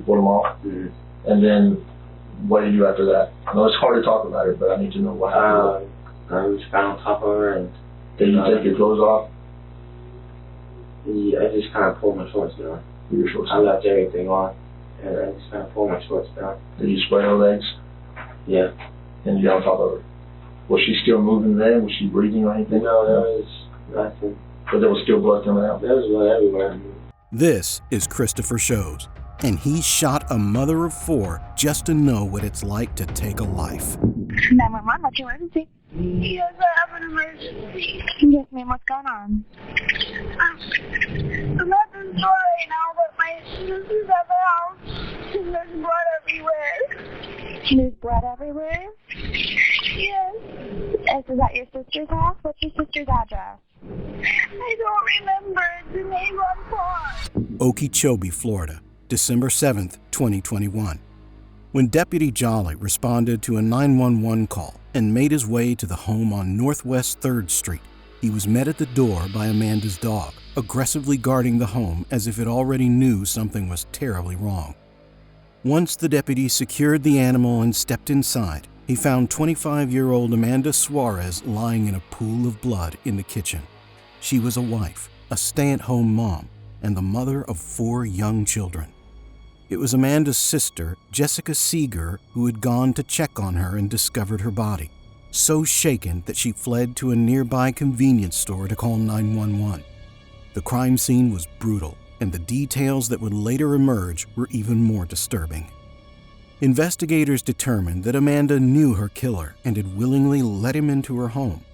pulled them off. And then what did you do after that? I know it's hard to talk about it, but I need to know what happened. I just got on top of her and... Did you take your clothes off? Yeah, I just kind of pulled my shorts down. Your shorts I left everything on, and I just kind of pulled my shorts down. Did you spray her legs? Yeah. And you got on top of her? Was she still moving then? Was she breathing or anything? No, there was nothing. But there was still blood coming out? There was blood everywhere. This is Christopher Shows, and he shot a mother of 4 just to know what it's like to take a life. 911, what's your emergency? Yes, I have an emergency. Yes, ma'am, what's going on? I'm at the store right now, but my sister's at the house, and there's blood everywhere. There's blood everywhere? Yes. Is that your sister's house? What's your sister's address? I don't remember. It's in Avon Park. Okeechobee, Florida, December 7th, 2021. When Deputy Jolly responded to a 911 call and made his way to the home on Northwest 3rd Street, he was met at the door by Amanda's dog, aggressively guarding the home as if it already knew something was terribly wrong. Once the deputy secured the animal and stepped inside, he found 25-year-old Amanda Suarez lying in a pool of blood in the kitchen. She was a wife, a stay-at-home mom, and the mother of 4 young children. It was Amanda's sister, Jessica Seeger, who had gone to check on her and discovered her body, so shaken that she fled to a nearby convenience store to call 911. The crime scene was brutal, and the details that would later emerge were even more disturbing. Investigators determined that Amanda knew her killer and had willingly let him into her home.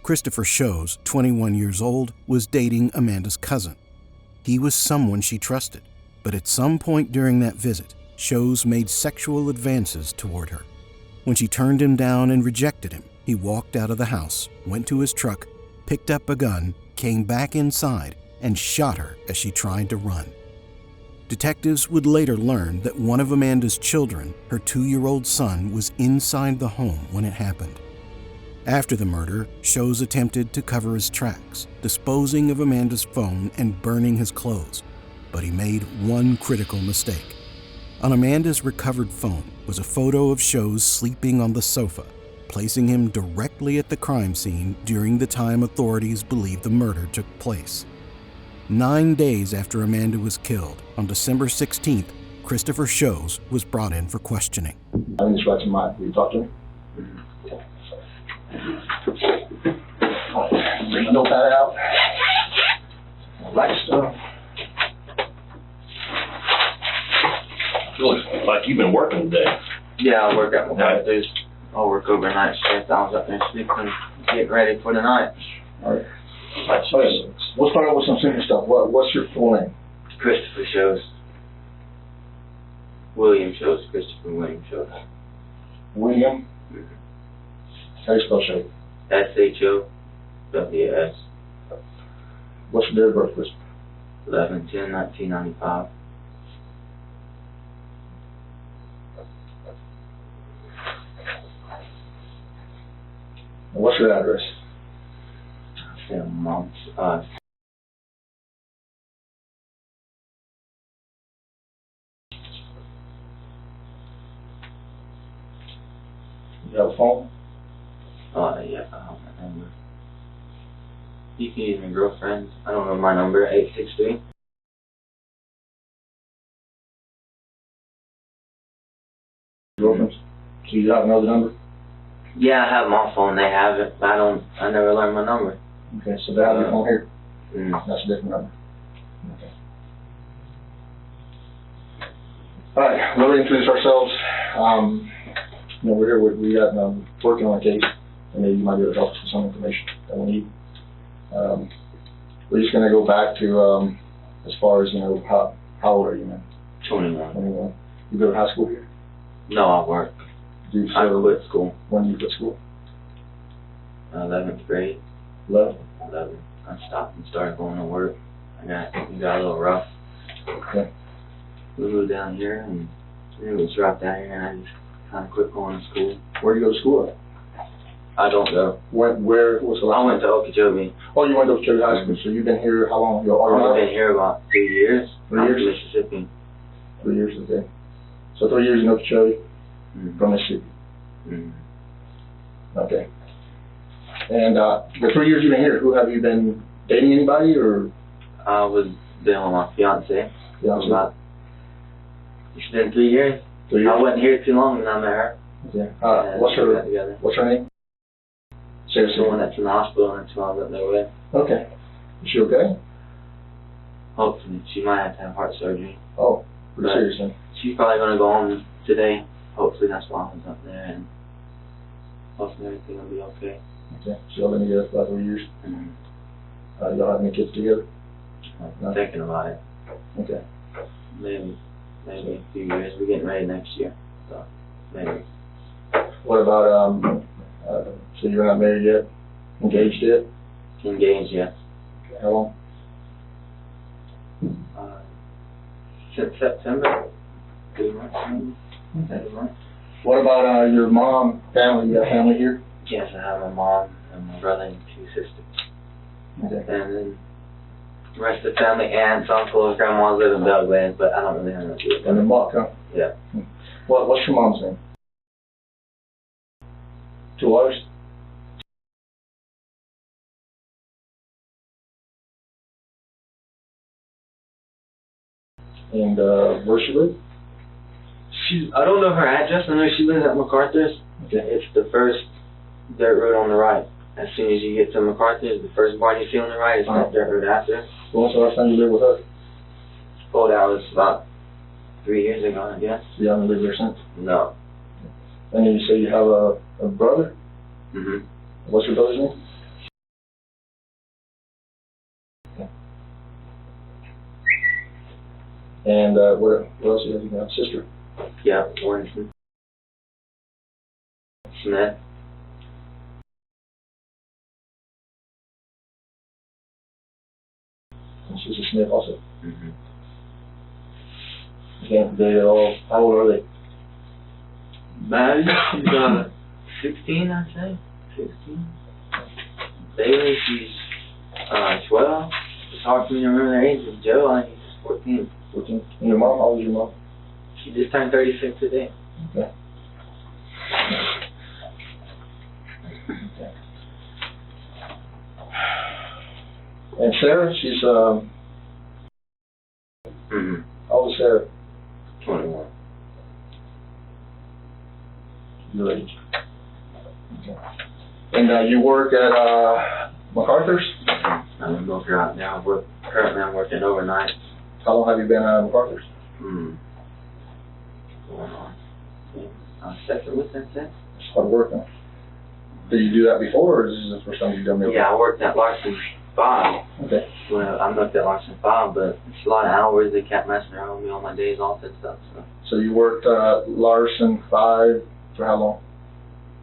Christopher Shows, 21 years old, was dating Amanda's cousin. He was someone she trusted, but at some point during that visit, Shows made sexual advances toward her. When she turned him down and rejected him, he walked out of the house, went to his truck, picked up a gun, came back inside, and shot her as she tried to run. Detectives would later learn that one of Amanda's children, her 2-year-old son, was inside the home when it happened. After the murder, Shows attempted to cover his tracks, disposing of Amanda's phone and burning his clothes, but he made one critical mistake. On Amanda's recovered phone was a photo of Shows sleeping on the sofa, placing him directly at the crime scene during the time authorities believed the murder took place. 9 days after Amanda was killed, on December 16th, Christopher Shows was brought in for questioning. I think it's right to mine. Will you talk to me? Bring the notepad out. Like stuff. Looks like you've been working today. Yeah, I work at my dad's. I'll work overnight shift. I was up there sleeping, getting ready for the night. All right. Okay, we'll start out with some simple stuff. What's your full name? Christopher Shows. William Shows. Christopher William Shows. William? How do you spell Shows? S-H-O-W-S. What's your date of birth, Christopher? 11/10/1995. And what's your address? Mom's, You have a phone? yeah, I don't know my number. You can use my girlfriend's. I don't know my number, 863. Girlfriend's? So you don't know the number? Yeah, I have my phone, they have it, but I never learned my number. Okay, so they have your phone here? That's a different number. Okay. All right, we'll introduce ourselves. We're here, we got working on a case, and maybe you might be able to help us with some information that we need. We're just going to go back to, as far as, how old are you, man? 21. 21. You go to high school here? No, I work. I quit school. When did you quit school? 11th grade. 11? 11. I stopped and started going to work. It got a little rough. Okay. We moved down here, and it was rough down here, and I just kind of quit going to school. Where do you go to school at? I don't go. Where was the last I went to Okeechobee. Oh, you went to Okeechobee High School, so you've been here how long ago? I've been here about 3 years. 3 years? Mississippi. 3 years, okay. So 3 years in Okeechobee from Mississippi. Okay. And the 3 years you've been here, who have you been dating, anybody, or? I was dealing with my fiance. Fiance? It's been 3 years. 3 years? I wasn't here too long when I met her. Okay. And What's we got together. name? She's the one that's in the hospital, and that's who I was up there with. Okay. Is she okay? Hopefully. She might have to have heart surgery. Oh, pretty But serious then. she's probably going to go home today. Hopefully that's why I was up there, and hopefully everything will be okay. Okay. So y'all been together for about 3 years. Mm-hmm. Y'all have any kids together? I'm thinking about it. Okay. Maybe a few years. We're getting ready next year, so maybe. What about, so you're not married yet? Engaged yet? Engaged, yes. How long? Since September. 3 months, maybe. Okay. 3 months. What about your mom, family? You got family here? Yes, I have a mom and my brother and 2 sisters. Okay. And then the rest of the family, aunts, uncles, grandmas live in Belgrade, but I don't really have much with And them. the Buck, huh? Yeah. What's your mom's name? 2 R's? And where she live? I don't know her address. I know she lives at MacArthur's. Okay. It's the first dirt road on the right. As soon as you get to MacArthur's, the first barn you see on the right is that dirt road after. When was the last time you lived with her? Oh, that was about 3 years ago, I guess. So you haven't lived there since? No. And then you say you have a brother? Mm-hmm. What's your brother's name? Okay. And what else do you have? You have a sister? Yeah, Winston. Smith. And she's a Smith also. Mm-hmm. You can't date at all. How old are they? Maddie, she's 16, I'd say. 16. Bailey, she's 12. It's hard for me to remember their age. With Joe, I think he's 14. 14. And your mom? How old is your mom? She just turned 36 today. Okay. And Sarah, she's Mm-hmm. how old is Sarah? 21. Your age. Okay. And you work at MacArthur's? I'm a milker out now. Currently I'm working overnight. How long have you been at MacArthur's? Going on. Second week, that's it. It's hard work, huh? Did you do that before, or is this the first time you've done it? Yeah, I worked at Larson 5. Okay. Well, I looked at Larson 5, but it's a lot of hours. They kept messing around with me on my days off and stuff. So you worked Larson 5 for how long?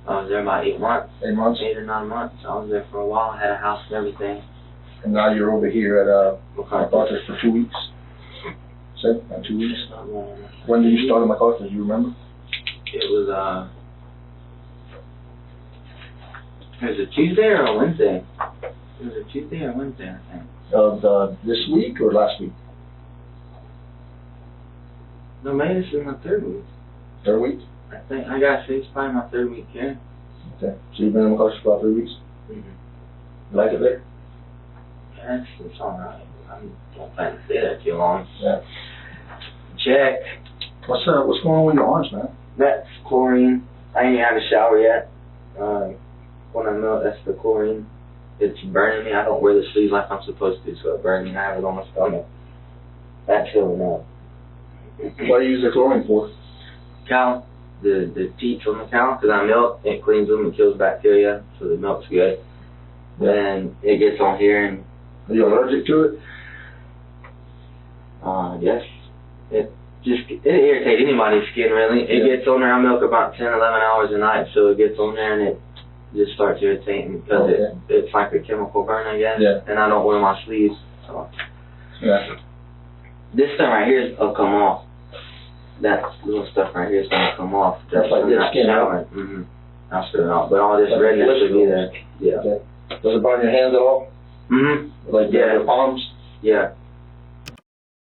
I was there about 8 months. 8 months? 8 or 9 months. I was there for a while. I had a house and everything. And now you're over here at MacArthur's for 2 weeks? Say, 2 weeks? When did you start at MacArthur's, do you remember? It was a Tuesday or a Wednesday? It was a Tuesday or Wednesday, I think. Of this week or last week? No, maybe this is my 3rd week. 3rd week? I think, I gotta say, it's probably my 3rd week here. Okay. So you've been in MacArthur's for about 3 weeks? Mm-hmm. You like it there? Yeah, it's alright. I don't plan to stay there too long. Yeah. Check. What's going on with your arms, man? That's chlorine. I ain't had a shower yet. When I melt, that's the chlorine. It's burning me. I don't wear the sleeves like I'm supposed to, so it burns me. I have it on my stomach. That's healing up. What do you use the chlorine for? Cow, the teats on the cow, because I melt, it cleans them and kills bacteria, so the milk's good. Then it gets on here and... Are you allergic to it? Yes. It irritates anybody's skin, really. It gets on there. I milk about 10, 11 hours a night, so it gets on there and it just starts irritating because it's like a chemical burn, I guess. Yeah. And I don't wear my sleeves, so. Yeah. This stuff right here will come off. That little stuff right here is going to come off. That's like your skin, right? Mm-hmm. I'll spit it out. But all this redness should be there. Yeah. Okay. Does it burn your hands at all? Mm-hmm. Like your palms? Yeah.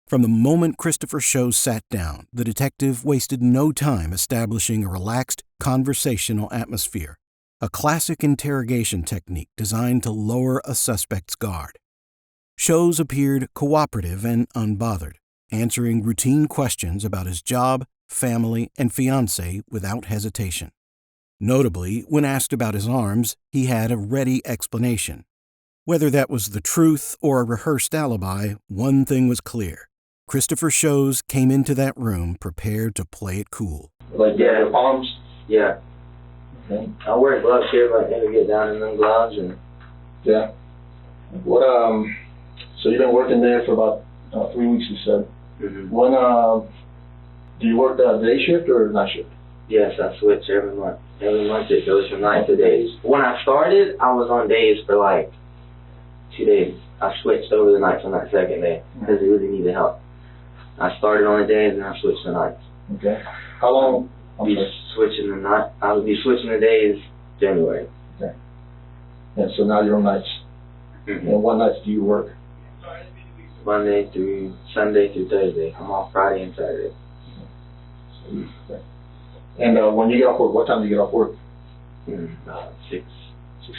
From the moment Christopher Shows sat down, the detective wasted no time establishing a relaxed, conversational atmosphere, a classic interrogation technique designed to lower a suspect's guard. Shows appeared cooperative and unbothered, answering routine questions about his job, family, and fiancée without hesitation. Notably, when asked about his arms, he had a ready explanation. Whether that was the truth or a rehearsed alibi, one thing was clear. Christopher Shows came into that room prepared to play it cool. Like your palms? Yeah. Okay. I wear gloves here, but I never get down in them gloves. And Yeah. What, so you've been working there for about 3 weeks, you said. mm-hmm. When, do you work day shift or night shift? Yes, I switch every month. Every month it goes from night to days. When I started, I was on days for like 2 days. I switched over the nights on that second day because it really needed help. I started on the days and I switched to nights. Okay. How long? I would be switching the days January. Okay. And so now you're on nights. Mm-hmm. And what nights do you work? Monday through Sunday through Thursday. I'm off Friday and Saturday. Okay. And when you get off work, what time do you get off work? 6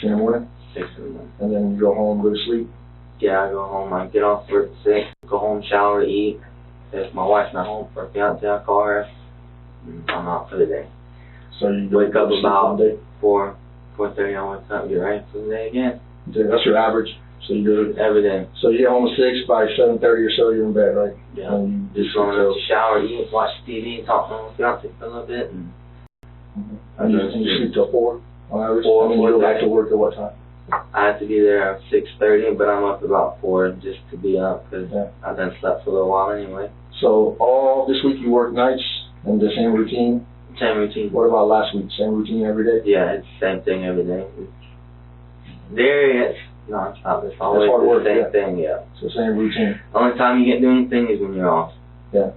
in the morning? 6 in the morning. And then you go home, go to sleep? Yeah, I go home. I get off work at 6, go home, shower, eat. If my wife's not home for a fiance, I call her. And I'm out for the day. So you Wake up about Monday? 4:30. I wake up, get ready for the day again. Okay, that's your average. So you go Every day. So you get home at 6, by 7:30 or so you're in bed, right? Yeah. And you Just going up to shower, eat, watch TV, talk to my fiance for a little bit. And you sleep till 4 on average? 4, and then you go back to work at what time? I have to be there at 6:30, but I'm up about 4 just to be up because I've done slept for a little while anyway. So all this week you work nights and the same routine? Same routine. What about last week? Same routine every day? Yeah, it's the same thing every day. It's non-stop. It's always hard work, the same yeah. thing, yeah. So same routine? The only time you get to do anything is when you're off. Yeah.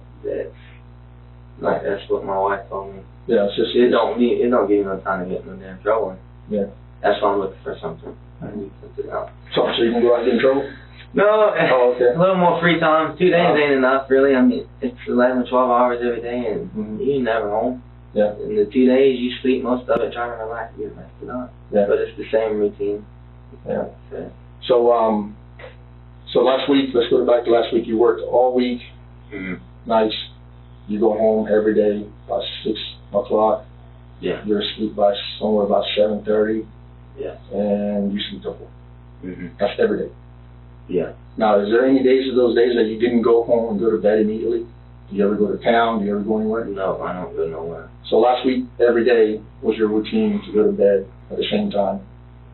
That's what my wife told me. Yeah, it's just... It don't give you no time to get in no damn trouble. Yeah. That's why I'm looking for something. I need something else. So you can go out and get in trouble? No, Oh, okay. a little more free time. 2 days ain't enough, really. I mean, it's 11 or 12 hours every day, and you're never home. Yeah. In the 2 days, you sleep most of it, trying to relax, get rested up. Yeah. But it's the same routine. Yeah. So last week, let's go back to last week. You worked all week, nights. You go home every day by 6 o'clock. Yeah. You're asleep by somewhere about 7:30. Yeah. And you sleep till 4. Mm-hmm. That's every day. Yeah. Now, is there any days of those days that you didn't go home and go to bed immediately? Do you ever go to town? Do you ever go anywhere? No, I don't go nowhere. So last week, every day was your routine to go to bed at the same time?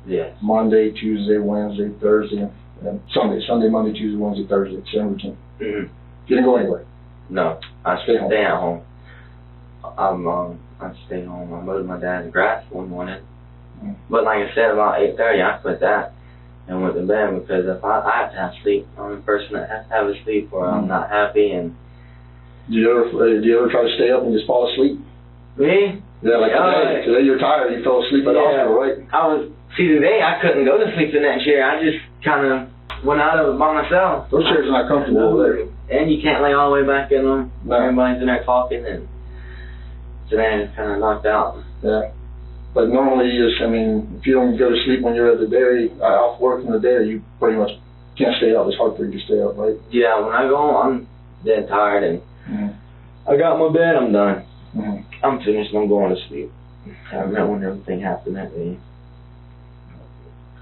Yeah. Monday, Tuesday, Wednesday, Thursday, and Sunday. Sunday, Monday, Tuesday, Wednesday, Thursday. Same routine. Mm-hmm. You didn't go anywhere? No, I Stay home. stay at home. I stay home. I mowed my dad's grass one morning. But like I said, about 8:30, I quit that and went to bed because if I have to have sleep. I'm the person that has to have a sleep or I'm not happy. And Do you ever try to stay up and just fall asleep? me? Yeah, like today you're tired, you fell asleep at the hospital, right? Today I couldn't go to sleep in that chair. I just kind of went out of it by myself. Those chairs are not comfortable, are they? And you can't lay all the way back in them. No. Everybody's in there talking, and today I just kind of knocked out. Yeah. But normally, if you don't go to sleep when you're at the dairy, off work in the dairy, you pretty much can't stay up. It's hard for you to stay up, right? Yeah, when I go home, I'm dead tired, and I got my bed, I'm done. I'm finished, I'm going to sleep. I remember when everything happened that day.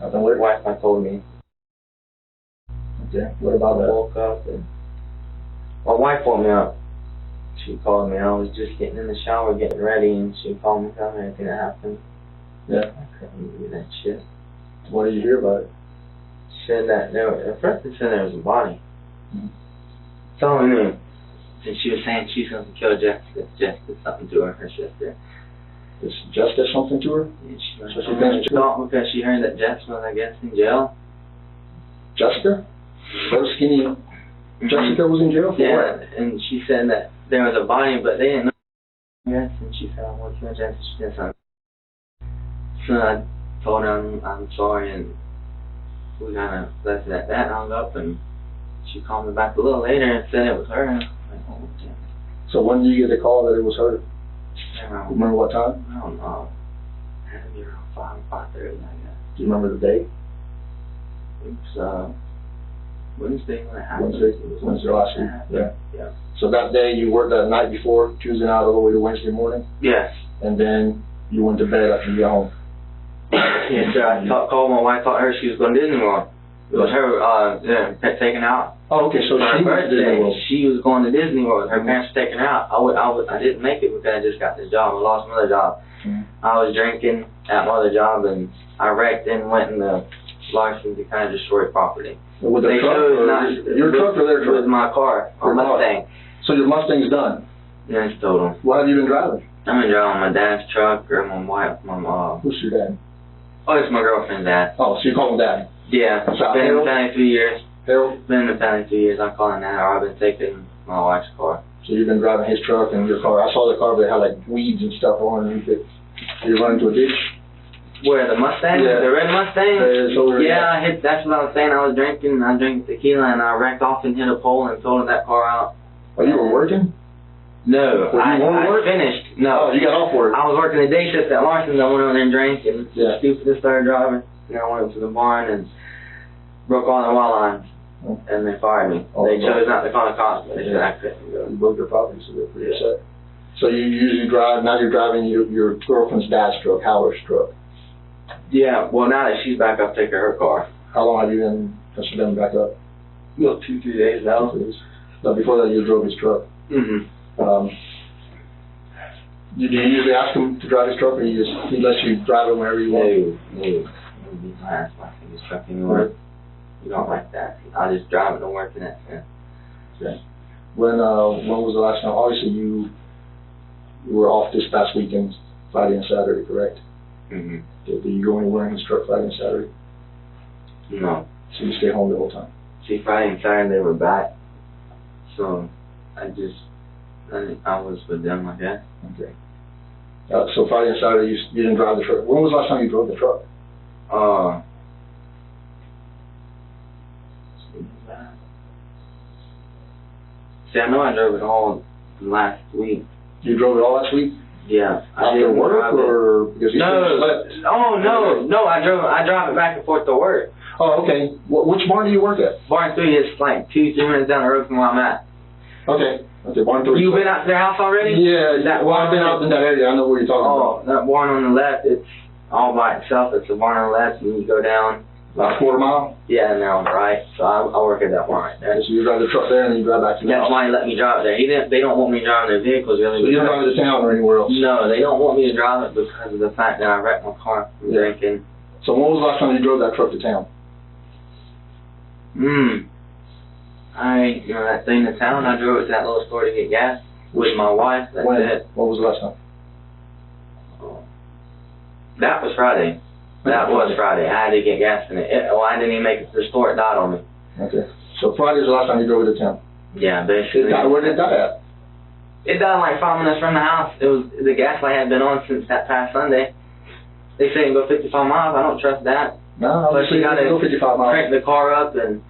Nothing weird? My wife told me. Okay. What about I that? woke up, and my wife woke me up. She called me. I was just getting in the shower, getting ready, and she called me, telling me everything that happened. Yeah. I couldn't believe that shit. What did you hear about it? She said that at first they said there was a body. So I knew. And she was saying she's going to kill Jessica. Jess did something to her sister. Does Jess did something to her? And she So she thinks because she heard that Jess was, I guess, in jail. Jessica? Little skinny Jessica was in jail for what? And she said that there was a body, but they didn't know. Yes, and she said, I want to kill Jess. She did something. So I told her I'm sorry, and we kind of left it at that, hung up, and she called me back a little later and said it was her. And I was like, oh, damn. So when did you get the call that it was her? Around, Remember what time? I don't know. It had to be around 5:30, I guess. Do you remember the day? It was, Wednesday when it happened. Wednesday last week. Yeah. Yeah. So that day you worked that night before, Tuesday night all the way to Wednesday morning, Yes. and then you went to bed after you got home. Yeah, so I called my wife, thought her she was going to Disney World. It was her, taken out. Oh, okay, so For her she went to Disney birthday, World. she was going to Disney World. Her parents were taking her out. I didn't make it because I just got this job. I lost my other job. I was drinking at my other job, and I wrecked and went in the larceny to kind of destroy property. With the They truck, showed or your truck or their truck? With my car, Your my car. Mustang. So your Mustang's done. Yeah, it's total. What have you been driving? I've been driving my dad's truck or my wife, my mom. Who's your dad? Oh, it's my girlfriend's dad. Oh, so you call him dad. Yeah, So been in Harold? the family 2 years. Harold? Been in the family 2 years. I call him that, or I've been taking my wife's car. So you've been driving his truck and your car. I saw the car, but it had like weeds and stuff on it. Did you run into a ditch? Where, the Mustang? Yeah. The red Mustang? It's over Yeah, that's what I was saying. I was drinking tequila and I wrecked off and hit a pole and totaled that car out. Oh, you were working? No, Were you on I work? finished. No. Oh, you got off work. I was working the day shift at Larson's. I went over there and drank and Yeah. stupid started driving. And I went to the barn and broke all the wall lines. Oh. And they fired me. Oh, They chose okay. not to call the cops, but they said Yeah. I couldn't go. You broke their property, so they're pretty Yeah. upset. So you usually drive, now you're driving your girlfriend's dad's truck, Howard's truck. Yeah, well now that she's back up, take her car. How long have you been, since you've been back up? Well, 2-3 days now. No, before that you drove his truck. Mm-hmm. Do you usually ask him to drive his truck, or he lets you drive it wherever you want? No. I ask my his truck anymore. You don't like that. I'll just drive it to work in that sense. Okay. When was the last time? Obviously you were off this past weekend, Friday and Saturday, correct? Mm-hmm. Did you go anywhere in his truck Friday and Saturday? No. So you stay home the whole time? See, Friday and Saturday they were back. So I was with them, I guess. Okay. So Friday and Saturday you didn't drive the truck. When was the last time you drove the truck? See, I know I drove it all last week. You drove it all last week? Yeah. After work, or because you slept? No, I drive it back and forth to work. Oh, okay. Which barn do you work at? Barn 3 is like 2-3 minutes down the road from where I'm at. Okay. Okay, barn 3. You been out to their house already? Yeah, That well, I've been barn- out in that area. I know what you're talking Oh, about. that barn on the left, it's all by itself. It's a barn on the left, and you go down. About a quarter mile? Yeah, and they're on the right. So I work at that barn right there. So you drive the truck there and then you drive back to the That's house. why they let me drive there. They don't want me driving their vehicles really. So you don't drive to town or anywhere else? No, they don't want me to drive it because of the fact that I wrecked my car from Yeah. drinking. So when was the last time you drove that truck to town? That thing to town, I drove it to that little store to get gas with my wife. That's When? it. When was the last time? That was Friday. That was Friday. I had to get gas in it. I didn't even make it to the store. It died on me. Okay. So Friday's the last time you drove it to town? Yeah, basically. Where did it die at? It died like 5 minutes from the house. It was the gas light had been on since that past Sunday. They say it can go 55 miles. I don't trust that. No, But you gotta go 55 miles. crank the car up and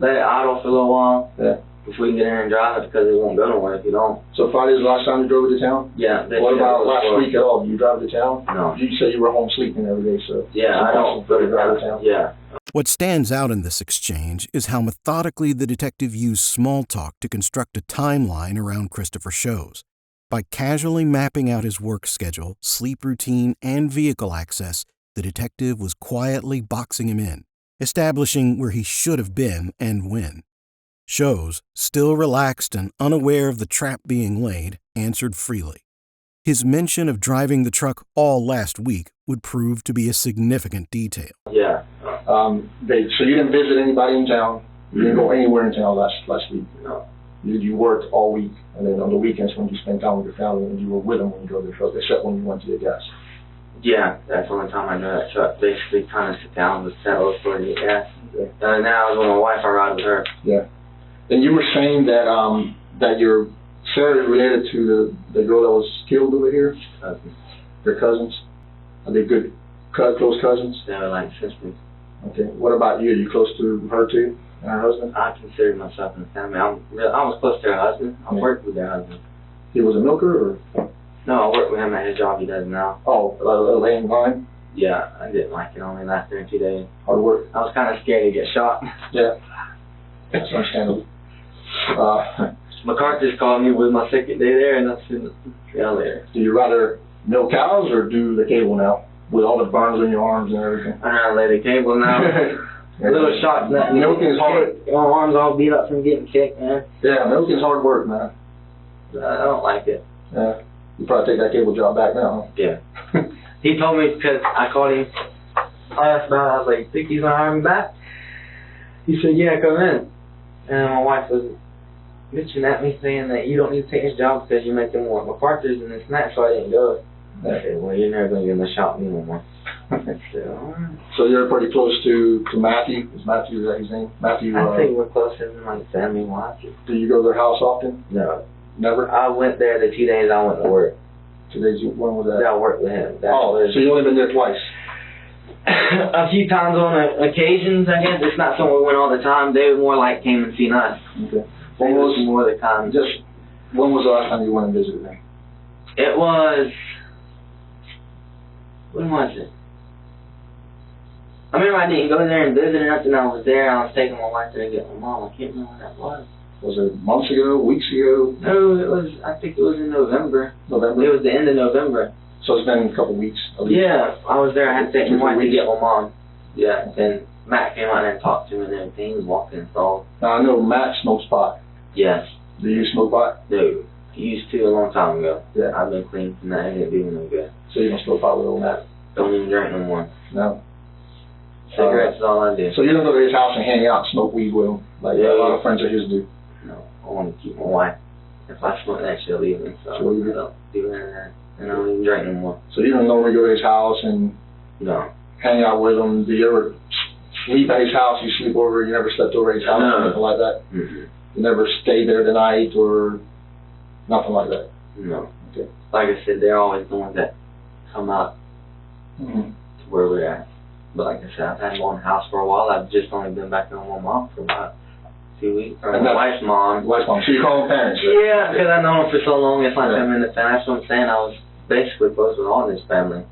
let it idle for a little while. Yeah. Before you can get in and drive it because it won't go nowhere if you don't. So Friday's the last time you drove it to town? Yeah. What about last week at all? Did you drive to town? No. You say you were home sleeping every day, so. Yeah, I don't go to drive to town. Yeah. What stands out in this exchange is how methodically the detective used small talk to construct a timeline around Christopher Shows. By casually mapping out his work schedule, sleep routine, and vehicle access, the detective was quietly boxing him in, establishing where he should have been and when. Shows, still relaxed and unaware of the trap being laid, answered freely. His mention of driving the truck all last week would prove to be a significant detail. Yeah. So you didn't visit anybody in town? You didn't go anywhere in town last week? No. You worked all week, and then on the weekends when you spent time with your family, and you were with them when you drove the truck, except when you went to get gas? Yeah, that's the only time I drove that truck. Basically, kind of sit down with that little store to get gas. And now I was with my wife. I ride with her. Yeah. And you were saying that that your Sarah is related to the girl that was killed over here? Cousins. Your cousins? Are they good, close cousins? They were like sisters. Okay. What about you? Are you close to her too? and her husband? I consider myself in the family. I was close to her husband. I worked with their husband. He was a milker, or? No, I worked with him at his job he does now. Oh, laying behind? Yeah, I didn't like it. Only lasted 2 days. Hard work? I was kind of scared to get shot. Yeah. That's understandable. MacArthur's called me with my second day there, and that's in the elevator. Do you rather milk cows or do the cable now? With all the burns on your arms and everything. I'm gonna lay the cable now. A little shocked that milking is hard. My arms all beat up from getting kicked, man. Yeah, milking is hard work, man. I don't like it. Yeah. You probably take that cable job back now. Yeah. He told me, because I called him last night, I was like, think he's gonna hire me back? He said, yeah, come in. And my wife was bitching at me saying that you don't need to take his job because you're making more MacArthur's and this and that, so I didn't go. I said, well, you're never going to get a shot at me no more. So you're pretty close to Matthew? Is Matthew, is that his name? Matthew, I think we're closer than like family-wise. Do you go to their house often? No. Never? I went there the 2 days I went to work. 2 days, when was that? Yeah, I worked with him. So you only been there twice? A few times on occasions, I guess. It's not something we went all the time. They more like came and seen us. Okay. When was more the time? When was the last time you went and visited them? It was... When was it? I remember I didn't go there and visit or nothing. I was there. I was taking my wife there to get my mom. I can't remember when that was. Was it months ago, weeks ago? No, it was, I think it was in November. November? It was the end of November. So it's been a couple weeks? Yeah, I was there. I had to take my wife to get my mom. Yeah, and Matt came out there and talked to me and everything. He was walking and all. Now I know Matt smokes pot. Yes. Do you smoke pot? No. He used to a long time ago. Yeah. I've been clean from that. It didn't do me no good. So you don't smoke pot with old Matt? Don't even drink no more. No. Cigarettes is all I do. So you don't go to his house and hang out and smoke weed with him like a lot of friends of his do? No. I want to keep my wife. If I smoke that, she'll leave me. So she'll leave you? I don't do that. And I don't even drink no more. So you don't normally go to his house and no. Hang out with him? Do you ever sleep at his house? You sleep over? You never slept over at his house or anything like that? Mm-hmm. You never stayed there the night or nothing like that? No. Okay. Like I said, they're always the ones that come out to where we're at. But like I said, I've had my own house for a while. I've just only been back home with my mom for about 2 weeks. Or my wife's mom. Wife's mom. So you call them parents? Right? Yeah, because I've known them for so long. It's like I'm in the family. That's what I'm saying. I was basically close with all this family.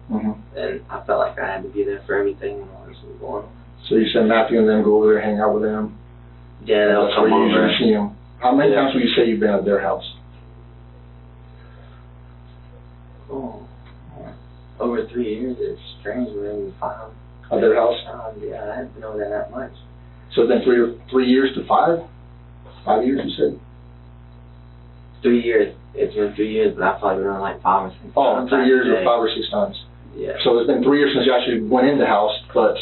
And I felt like I had to be there for everything when all this was going on. So you said Matthew and them go over there, hang out with them? Yeah, they'll come over. That's where you usually see them. How many times would you say you've been at their house? Oh, over 3 years. It's strange. Maybe 5. At their house? Yeah, I haven't been over there that much. So then 3 years to 5? 5 years, you said? 3 years. It's been 3 years, but I've probably been on like 5 or 6 times. Oh, 3 years or 5 or 6 times. Yeah. So it's been 3 years since you actually went in the house, but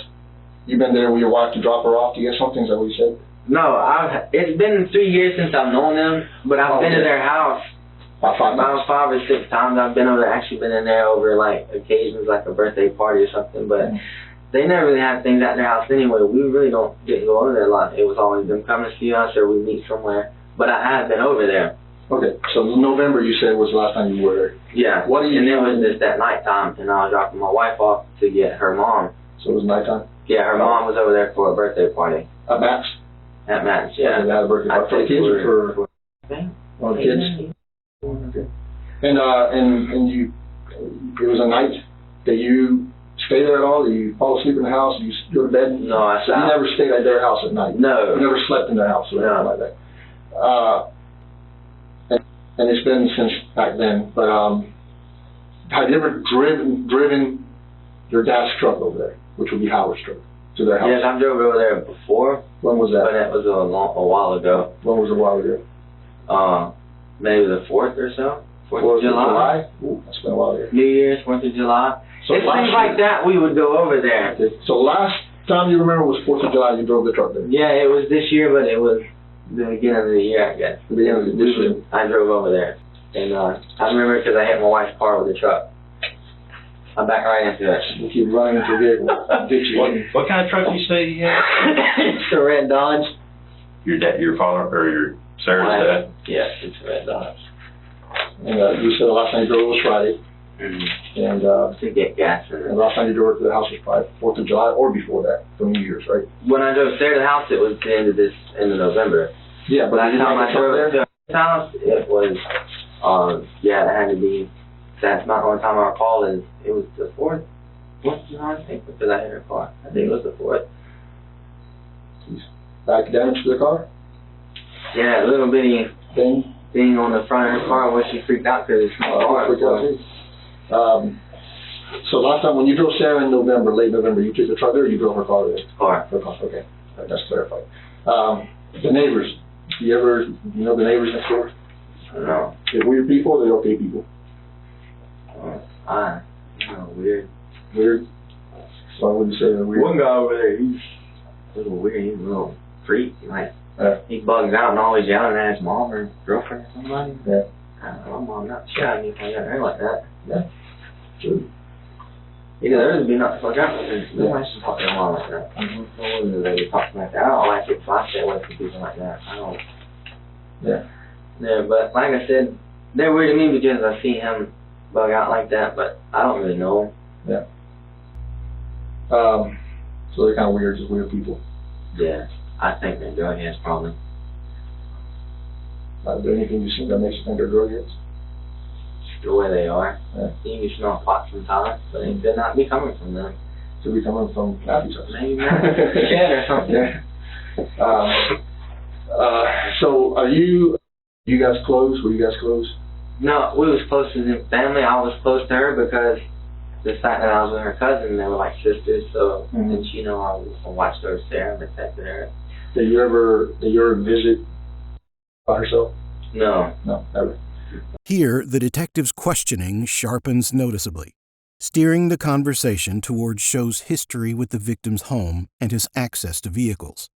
you've been there with your wife to drop her off to get something, is that what you said? No, it's been 3 years since I've known them, but I've been to their house about 5 or 6 times. I've been over there, actually been in there over like occasions, like a birthday party or something, but they never really have things at their house anyway. We really didn't go over there a lot. It was always them coming to see us or we meet somewhere, but I have been over there. Okay, so November you said was the last time you were there. Yeah, and it was just at nighttime, and I was dropping my wife off to get her mom. So it was nighttime? Yeah, her mom was over there for a birthday party. At Matt's? At Matt's, yeah. They had a birthday party for the kids or for the kids? And you, it was a night that you stayed there at all? Did you fall asleep in the house? Did you go to bed? No, I So you never stayed at their house at night? No. You never slept in their house or anything like that? And it's been since back then, but have you ever driven your dad's truck over there, which would be Howard's truck, to their house? Yes, I've drove over there before. When was that? But that was a while ago. When was a while ago? Maybe the 4th or so. 4th of July. Ooh, that's been a while ago. New Year's, 4th of July. So it seems like that we would go over there. Okay. So last time you remember was 4th of July, you drove the truck there? Yeah, it was this year, but it was the beginning of the year, I guess. The beginning of this year. I drove over there. And I remember because I hit my wife's car with the truck. I backed right into it. You keep running into a vehicle. What kind of truck you say you had? It's a red Dodge. Your father, or your Sarah's dad? Yes, it's a red Dodge. And you said the last time you drove was Friday. And, To get gas in and it. last time you drove to the house was probably 4th of July or before that, for New Year's, right? When I drove there to the house, it was the end of November. Yeah, but Last did you time make I a truck drove there? to the house, it was, yeah, it had to be, that's not the only time I recall is, it was the 4th of July, I think, because I hit her car. I think it was the 4th. Back damage to the car? Yeah, a little bitty Thing? on the front of her car where she freaked out because it's small car. So last time, when you drove Sarah in November, late November, you took the truck there, or you drove her car there? Car. Her car, okay. That's clarified. The neighbors, you know the neighbors next door? I don't know. They're weird people, or they're okay people? Weird. Weird? Why would you say they're weird? One guy over there, he's a little weird. He's a little freak. Like, he bugs out and always yelling at his mom or girlfriend or somebody. Yeah. My mom not shy anything at her like that. Yeah. True. Either theirs would be not so drunk. Nobody should talk to their mom like that. I don't know they talk like that. I don't like it, so I stay away from people like that. I don't. Yeah. Yeah, but like I said, they're weird to me because I see him bug out like that, but I don't really know him. Yeah. So they're kind of weird, just weird people. Yeah, I think they're drug heads probably. Is there anything you see that makes you think they're drug heads? The way they are. Yeah. You can smell pot sometimes, but it could not be coming from them. Could be coming from Matthew's house. Maybe not. Shed or something. So are you guys close? Were you guys close? No, we was close as in family. I was close to her because the fact that I was with her cousin, they were like sisters, so and she know I watched her Sarah and protected her. Did you ever visit by herself? No. No, never. Here, the detective's questioning sharpens noticeably, steering the conversation towards Sho's history with the victim's home and his access to vehicles.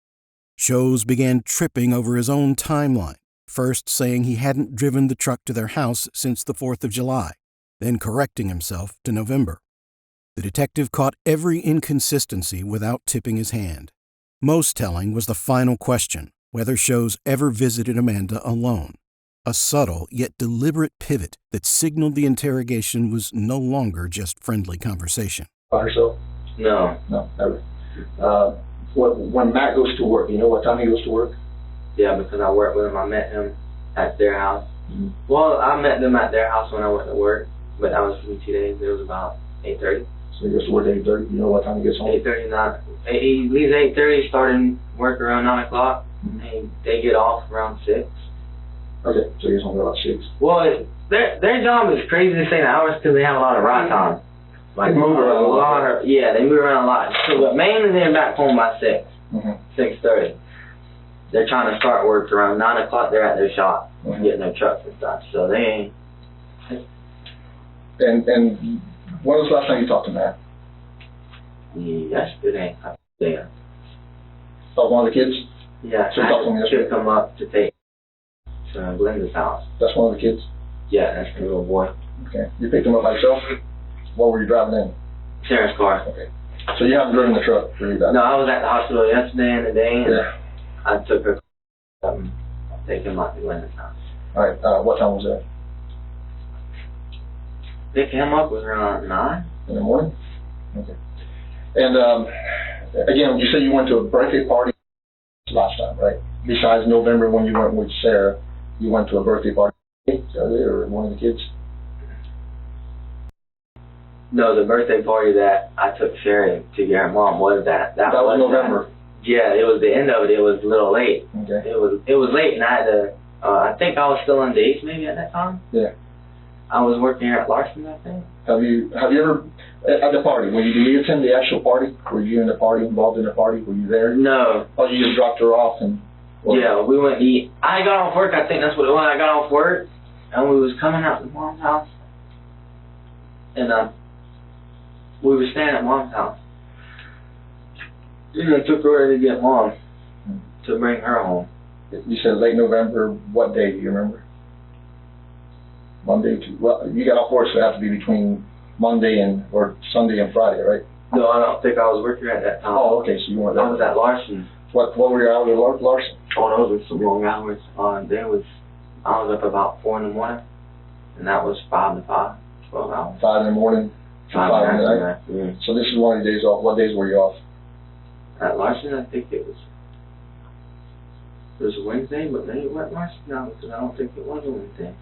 Shows began tripping over his own timeline, first saying he hadn't driven the truck to their house since the 4th of July, then correcting himself to November. The detective caught every inconsistency without tipping his hand. Most telling was the final question, whether Shows ever visited Amanda alone. A subtle yet deliberate pivot that signaled the interrogation was no longer just friendly conversation. By herself? No. No, never. When Matt goes to work, you know what time he goes to work? Yeah, because I worked with him. I met him at their house. Well, I met them at their house when I went to work, but that was for 2 days. It was about 8:30. So he goes to work at 8:30. You know what time he gets home? 8:39. He leaves 8:30, starting work around 9 o'clock. They get off around 6. Okay, so he gets home at about 6. Well, their job is crazy to say the hours because they have a lot of ride time. Like They move around a lot. Yeah, they move around a lot. So, but mainly they're back home by 6, 6:30. They're trying to start work around 9 o'clock. They're at their shop getting their trucks and stuff. So they ain't. And when was the last time you talked to Matt? Yesterday, I think. Oh, one of the kids? Yeah, So you talked to him I yesterday? should come up to take to Glenda's house. That's one of the kids? Yeah, that's the little boy. Okay. You picked him up by yourself? What were you driving in? Sarah's car. Okay. So you haven't driven the truck for you guys? No, I was at the hospital yesterday and today, and Yeah. I took her take him up to Glenda's house. All right. What time was that? Pick him up was around 9. In the morning? Okay. And again, you said you went to a birthday party last time, right? Besides November when you went with Sarah, you went to a birthday party or one of the kids? No, the birthday party that I took Sarah to get her mom was that. That was November. Yeah, it was the end of it. It was a little late. Okay. It was late, and I had to. I think I was still on days maybe at that time. Yeah. I was working here at Larson, I think. Have you ever at the party? Did you attend the actual party? Were you in the party, involved in the party? Were you there? No. Oh, you just dropped her off and. Yeah, we went to eat. I got off work. I think that's what it was. I got off work, and we was coming out to Mom's house, and we were staying at Mom's house. And I took her to get Mom to bring her home. You said late November. What day do you remember? Monday. Well, you got off work, so it has to be between Monday or Sunday and Friday, right? No, I don't think I was working at that time. Oh, okay. So you weren't there. I was at Larson. What were your hours at Larson? Oh, those were some long hours. I was up about 4 in the morning, and that was 5 to 5. 12 hours. 5 in the morning, 5 in the night. afternoon. So this is one of your days off. What days were you off? At Larson, I think it was a Wednesday, but maybe it wasn't Larson now, because I don't think it was a Wednesday.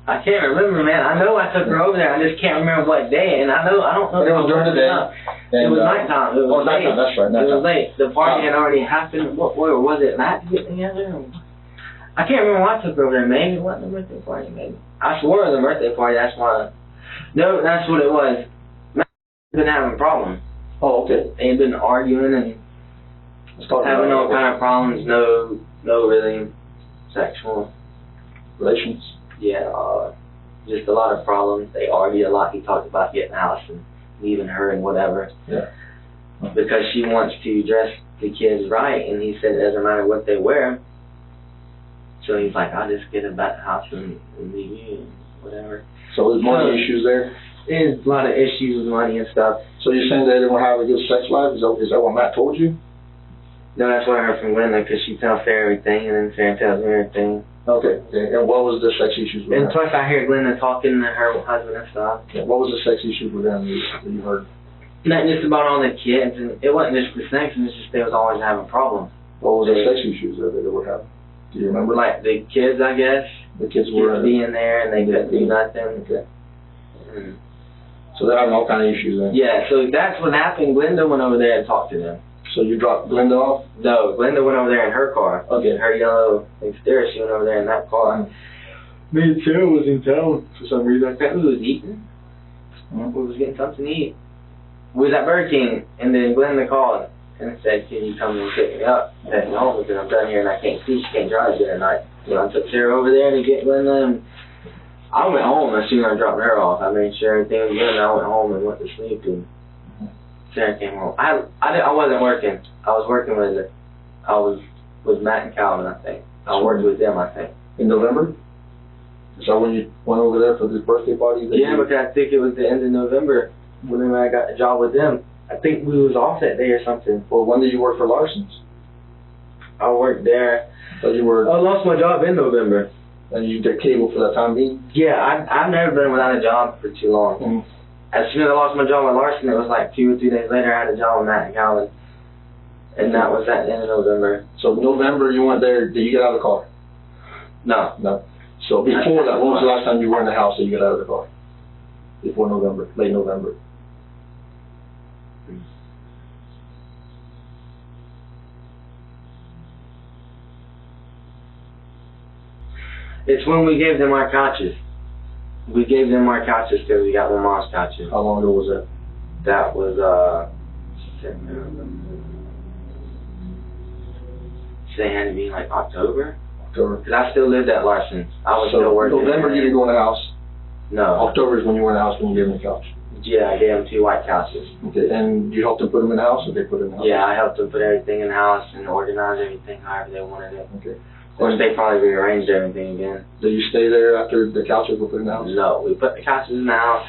I can't remember, man. I know I took her over there. I just can't remember what day, and I don't know. It was during the day. It was nighttime. It was late. nighttime. That's right. It Nighttime. was late. The party had already happened. What was it? Night to get together? I can't remember why I took her over there. Maybe it wasn't the birthday party. Maybe I swore it was a birthday party. That's why. No, that's what it was. Been having problems. Oh, okay. They've been arguing and having all kind of problems. No, really sexual relations. Yeah, just a lot of problems. They argued a lot. He talked about getting out and leaving her and whatever. Yeah. Because she wants to dress the kids right, and he said it doesn't matter what they wear. So he's like, I'll just get them back to the house and leave you and whatever. So there's money issues there? There's a lot of issues with money and stuff. So you're saying they didn't have a good sex life? Is that what Matt told you? No, that's what I heard from Glenda, because she tells Sarah everything, and then Sarah tells me everything. Okay. And what was the sex issues with And them? plus I hear Glenda talking to her husband and stuff. Yeah, what was the sex issues with them that you heard? Not just about all the kids, and it wasn't just the sex, it was just they was always having problems. What was the sex issues that they were having? Do you remember? Like the kids, I guess. The kids were being there and they couldn't do nothing. Okay. So they're having all kind of issues then? Yeah, so that's what happened. Glenda went over there and talked to them. So you dropped Glenda off? No, Glenda went over there in her car. Okay. Her yellow Xterra, she went over there in that car. Me and Sarah was in town for some reason. I think we was eating. We was getting something to eat. We was at Burger King, and then Glenda called and said, can you come and pick me up at home, because I'm done here and I can't see, she can't drive yet at night. So I took Sarah over there to get Glenda, and I went home as soon as I dropped her off. I made sure everything was good, and I went home and went to sleep, and Sarah came home. I wasn't working. I was working with Matt and Calvin, I think. I worked with them, I think. In November? Is that when you went over there for this birthday party? Yeah, because I think it was the end of November whenever I got the job with them. I think we was off that day or something. Well, when did you work for Larson's? I worked there. So you were... I lost my job in November. And you did cable for that time being? Yeah, I've never been without a job for too long. Mm-hmm. As soon as I lost my job with Larson, it was like 2 or 3 days later I had a job with Matt and Calvin. And that was at the end of November. So November you went there, did you get out of the car? No. No. So before that, when was the last time you were in the house that you got out of the car? Before November, late November. It's when we gave them our couches. We gave them our couches because we got my mom's couches. How long ago was that? That was, they had to be like October? October. Because I still lived at Larson's. I was still working. November you didn't go in the house? No. October is when you were in the house when you gave them the couch? Yeah, I gave them 2 white couches. Okay, and you helped them put them in the house or they put it in the house? Yeah, I helped them put everything in the house and organize everything however they wanted it. Okay. Of course, they probably rearranged everything again. Did you stay there after the couches were put in the house? No, we put the couches in the house.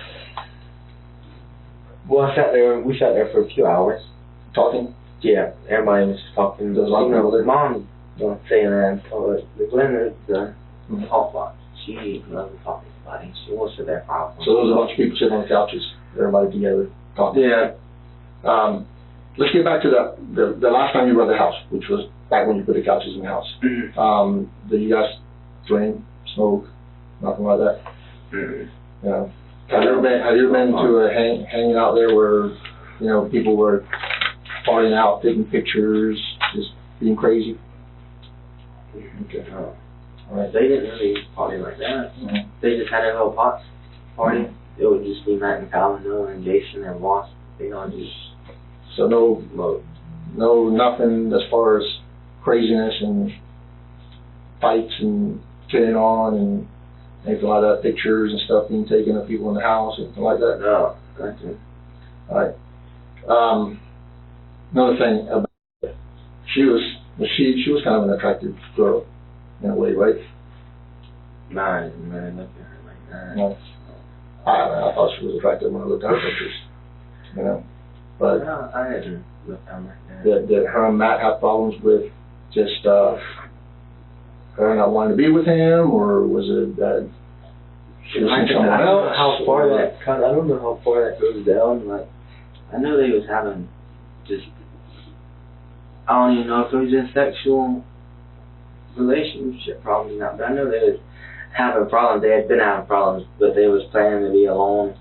Well, we sat there for a few hours. Talking? Yeah, everybody was talking. There's a lot of people there. Mom don't say that. So the Glenda, the talk box, she loves to talk to everybody. She wants to there for hours. So there was a bunch of people sitting on the couches, everybody together, talking. Yeah. Let's get back to the last time you were at the house, which was back when you put the couches in the house. Did you guys drink, smoke, nothing like that? Yeah. Have you ever been to a hanging out there where, you know, people were partying out, taking pictures, just being crazy? Okay. All right. They didn't really party like that. They just had a little pot party. It would just be Matt and Calvin, and Jason and Ross. You know, just so no nothing as far as craziness and fights and getting on and anything like that, pictures and stuff being taken of people in the house, anything like that? No, nothing. Alright. Another thing about she was kind of an attractive girl in a way, right? No, I didn't really look at her like that. No. I thought she was attractive when I looked at her pictures. You know. But no, I didn't look at her like that. Did her and Matt have problems with just her not wanting to be with him, or was it that she was I seeing someone don't know else? how far that I don't know how far that goes down. Like, I know they was having just, I don't even know if it was just sexual relationship problems or not, but I know they was having problems. They had been having problems, but they was planning to be alone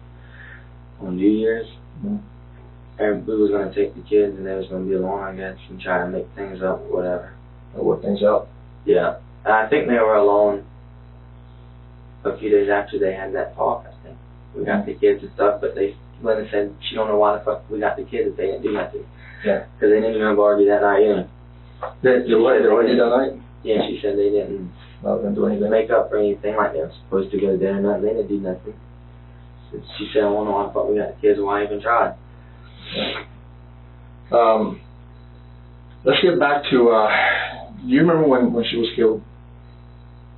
on New Year's. Mhm. And we was gonna take the kids, and they was gonna be alone, I guess, and try to make things up or whatever. Or work things out? Yeah, and I think they were alone a few days after they had that talk. I think we got the kids and stuff, but Linda said she don't know why the fuck we got the kids if they didn't do nothing. Yeah. Because they didn't even argue that night either. They already that night? Yeah, she said they didn't Didn't do anything? make up or anything like they were supposed to go to dinner. Nothing. They didn't do nothing. So she said, I don't know why the fuck we got the kids. Why even try? Let's get back to, do you remember when she was killed?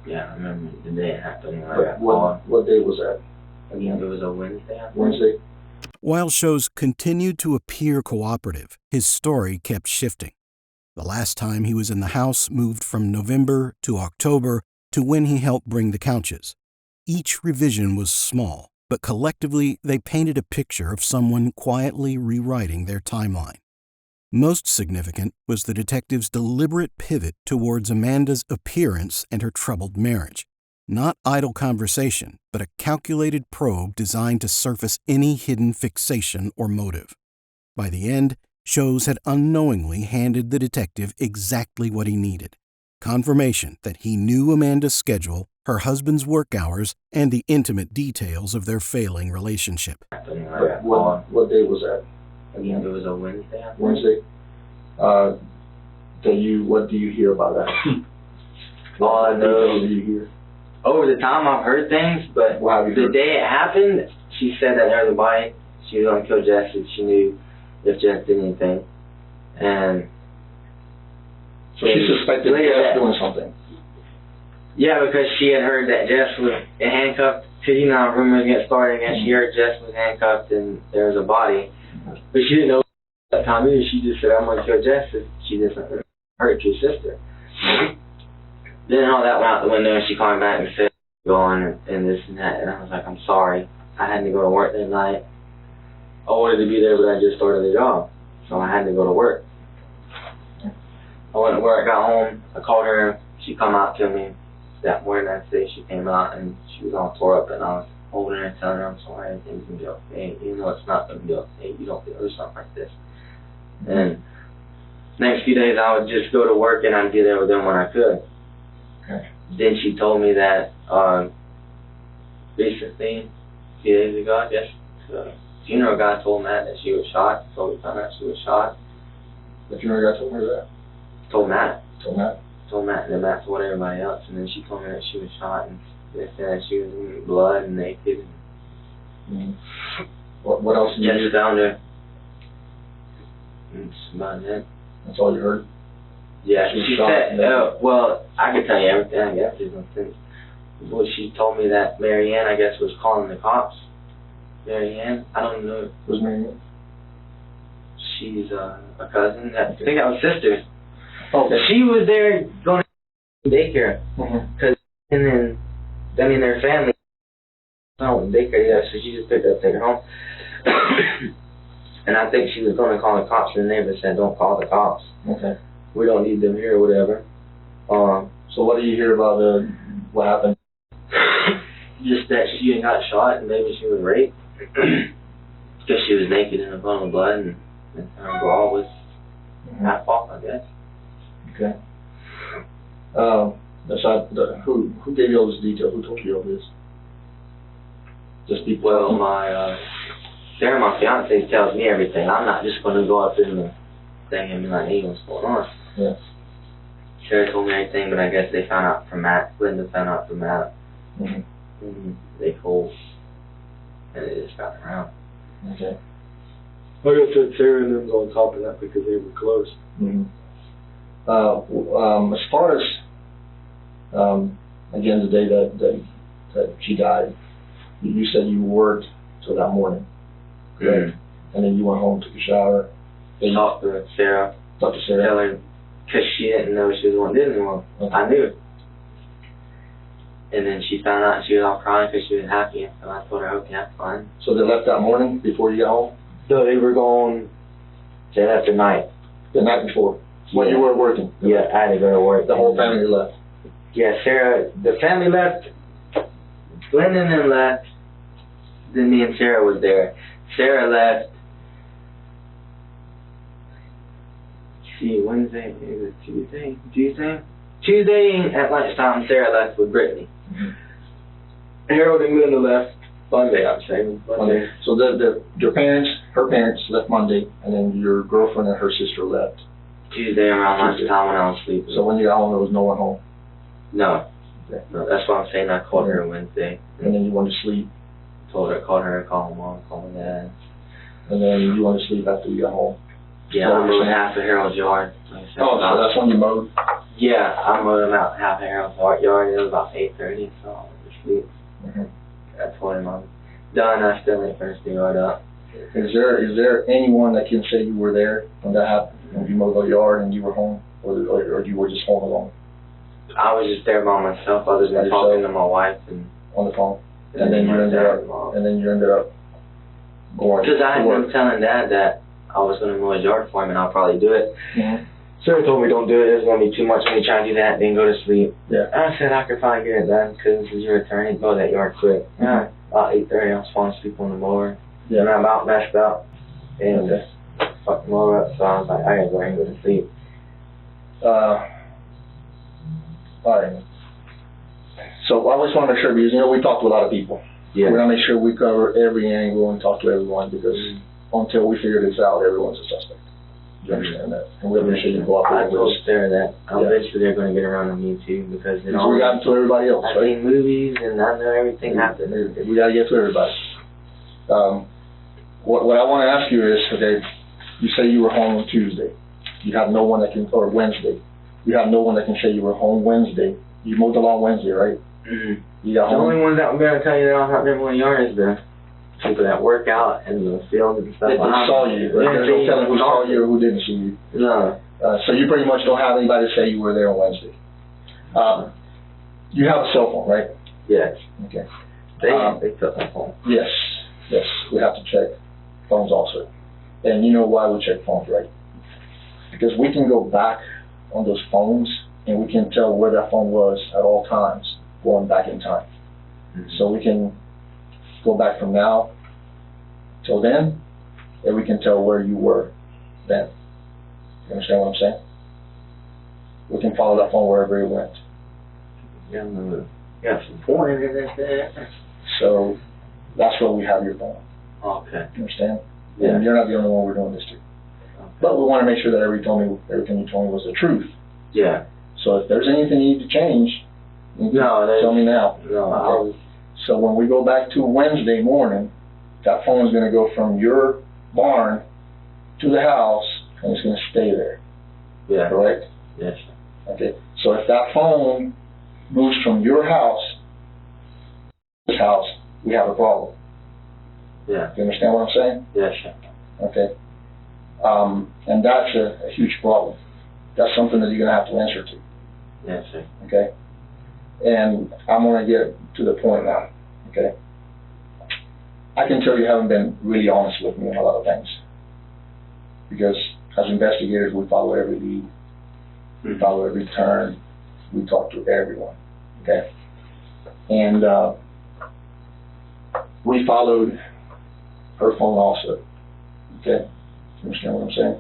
Yeah, I remember the day it happened. When I got called. What day was that? I think it was a Wednesday. I think. Wednesday? While shows continued to appear cooperative, his story kept shifting. The last time he was in the house moved from November to October to when he helped bring the couches. Each revision was small, but collectively they painted a picture of someone quietly rewriting their timeline. Most significant was the detective's deliberate pivot towards Amanda's appearance and her troubled marriage. Not idle conversation, but a calculated probe designed to surface any hidden fixation or motive. By the end, Shows had unknowingly handed the detective exactly what he needed: confirmation that he knew Amanda's schedule, her husband's work hours, and the intimate details of their failing relationship. What day was that? I think it was a Wednesday. I think. Wednesday? What do you hear about that? All I know, What do you hear? over the time I've heard things, but What have you the heard? day it happened, she said that there was a bite. She was going to kill Jess if she knew if Jess did anything. And So she suspected Jess doing something. yeah, because she had heard that Jess was handcuffed. Because, you know, rumors get started again. She heard Jess was handcuffed and there was a body. But she didn't know at that time either. She just said, I'm going to kill Jess if she doesn't hurt your sister. Then all that went out the window and she called me back and said, go on and this and that. And I was like, I'm sorry. I had to go to work that night. I wanted to be there, but I just started the job. So I had to go to work. I went to work, got home, I called her, she come out to me that morning. That day she came out and she was all tore up, and I was holding her and telling her I'm sorry, everything's gonna be okay. You know it's not gonna be okay, you don't feel something like this. And next few days I would just go to work and I'd be there with them when I could. Okay. Then she told me that recently, a few days ago, I guess, the funeral guy told Matt that she was shot. So we found out she was shot. The funeral guy told her that? Told Matt. Told Matt? Told Matt, and then Matt told everybody else. And then she told me that she was shot, and they said that she was in blood and naked. Mm-hmm. What else did you Just hear? found her. And that's about it. That's all you heard? Yeah, She was she shot said, and then- well, I could tell you everything, I guess. There's no sense. Well, she told me that Mary Ann, I guess, was calling the cops. Mary Ann, I don't know. Who's Mary Ann? She's a cousin. I think that was sisters. Okay. She was there going to daycare. Mm-hmm. Cause, and then, I mean, their family, no daycare, yeah, so she just picked her up, take her home. And I think she was going to call the cops, and the neighbor said, don't call the cops. Okay. We don't need them here or whatever. So what do you hear about what happened? Just that she got shot and maybe she was raped. Because she was naked in a puddle of blood and her bra was half off, I guess. Okay. Who gave you all this detail? Who told you all this? Just people? Well, Sarah, my fiance, tells me everything. I'm not just going to go up in the thing and be like, hey, what's going on? Yeah. Sarah told me everything, but I guess they found out from Matt. Linda found out from Matt. Mm-hmm. And they told, and it just got around. Okay. Like I said, Sarah and them's on top of that because they were close. Mm-hmm. As far as, again, the day that she died, you said you worked till that morning, correct? Mm-hmm. And then you went home, took a shower. Then Talked to Sarah. Talked to Sarah. Tell her, because she didn't know she was going to do anyone. Okay. I knew. And then she found out, she was all crying because she was happy, and so I told her, okay, that's fine. So they left that morning before you got home? So they were gone, they left the night. The night before? When you were working? Yeah, I had to go to work. The whole family left? Yeah, Sarah, the family left, Glenn and them left, then me and Sarah was there. Sarah left, see, Wednesday, is it Tuesday? Tuesday at lunchtime, Sarah left with Brittany. Harold and Linda left Monday, I'm saying. Monday. So your parents, her parents left Monday, and then your girlfriend and her sister left Tuesday around lunchtime when I was sleeping. So when you got home, there was no one home? No. Okay. No, that's what I'm saying. I called her Wednesday. And then you went to sleep? Called her, called mom, called my dad. And then you went to sleep after you got home? Yeah, I mowed half of Harold's yard. Like I said, so that's when you mowed? Yeah, I mowed him out half of Harold's yard. It was about 8:30, so I went to sleep. I told him I'm done. I still ain't finished the yard up. Is there anyone that can say you were there when that happened? When you mowed the yard and you were home? Or you were just home alone? I was just there by myself, other than talking to my wife and on the phone. And then you ended up going. Because I had been telling Dad that I was going to mow his yard for him, and I'll probably do it. Sarah told me don't do it. There's going to be too much of me trying to do that, then go to sleep. Yeah. I said I could probably get it done because this is your attorney. Mow that yard quick. Yeah. About 8:30, I was falling asleep on the mower. Yeah. And I'm about messed up. And fucked the mower up, so I was like, I gotta go ahead and go to sleep. Alright. So I just want to make sure, because we talk to a lot of people. Yeah. We want to make sure we cover every angle and talk to everyone, because until we figure this out, everyone's a suspect. You understand that? And we'll make sure you go up I there told with us. Sarah that eventually they're going to get around to me too, because We got to everybody else, I've right? seen movies and I know everything happens. We got to get to everybody. What I want to ask you is, okay, you say you were home on Tuesday. You have no one that can, or Wednesday. You have no one that can say you were home Wednesday. You mowed the lawn Wednesday, right? You got The home. only ones that I'm going to tell you that I'm not there mowing yard is the people that work out in the field and stuff. They saw you. There's no telling who saw you or who didn't see you. No. So you pretty much don't have anybody to say you were there on Wednesday. You have a cell phone, right? Yes. Okay. They took my phone. Yes. We have to check phones also. And you know why we check phones, right? Because we can go back on those phones and we can tell where that phone was at all times, going back in time. So we can go back from now till then, and we can tell where you were then. You understand what I'm saying? We can follow that phone wherever it went. Yeah, no. You have some point in there. So that's where we have your phone. Okay. You understand? Yeah. And you're not the only one we're doing this to. Okay. But we want to make sure that everything you told me was the truth. Yeah. So if there's anything you need to change, you can tell me now. No, So when we go back to Wednesday morning, that phone is going to go from your barn to the house, and it's going to stay there. Yeah. Correct? Yes. Okay. So if that phone moves from your house to this house, we have a problem. Yeah. You understand what I'm saying? Yes. Okay. And that's a huge problem. That's something that you're going to have to answer to. Yes, sir. Okay? And I'm going to get to the point now. Okay? I can tell you haven't been really honest with me on a lot of things. Because as investigators, we follow every lead. We follow every turn. We talk to everyone. Okay? And we followed her phone also. Okay? You understand what I'm saying?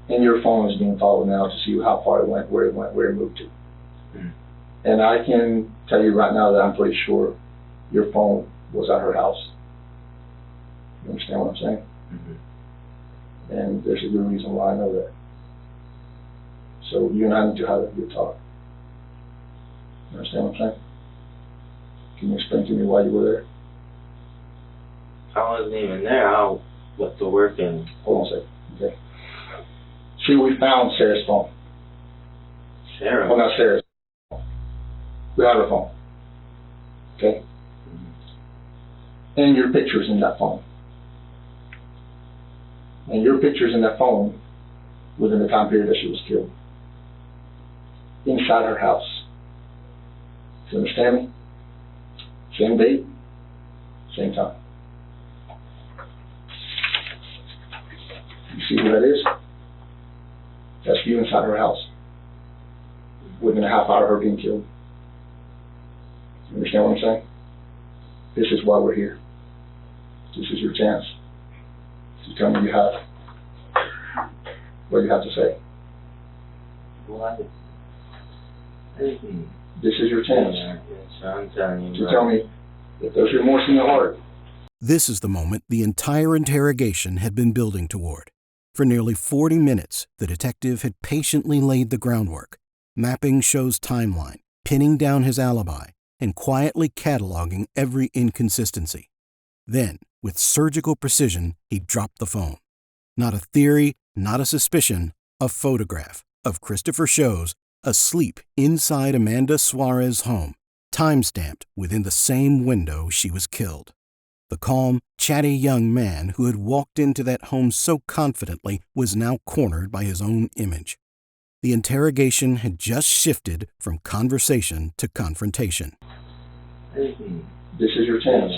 And your phone is being followed now to see how far it went, where it moved to. And I can tell you right now that I'm pretty sure your phone was at her house. You understand what I'm saying? And there's a good reason why I know that. So you and I need to have a good talk. You understand what I'm saying? Can you explain to me why you were there? I wasn't even there. I went to work and... Hold on a second. Okay. See, we found Sarah's phone. Sarah? Well, not Sarah's. We have her phone. Okay? And your pictures in that phone. And your pictures in that phone within the time period that she was killed. inside her house. You understand me? Same date, same time. You see who that is? That's you inside her house. Within a half hour of her being killed. You understand what I'm saying? This is why we're here. This is your chance to tell me you have what you have to say. What? This is your chance So I'm telling you, to tell me if there's remorse in your heart. This is the moment the entire interrogation had been building toward. For nearly 40 minutes, the detective had patiently laid the groundwork, mapping Show's timeline, pinning down his alibi, and quietly cataloging every inconsistency. Then, with surgical precision, he dropped the phone. Not a theory, not a suspicion, a photograph of Christopher Shows asleep inside Amanda Suarez's home, time-stamped within the same window she was killed. The calm, chatty young man who had walked into that home so confidently was now cornered by his own image. The interrogation had just shifted from conversation to confrontation. This is your chance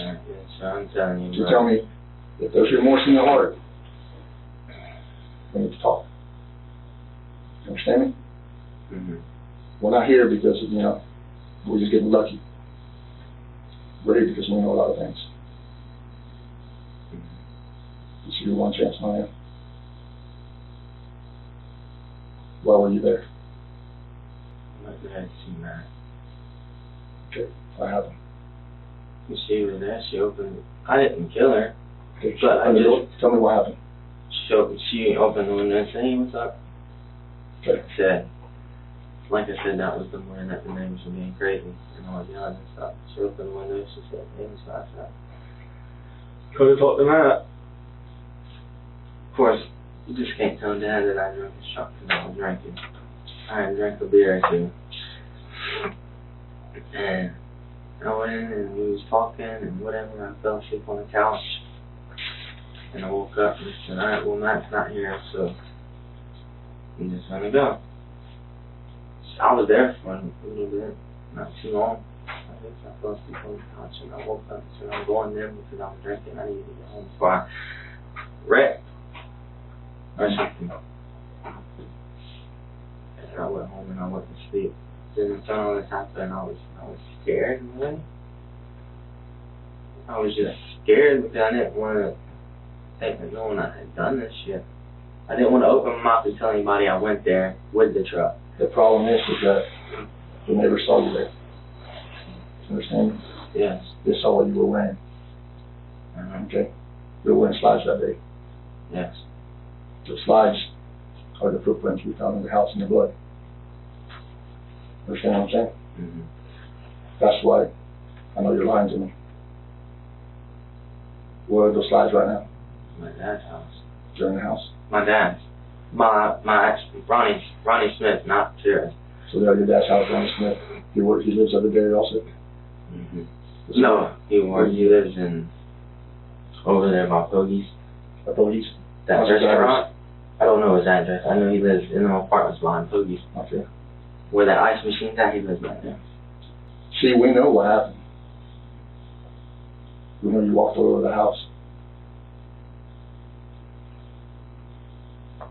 So I'm telling you, to tell me if there's remorse in your heart. We need to talk. You understand me? Mm-hmm. We're not here because, we're just getting lucky. We're here because we know a lot of things. This is your one chance, Maya. Why were you there? I'm not glad to see Matt. Okay, I haven't. She was there, she opened, I didn't kill her, Okay, but I just, tell me what happened. she opened the window and said, hey, what's up? Okay. I said, like I said, that was the morning that the neighbors were being crazy and all yelling and stuff. She opened the window, she said, hey, what's up? Could have talked to Matt. Of course, you just can't tell Dad that I drunk his truck because I was drinking. I had drank a beer or two. And I went in and we was talking and whatever. I fell asleep on the couch. And I woke up and said, alright, well, Matt's not here, so I'm just gonna go. So I was there for a little bit, not too long. I guess I fell asleep on the couch and I woke up and said, I'm going there because I was drinking. I needed to get home before I wrecked or something. And I went home and I went to sleep. Then when all this happened, I was scared in a way. I was just scared because I didn't want to think that no one had done this shit. I didn't want to open my mouth and tell anybody I went there with the truck. The problem is that the neighbor saw you there. You understand? Yes. They saw what you were wearing. Okay? You were wearing slides that day. Yes. The slides are the footprints we found in the house in the blood. Understand what I'm saying? Mm-hmm. That's why I know you're lying to me. Where are those slides right now? My dad's house. They're in the house. My dad's. My ex, Ronnie Smith, not Suarez. So they're at your dad's house, Ronnie Smith. He lives over there also? Mm-hmm. No, he lives in, over there by Pogies. At Pogies? That restaurant? I don't know his address. I know he lives in the apartments behind Pogies. Okay. Where that ice machine's at, he lives right there. See, we know what happened. We know you walked all over the house.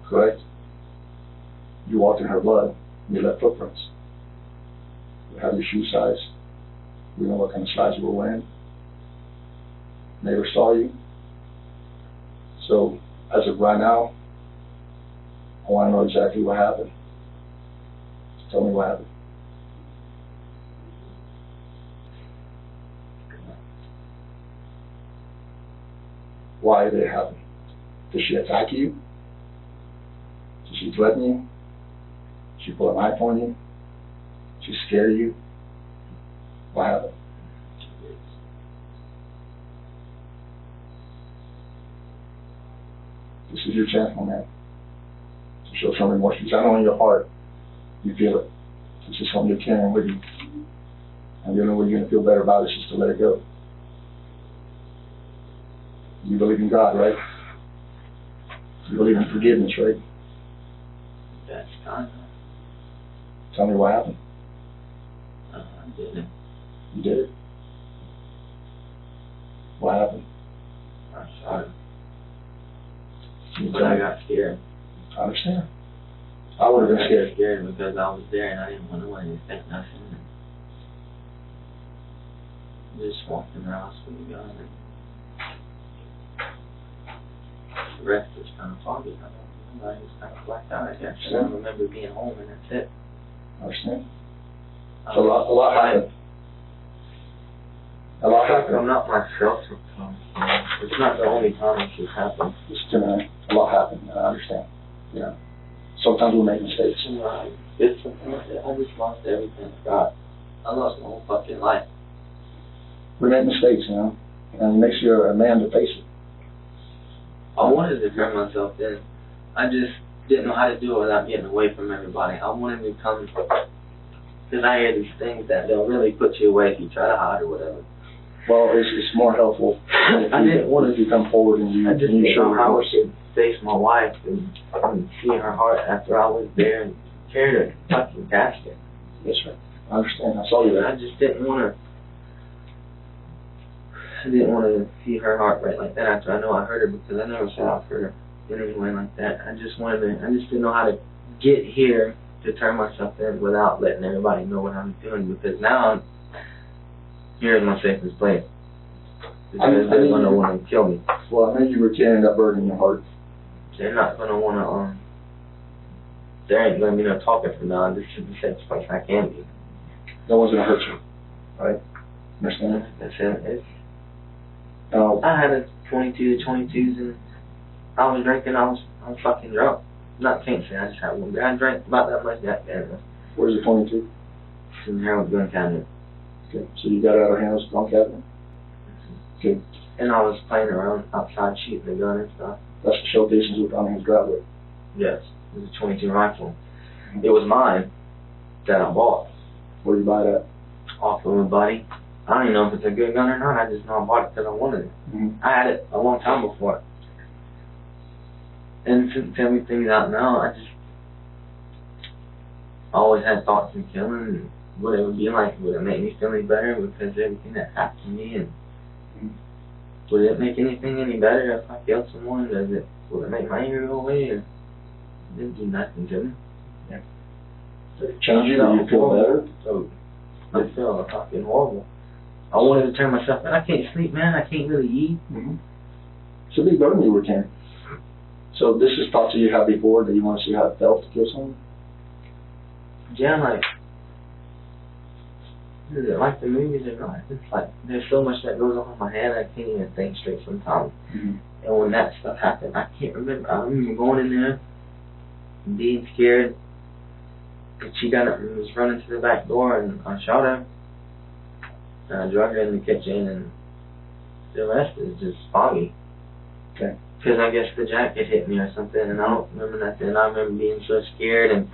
Correct? You walked in her blood, and you left footprints. We have your shoe size. We know what kind of size you were wearing. Neighbor saw you. So, as of right now, I want to know exactly what happened. Tell me what happened. Why did it happen? Did she attack you? Did she threaten you? Did she pull a knife on you? Did she scare you? What happened? This is your chance, my man, to show some remorse. Because I know in your heart, you feel it. This is something you're carrying with you. And the only way you're going to feel better about it is just to let it go. You believe in God, right? You believe in forgiveness, right? That's kind of. Tell me what happened. I didn't. You did it. What happened? I shot him. You But tell I me. got scared. I understand. I would have been I scared. got scared because I was there and I didn't want to win anything, nothing. And just walked in the house with a gun and the rest is kind of foggy. I don't remember. I just kind of blacked out, I guess. And I remember being home and that's it. I understand. So a lot happened. A lot I'm happened. not myself sometimes. It's not the only time it should happen. Just a lot happened. I understand. You know, sometimes we make mistakes. It's something like that. I just lost everything I got. I lost my whole fucking life. We make mistakes, you know, and it makes you a man to face it. I wanted to turn myself in. I just didn't know how to do it without getting away from everybody. I wanted to come, because I hear these things that they'll really put you away if you try to hide or whatever. Well, it's more helpful if I didn't want if you come forward and you I just and you didn't show know how I remorse. should face my wife and see her heart after I was there and carried her fucking casket. Yes, sir. I understand. I saw you I there. just didn't want to see her heart break like that after I know I hurt her, because I never said I hurt her in any way like that. I just didn't know how to get here to turn myself in without letting everybody know what I'm doing, because now here's my safest place. Because they're going to want to kill me. Well, I know you were carrying that burden in your heart. They're not going to want to, there ain't going to be no talking from now on. This is the safest place I can be. No one's going to hurt you. Right? Understand? That's it. Now, I had a 22 to 22s and I was drinking, I was fucking drunk. Can't say I just had one beer. I drank about that much that day. where's the 22? It's in the heroin gun cabinet. Okay, so you got it out of hand, gun cabinet. Okay, And I was playing around outside shooting the gun and stuff. that's the showcases we found in his driveway. Yes, it was a 22 rifle. It was mine that I bought Where do you buy that? off of a buddy. I don't even know if it's a good gun or not. I just know I bought it because I wanted it. Mm-hmm. I had it a long time before. And since everything's out now, I always had thoughts of killing and what it would be like. Would it make me feel any better because of everything that happened to me? And would it make anything any better if I killed someone? Would it make my anger go away? Or it didn't do nothing to me. Did it change you? Do you feel better? So I feel fucking horrible. I wanted to turn myself in. I can't sleep, man. I can't really eat. Mm-hmm. It's a big burden you were carrying. So this is thoughts that you had before that you want to see how it felt to kill someone? Yeah, like, is it like the movies or not? It's like, there's so much that goes on in my head, I can't even think straight sometimes. Mm-hmm. And when that stuff happened, I can't remember. I remember going in there, being scared, and she was running to the back door, and I shot her, and I drug her in the kitchen, and the rest is just foggy. Okay. Because I guess the jacket hit me or something, and I don't remember nothing. I remember being so scared, and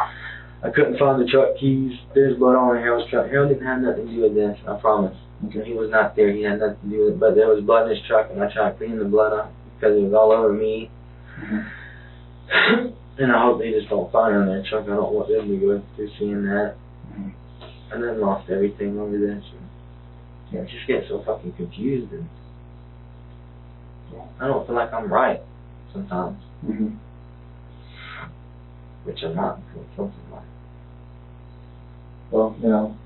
I couldn't find the truck keys. There's blood on Harold's truck. Harold didn't have nothing to do with this, I promise. Okay. He was not there. He had nothing to do with it. But there was blood in his truck, and I tried to clean the blood up because it was all over me. Mm-hmm. And I hope they just don't find her in their truck. I don't want them to go through seeing that. Mm-hmm. And then lost everything over this. Yeah. I just get so fucking confused. And I don't feel like I'm right sometimes. Mm-hmm. Which I'm not until I kill somebody. Well, you know,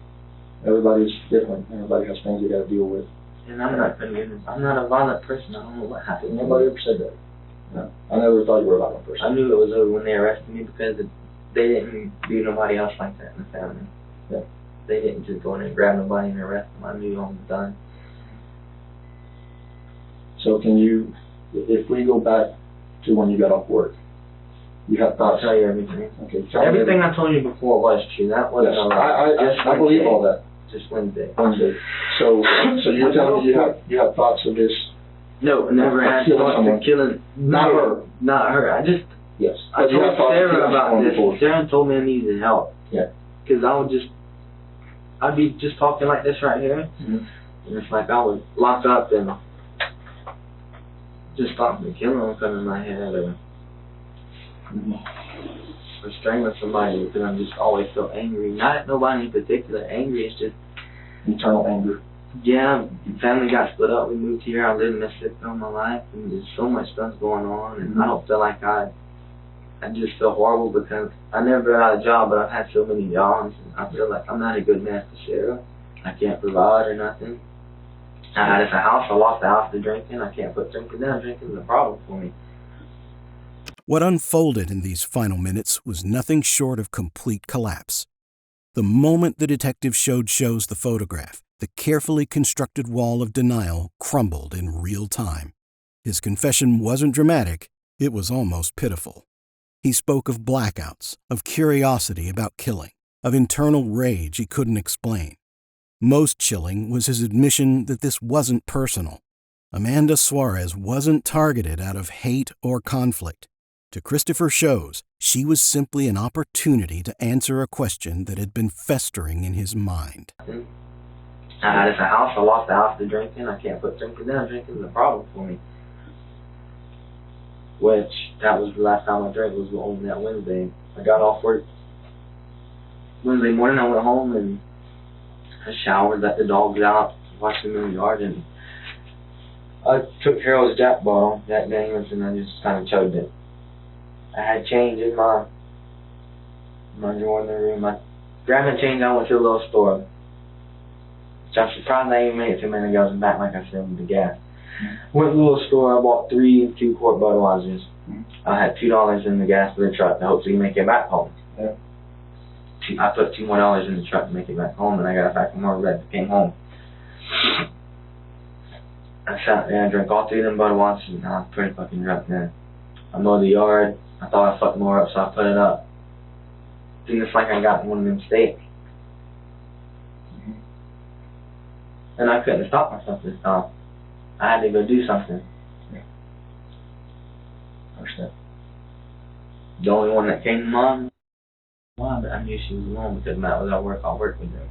everybody's different. Everybody has things they got to deal with. And I'm not a violent person. I don't know what happened. Nobody ever said that. No. I never thought you were a violent person. I knew it was over when they arrested me because they didn't do nobody else like that in the family. Yeah. They didn't just go in and grab nobody and arrest them. I knew I was done. So can you, if we go back to when you got off work, you have I'll thoughts? tell you everything. Okay. Tell me Everything I told you before was true. That wasn't Yes, a lie. I believe all that. Just Wednesday. Wednesday. So you're telling me you have thoughts of this? No, never had Killing thoughts someone. of killing. Not her. Not her. Yes. I But you told have thoughts of Sarah killing about someone this. before. Sarah told me I needed help. Yeah. Because I'd be just talking like this right here. Mm-hmm. And it's like I would lock up and just thoughts of killing would come in my head. Or Mm-hmm. for strangling somebody because I'm just always so angry. Not at nobody in particular angry, it's just Internal anger. yeah, family got split up, we moved here, I lived in Mississippi all my life, and there's so much stuff going on, and I don't feel like I just feel horrible because I never had a job, but I've had so many jobs, and I feel like I'm not a good man for Sarah. I can't provide or nothing. I had a house, I lost the house to drinking, I can't put drinking down, drinking is a problem for me. What unfolded in these final minutes was nothing short of complete collapse. The moment the detective showed Shows the photograph, the carefully constructed wall of denial crumbled in real time. His confession wasn't dramatic, it was almost pitiful. He spoke of blackouts, of curiosity about killing, of internal rage he couldn't explain. Most chilling was his admission that this wasn't personal. Amanda Suarez wasn't targeted out of hate or conflict. To Christopher Shows, she was simply an opportunity to answer a question that had been festering in his mind. I had a house, I lost the house to drinking, I can't put drinking down, drinking is a problem for me. Which, that was the last time I drank, was on that Wednesday. I got off work Wednesday morning, I went home and I showered, let the dogs out, watched them in the yard, and I took Harold's Jack bottle, Jack Daniels, and I just kind of chugged it. I had change in my drawer in the room. I grabbed the change, I went to a little store. Which I'm surprised I even made it 2 minutes ago. I was back, like I said, with the gas. Went to a little store, I bought 3 2-quart Budweisers. I had $2 in the gas for the truck to hopefully make it back home. Yeah. I put $2 more in the truck to make it back home, and I got back from work, came home. I sat there and drank all 3 of them Budweisers, and I was pretty fucking drunk then. I mowed the yard. I thought I fucked more up, so I put it up. Seemed it's like I got one of them steaks. And I couldn't stop myself this time. I had to go do something. Yeah. I understand. The only one that came to mind, but I knew she was alone because Matt was at work. I worked with her.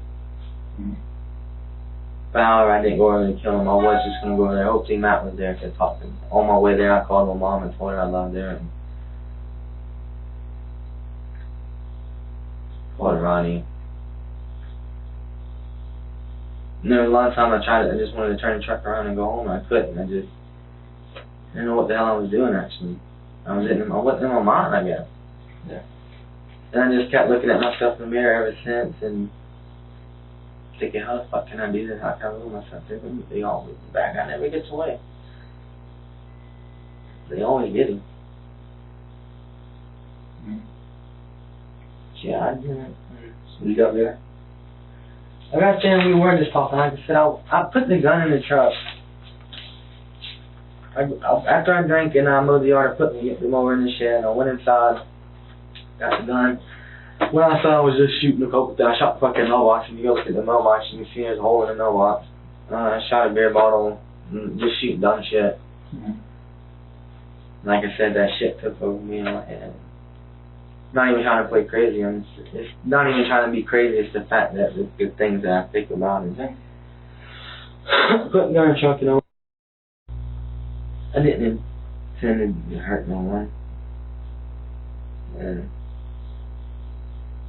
But however, I didn't go over to kill him. I was just going to go over there. Hopefully Matt was there to talk to him. On my way there, I called my mom and told her I loved her. And called Ronnie. And there was a lot of times I just wanted to turn the truck around and go home. I couldn't. I didn't know what the hell I was doing, actually. I wasn't in my mind, I guess. Yeah. And I just kept looking at myself in the mirror ever since and thinking, how the fuck can I do this? How can I ruin myself? They always, the bad guy never gets away. They always get him. Yeah, I didn't. So you got there? I got there and we were just talking. Like I said, I put the gun in the truck. After I drank and I mowed the yard, I put the mower in the shed. I went inside, got the gun. What I thought I was just shooting a couple things. I shot the fucking mailbox. If you go look at the mailbox, you can see there's a hole in the mailbox. I shot a beer bottle, just shooting dumb shit. Like I said, that shit took over me in my head. Not even trying to play crazy. It's not even trying to be crazy. It's the fact that it's the things that I think about. And putting gun in the truck, you know. I didn't intend to hurt no one. And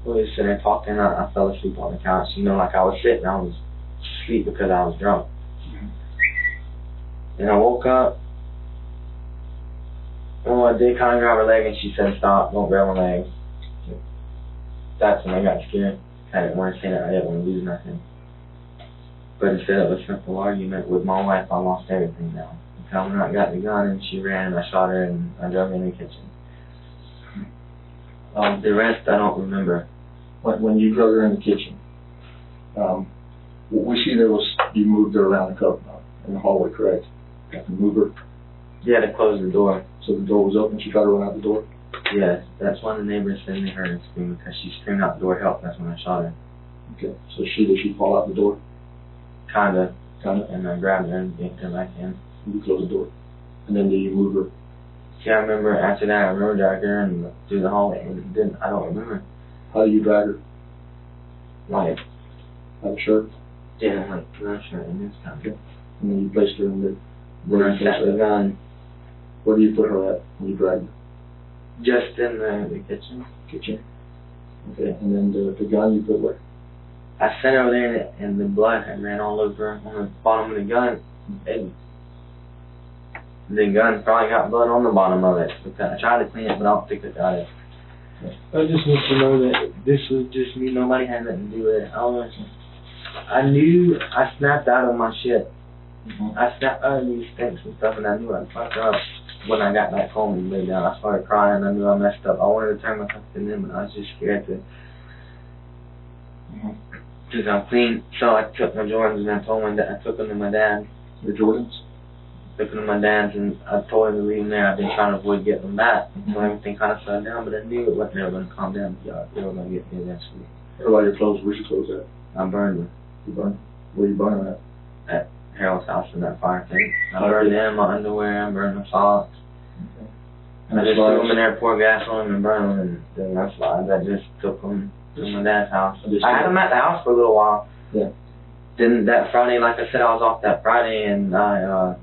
we were sitting there talking. I fell asleep on the couch. You know, like I was sitting, I was asleep because I was drunk. And I woke up. Oh, I did kind of grab her leg, and she said, "Stop! Don't grab my leg." That's when I got scared. I didn't want to say that. I didn't want to lose nothing. But instead of a simple argument with my wife, I lost everything now. Until when I got the gun, and she ran, and I shot her, and I drove her in the kitchen. The rest, I don't remember. When you drug her in the kitchen, we see there was, you moved her around in the hallway, correct? You have to move her. You had to close the door. So the door was open, she tried to run out the door? Yes, that's when the neighbors said they heard her scream because she screamed out the door, help, that's when I shot her. Okay, so did she fall out the door? Kinda. And I grabbed her and yanked her back in. You closed the door. And then did you move her? See, I remember after that, I remember dragging her and through the hallway, and then I don't remember. How did you drag her? Like, Out of shirt? yeah, like, no shirt and this kind of. Okay. And then you placed her in the, Where I sat the gun. where do you put her at when you dragged her? Just in the kitchen. Okay. kitchen. Okay, and then the gun you put where? I sat over there and the blood had ran all over on the bottom of the gun. And the gun probably got blood on the bottom of it. I tried to clean it, but I don't think it got it. I just want to know that this was just me. Nobody had nothing to do with it. I knew I snapped out of my shit. I snapped out of these stinks and stuff, and I knew I fucked up when I got back home and laid down. I started crying. I knew I messed up. I wanted to turn myself in, but I was just scared to. Because I'm clean. So I took my Jordans and I told my dad. I took them to my dad. The Jordans? Took them to my dad's and I told him to leave them there. I've been trying to avoid getting them back. So everything kind of slowed down, but I knew it wasn't ever going to calm down. Yeah, they were going to get me eventually. What about your clothes? Where's your clothes at? I burned them. You burned? Where you burn them at? At Harold's house in that fire thing. I burned them, my underwear, I burned my socks. Okay. And I just threw them in there, poured gas on them and burned them, and then that's why I just took them to my dad's house. I had them at the house for a little while. Yeah. Then that Friday, like I said, I was off that Friday, and I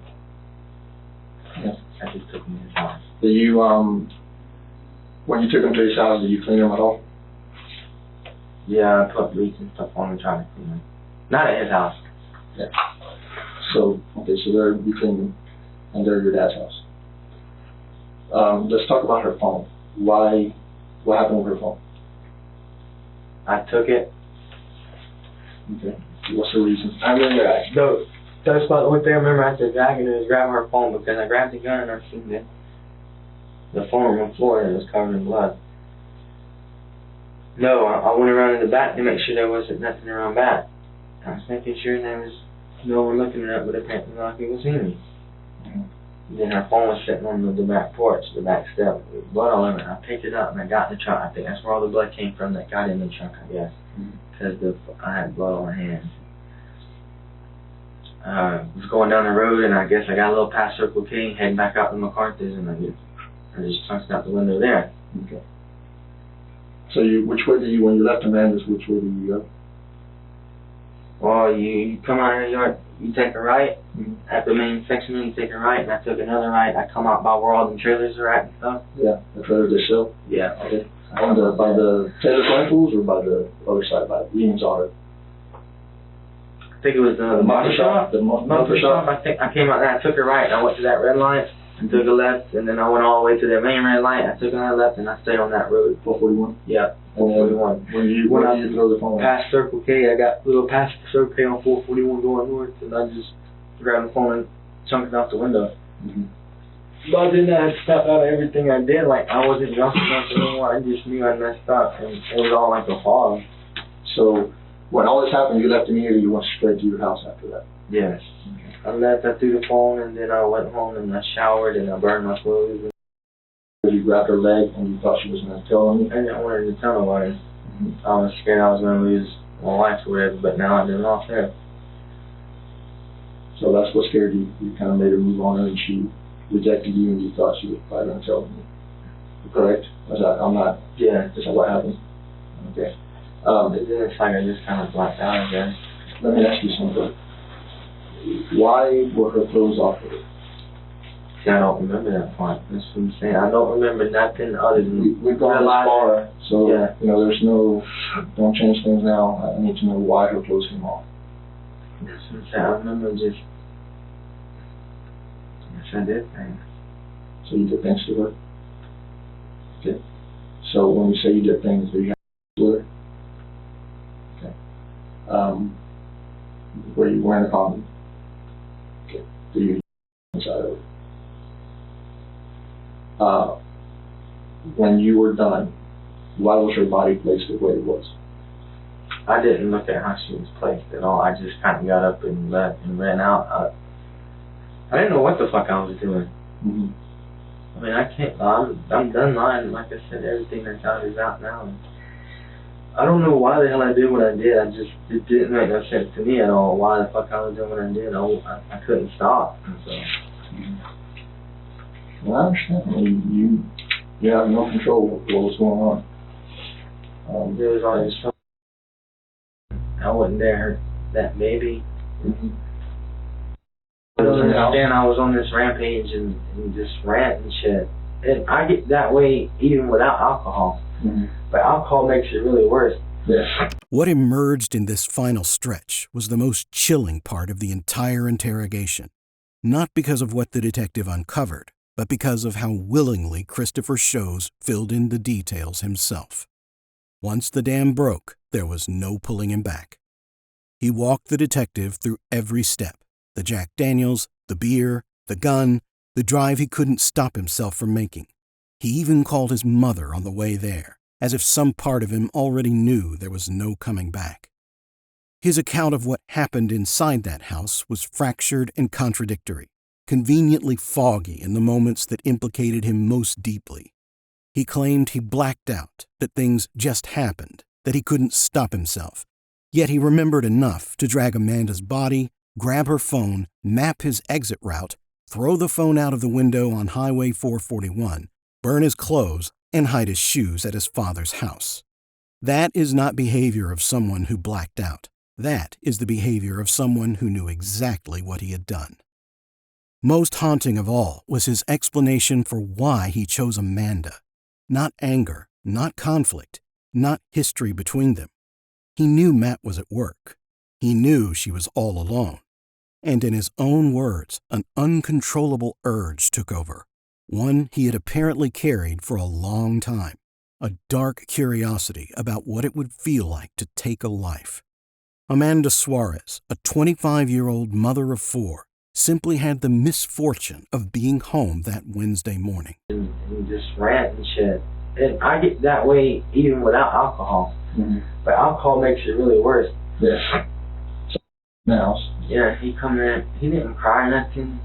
just took them to his house. Did you, when you took them to his house, did you clean them at all? Yeah, I put bleach and stuff on them, trying to clean them. Not at his house. Yeah. So, okay, so there you cleaned them, and they're at your dad's house. Let's talk about her phone. What happened with her phone? I took it. Okay. What's the reason? I remember, that's about the only thing I remember after dragging it was grabbing her phone, because I grabbed the gun and I seen the phone on the floor and it was covered in blood. No, I went around in the back to make sure there wasn't nothing around back. I was making sure there was no one looking at it, but apparently nobody was seeing me. Then her phone was sitting on the back porch, the back step, with blood all over it. I picked it up and I got in the truck. I think that's where all the blood came from that got in the truck, I guess. Because I had blood on my hands. Was going down the road and I guess I got a little past Circle K, heading back out to McCarthy's, and I just chunked out the window there. Okay. So which way did you, when you left Amanda's, which way did you go? Well, you come out of the yard, you take a right, at the main section, you take a right, and I took another right. I come out by where all the trailers are at and stuff. Yeah, the trailers they sell? Yeah. Okay. By the Taylor Rifles or by the other side, by Lean's Auto? I think it was the motor shop. The motor shop? I think I came out there, I took a right, and I went to that red light, and took a left, and then I went all the way to that main red light, I took another left, and I stayed on that road. 441? Yeah, And then 441. When I throw the phone? Past Circle K, I got a little past Circle K on 441 going north, and I just grabbed the phone and chunked it out the window. But then I stopped out of everything I did, like I wasn't drunk enough anymore, I just knew I messed up, and it was all like a fog. So, when all this happened, you left immediately, you went straight to your house after that? Yes. I left, I threw the phone, and then I went home and I showered and I burned my clothes. You grabbed her leg and you thought she was going to tell on you? I didn't want her to tell nobody. I was scared I was going to lose my life or whatever, but now I did it off there. So that's what scared you. You kind of made her move on her and she rejected you and you thought she was probably going to tell you. Correct? I'm not. Yeah. This is what happened. Okay. It's like I just kind of blacked out, I guess. Let me ask you something. Why were her clothes off of her? See, I don't remember that part. That's what I'm saying. I don't remember nothing other than We've gone this far, so yeah. There's no, don't change things now. I need to know why her clothes came off. That's what I'm saying. I remember just, yes, I did things. So you did things to her? Okay. So when you say you did things, do you have to with her? Okay. Were you wearing a condom? Okay. Do you inside of it? When you were done, why was her body placed the way it was? I didn't look at how she was placed at all. I just kind of got up and left and ran out. I didn't know what the fuck I was doing. I mean, I can't. I'm done lying. Like I said, everything that's out is out now. And I don't know why the hell I did what I did. It didn't make no sense to me at all. Why the fuck I was doing what I did? I couldn't stop. And so. Well, I understand. I mean, you have no control of what was going on. There was all this trouble. I wouldn't dare hurt that baby. I don't understand. I was on this rampage and just rant and shit. And I get that way even without alcohol. But alcohol makes it really worse. Yes. What emerged in this final stretch was the most chilling part of the entire interrogation, not because of what the detective uncovered, but because of how willingly Christopher Shows filled in the details himself. Once the dam broke, there was no pulling him back. He walked the detective through every step: the Jack Daniels, the beer, the gun, the drive he couldn't stop himself from making. He even called his mother on the way there, as if some part of him already knew there was no coming back. His account of what happened inside that house was fractured and contradictory, conveniently foggy in the moments that implicated him most deeply. He claimed he blacked out, that things just happened, that he couldn't stop himself. Yet he remembered enough to drag Amanda's body, grab her phone, map his exit route, throw the phone out of the window on Highway 441, burn his clothes, and hide his shoes at his father's house. That is not behavior of someone who blacked out. That is the behavior of someone who knew exactly what he had done. Most haunting of all was his explanation for why he chose Amanda. Not anger, not conflict, not history between them. He knew Matt was at work. He knew she was all alone. And in his own words, an uncontrollable urge took over, one he had apparently carried for a long time, a dark curiosity about what it would feel like to take a life. Amanda Suarez, a 25-year-old mother of 4, simply had the misfortune of being home that Wednesday morning. And just rant and shit. And I get that way even without alcohol. But alcohol makes it really worse. Yes. Now. Yeah, he come in, he didn't cry or nothing.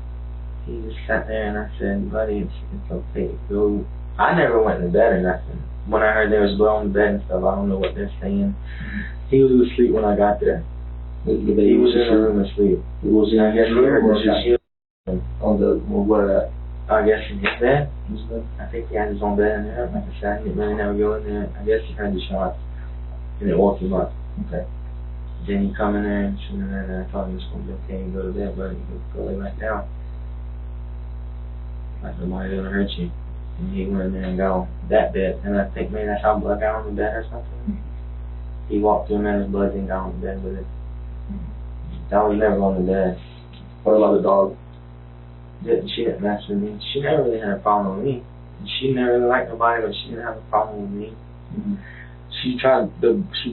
He just sat there and I said, buddy, it's okay. Go. I never went to bed or nothing. When I heard there was blood on the bed and stuff, I don't know what they're saying. He was asleep when I got there. He was in the room asleep. He was in his room or on the, where at? I guess in his bed. I think he had his own bed in there. Like I said, I didn't really never go in there. I guess he heard the shots and it woke him up. Okay. Then he come in there and sitting there and I told him it's going to be okay and go to bed, buddy. Go lay back down. Like nobody's going to hurt you. And he went in there and got on that bed. And I think maybe that's how blood got on the bed or something. He walked through him and his blood and got on the bed with it. That was never on the bed. What about the dog? She didn't mess with me. She never really had a problem with me. She never really liked nobody, but she didn't have a problem with me. She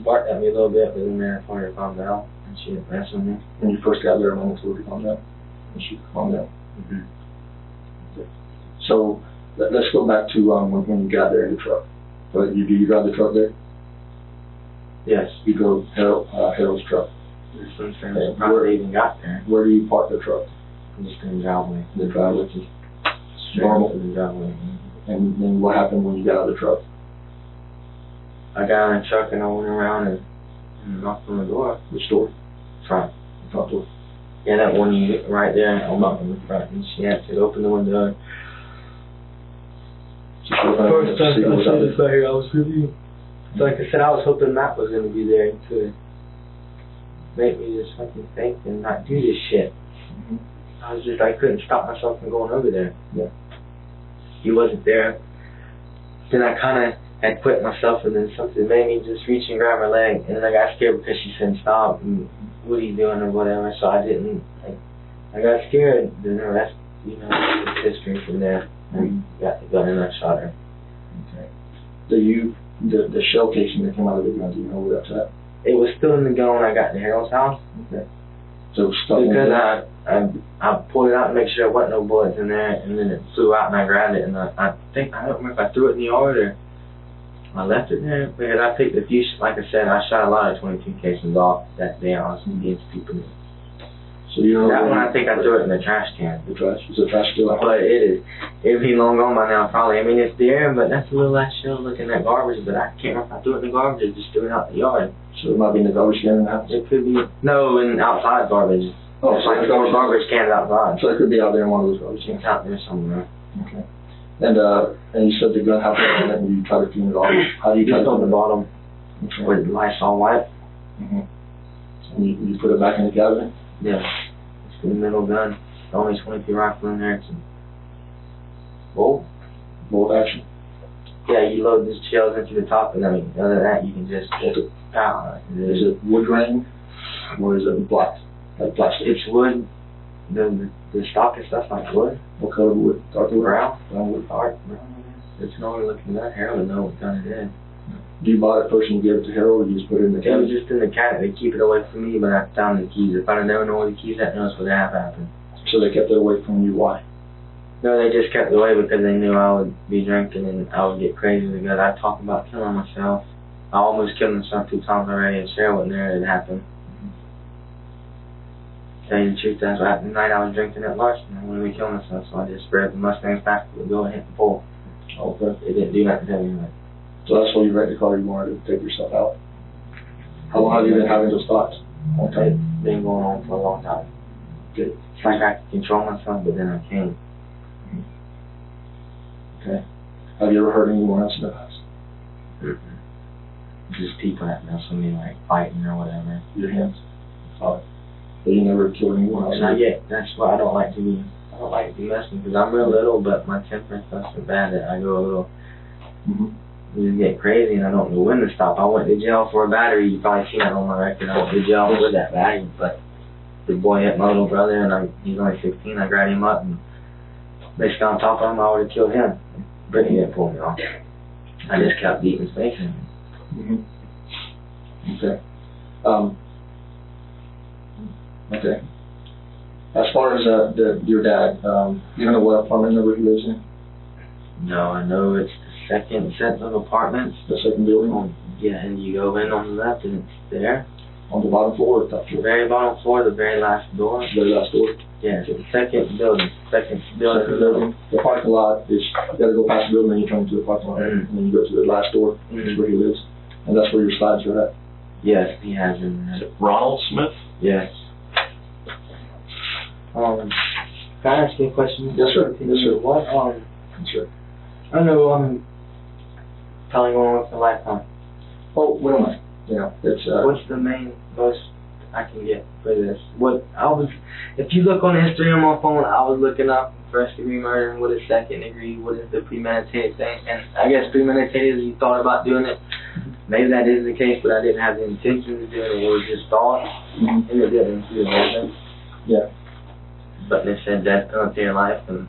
barked at me a little bit, but then I told her to calm down, and she didn't mess with me. When you first got there, Amanda told her to calm down, and she calmed down. Okay. So let's go back to when you got there in the truck. So do you drive the truck there? Yes. You drove Harold's truck. Before they even got there. Where do you park the truck? Just in the driveway. The driveway. Straight Normal. to the driveway. And then what happened when you got out of the truck? I got in the truck and I went around and knocked on the door. Which door? Front. The front door. Yeah, that one unit right there. I knocked on the front and she answered, open the window. First time I saw this right here, I was really, like I said, I was hoping Matt was going to be there to make me just fucking think and not do this shit. I couldn't stop myself from going over there. Yeah. He wasn't there. Then I kind of had quit myself, and then something made me just reach and grab her leg, and then I got scared because she said stop, and what are you doing or whatever, so I didn't, I got scared, then the rest, it's history from there. I got the gun and I shot her. Okay. The shell casing that came out of the gun, do you know where that's at? It was still in the gun when I got to Harold's house. Okay. So stuff because I pulled it out to make sure there wasn't no bullets in there, and then it flew out and I grabbed it, and I don't remember if I threw it in the yard or I left it there, because I picked a few, like I said, I shot a lot of 22 casings off that day. I was being stupid. So you know that one I think I threw it in the trash can. The trash? Is the trash still out? But it'd be long gone by now probably. I mean, it's there, but that's a little less shell looking at garbage, but I can't remember if I threw it in the garbage or just threw it out the yard. So it might be in the garbage can in the house? It could be, no, in outside garbage. Oh, it's like the garbage cans outside. So it could be out there in one of those garbage cans? It's out there somewhere. Okay. And you said the gun had on it and you tried to clean it off. How do you try to on the bottom with Lysol wipe. And you put it back in the cabinet? Yeah. It's the middle gun. The only 23 rifle in there. It's bolt action? Yeah, you load the shells into the top, and then other than that, you can just pound. Is it wood grain, or is it black, like plastic? It's wood. The stock and stuff's like wood. What color wood? Dark wood? Brown. Brown wood. Dark brown, I guess. It's normally looking at that. Harold would know what kind it is. Do you buy it first and you give it to Harold, or you just put it in the It was cabinet? just in the cabinet. They keep it away from me, but I found the keys. If I'd have never known where the keys at, knows what happened. So they kept it away from you, why? No, they just kept it away because they knew I would be drinking and I would get crazy because I'd talk about killing myself. I almost killed myself 2 times already, and Sarah wasn't there. It happened. Tell you the truth, that's what happened the night I was drinking at Larson. I wanted to kill myself, so I just spread the Mustang back to go and hit the pole. Okay. It didn't do nothing to me. So that's why you wrecked the car, you wanted to take yourself out. How long have you been having those thoughts? Long time? It's been going on for a long time. Good. It's like I can control myself, but then I can't. Okay. Have you ever hurt anyone else in the past? Just people that mess with me, like fighting or whatever. Your hands? But you never killed anyone else? Not yet. That's why I don't like to be messing, because I'm real little, but my temper and stuff's so bad that I go a little, just get crazy, and I don't know when to stop. I went to jail for a battery. You probably seen that on my record. I went to jail with that battery, but the boy hit my little brother, and he's only 16. I grabbed him up, and basically on top of him, I would have killed him. Brittany didn't pull me off. I just kept beating his face in. Okay. Okay. As far as your dad, you know what apartment number he lives in? No, I know it's the second set of apartments. The second building? Yeah, and you go in on the left, and it's there. On the bottom floor or top The floor? very bottom floor, the very last door. Very last door? Yeah, it's the second building. Second building. Second building. The parking lot is, you gotta go past the building, then you turn into the parking lot, and then you go to the last door, that's where he lives. And that's where your slides are at? Yes, he has in Is there. it Ronald Smith? Yes. Can I ask you a question? Yes, sir. Yes, sir. What, Sure. I know, telling on with the lifetime. Oh, we don't mind. Yeah, it's, What's the most I can get for this? If you look on the history on my phone, I was looking up first degree murder and what is second degree, what is the premeditated thing, and I guess premeditated is you thought about doing it. Maybe that is the case, but I didn't have the intention to do it, it was just thought, and it didn't do the whole thing. yeah. But they said death penalty in life, and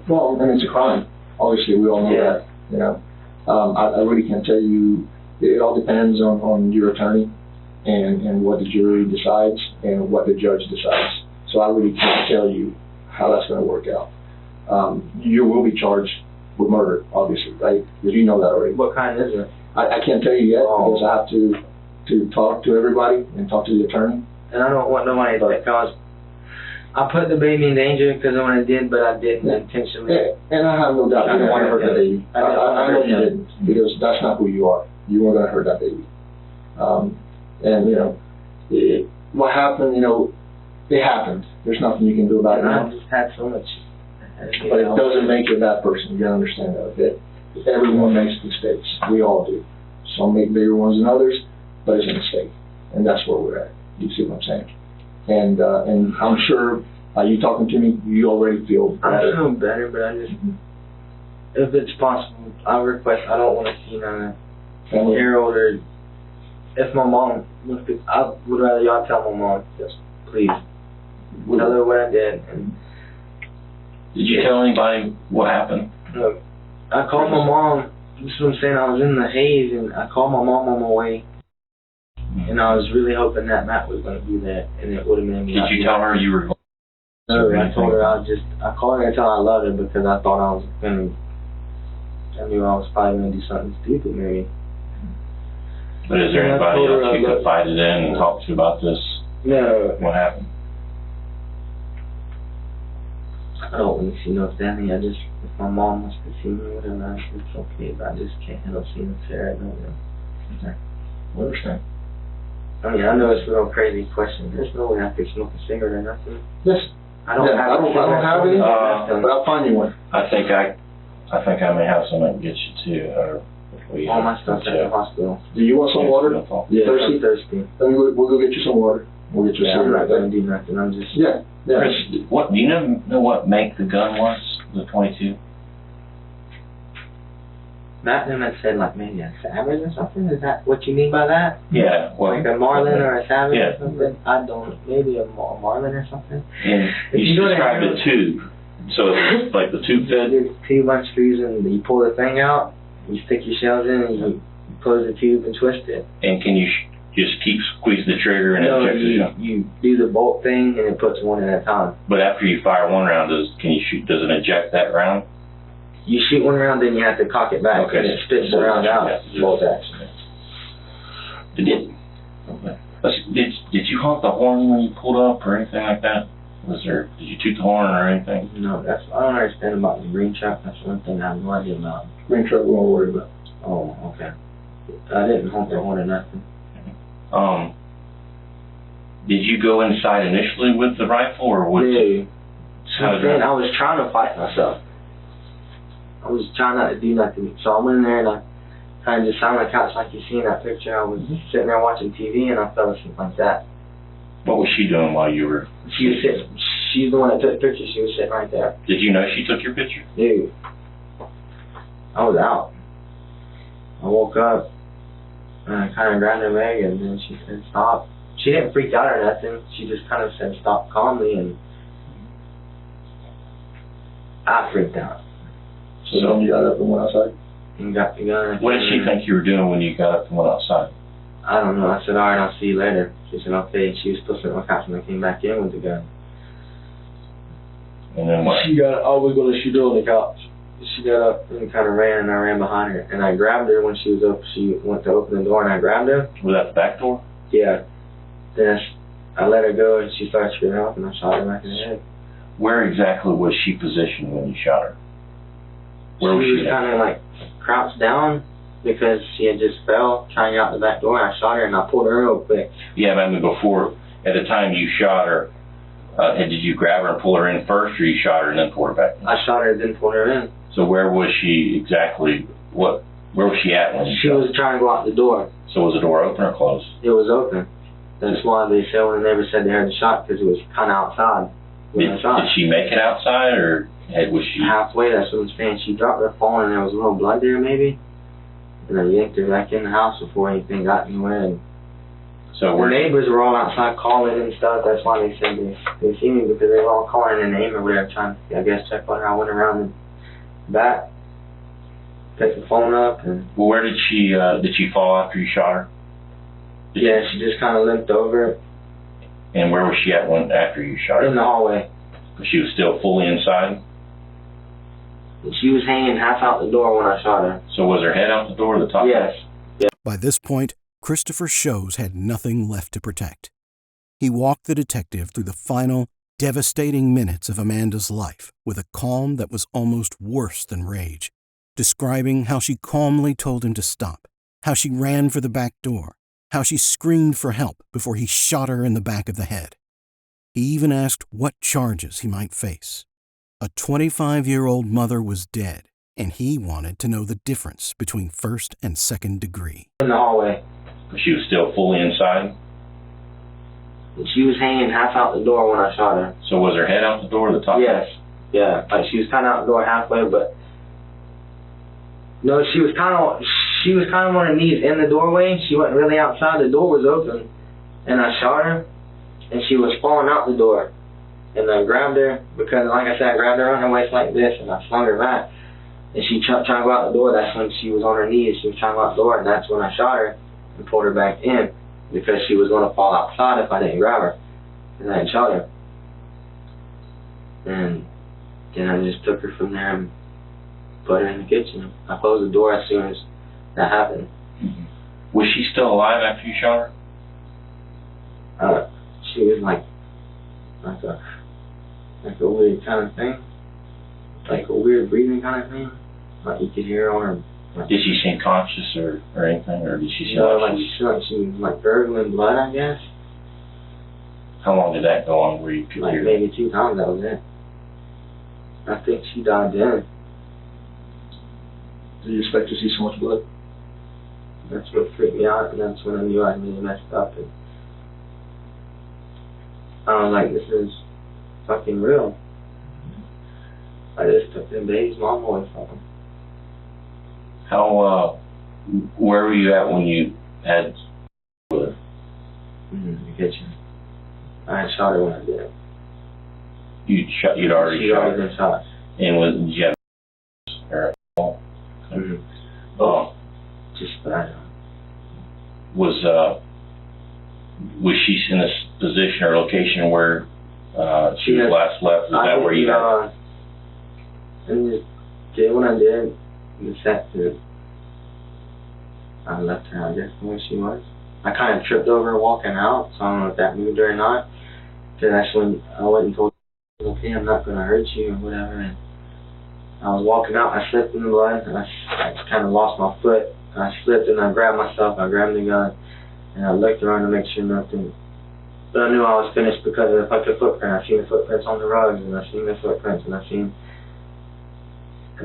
Well, I mean, it's a crime. Obviously, we all know that, you know. I really can't tell you, it all depends on your attorney and what the jury decides and what the judge decides. So I really can't tell you how that's going to work out. You will be charged with murder, obviously, right? Because you know that already. what kind is it? I can't tell you yet because I have to talk to everybody and talk to the attorney. And I don't want nobody to because I put the baby in danger because of what I did, but I didn't intentionally. And I have no doubt you don't want to hurt that baby. I know you didn't, because that's not who you are. You weren't going to hurt that baby. And, you know, what happened, you know, it happened. There's nothing you can do about it And I now. just had so much. But it doesn't make you a bad person. You gotta understand that, okay? Everyone makes mistakes. We all do. Some make bigger ones than others, but it's a mistake. And that's where we're at. You see what I'm saying? And I'm sure, you talking to me, you already feel I better. feel better, but I just, if it's possible, I don't want to see none of Family. Harold or, if my mom, I would rather y'all tell my mom, just please, tell her what I did. And, Did you tell anybody what happened? look, I called my mom, this is what I'm saying, I was in the haze, and I called my mom on my way, and I was really hoping that Matt was going to be there, and it would have made me Did you tell her you were going? No, I told her I called her and told her I loved her because I thought I knew I was probably going to do something stupid maybe. But is there Yeah, I anybody told her else you I could fight it in and talk to about this? No, What happened? I don't want to see no family. If my mom wants to see me or whatever, it's okay, but I just can't handle seeing Sarah. I understand. I mean, I know it's a real crazy question. There's no way I could smoke a cigarette or nothing. Yes. I don't Yeah, I don't have any, but I'll find you one. I think I may have some I can get you too. Or if we all my stuff's at the hospital. Do you want some water? Yeah, Thirsty? I'm thirsty. Then we'll go get you some water. We'll get you a Yeah, I'm not cigarette. going to do nothing. I'm just... Yeah, yeah. Chris, what do you know what make the gun was? The .22? Magnum had said like maybe a savage or something. Is that what you mean by that? Yeah. Well, Like a marlin or a savage yeah. or something? I don't. Maybe a marlin or something. And you described a tube. So it's like the tube fed? There's 2 bunch screws and you pull the thing out, you stick your shells in and you close the tube and twist it. And can you just keep squeezing the trigger and No, it ejects it? you do the bolt thing and it puts one at a time. But after you fire one round, does it eject that round? You shoot one round, then you have to cock it back, Okay. and it spits the round out. Yeah. Bolt action. Did you honk the horn when you pulled up or anything like that? Did you toot the horn or anything? No, I don't understand about the green truck. That's one thing I have no idea about. Green truck, we won't worry about. Oh, okay. I didn't honk the horn or nothing. Did you go inside initially with the rifle or what? Yeah. How did that? I was trying to fight myself. I was trying not to do nothing. So I went in there and I kind of just sat on the couch like you see in that picture. I was sitting there watching TV and I fell asleep like that. What was she doing while you were? She was sitting. She's the one that took the picture. She was sitting right there. Did you know she took your picture? Dude, I was out. I woke up and I kind of grabbed her leg and then she said stop. She didn't freak out or nothing. She just kind of said stop calmly and I freaked out. So then you got up and went outside? And got the gun. What did she think you were doing when you got up and went outside? I don't know. I said, alright, I'll see you later. She said, okay. She was still sitting on the couch when I came back in with the gun. And then what? I was going to shoot her on the couch. She got up and kind of ran, and I ran behind her. And I grabbed her when she was up. She went to open the door, and I grabbed her. Was that the back door? Yeah. Then I let her go, and she started screaming up, and I shot her back in the head. Where exactly was she positioned when you shot her? Where was she? She was kind of like crouched down because she had just fell trying to get out the back door. And I shot her, and I pulled her real quick. Yeah, but I mean before, at the time you shot her, did you grab her and pull her in first, or you shot her and then pulled her back in? I shot her, then pulled her in. So where was she exactly? Where was she at when you She shot her? was trying to go out the door. So was the door open or closed? It was open. That's why they said when they never said they heard the shot, because it was kind of outside when I shot. Did she make it outside, or was she? Halfway, that's what I'm saying. She dropped her phone and there was a little blood there maybe. And I yanked her back in the house before anything got in the way. So The neighbors were all outside calling and stuff. That's why they said they see me, because they were all calling their name or whatever, trying to, I guess, check on her. I went around the back, picked the phone up, and Well, where did she fall after you shot her? yeah, she just kind of limped over And where was she at after you shot her? in the hallway. She was still fully inside? And she was hanging half out the door when I shot her. So was her head out the door or the top? Yes. By this point, Christopher Shows had nothing left to protect. He walked the detective through the final, devastating minutes of Amanda's life with a calm that was almost worse than rage, describing how she calmly told him to stop, how she ran for the back door, how she screamed for help before he shot her in the back of the head. He even asked what charges he might face. A 25-year-old mother was dead, and he wanted to know the difference between first and second degree. In the hallway. She was still fully inside? And she was hanging half out the door when I shot her. So was her head out the door or the top? Yes. Yeah. Like she was kind of out the door halfway, but no, she was kind of on her knees in the doorway. She wasn't really outside. The door was open, and I shot her, and she was falling out the door. And I grabbed her because, like I said, I grabbed her on her waist like this, and I flung her back. And she trying to go out the door. That's when she was on her knees. She was trying to go out the door, and that's when I shot her and pulled her back in, because she was going to fall outside if I didn't grab her, and I had shot her. And then I just took her from there and put her in the kitchen. I closed the door as soon as that happened. Mm-hmm. Was she still alive after you shot her? She was like a weird kind of thing, like a weird breathing kind of thing. Like you could hear her on her. Did she seem conscious or anything, or did she seem like she was like gurgling blood, I guess. How long did that go on where you could Like hear maybe 2 times, that was it. I think she died then. Did you expect to see so much blood? That's what freaked me out, and that's when I knew I really messed up. And I was like, this is fucking real. I just took the baby's mom away from him. How, where were you at when you had with her? In the kitchen. I had shot her when I did it. You'd already She'd shot already her? been shot. And did you have her? Just bad. Was she in a position or location where she was last left? Is that where you had? And did when I did the set to, I left her, I guess, where she was. I kind of tripped over her walking out, so I don't know if that moved her or not. Because that's when I went and told her, okay, I'm not going to hurt you or whatever. And I was walking out, I slipped in the blood, and I kind of lost my foot. I slipped and I grabbed myself, I grabbed the gun, and I looked around to make sure nothing. But I knew I was finished because of the fucking footprint. I seen the footprints on the rugs, and I seen the footprints, and I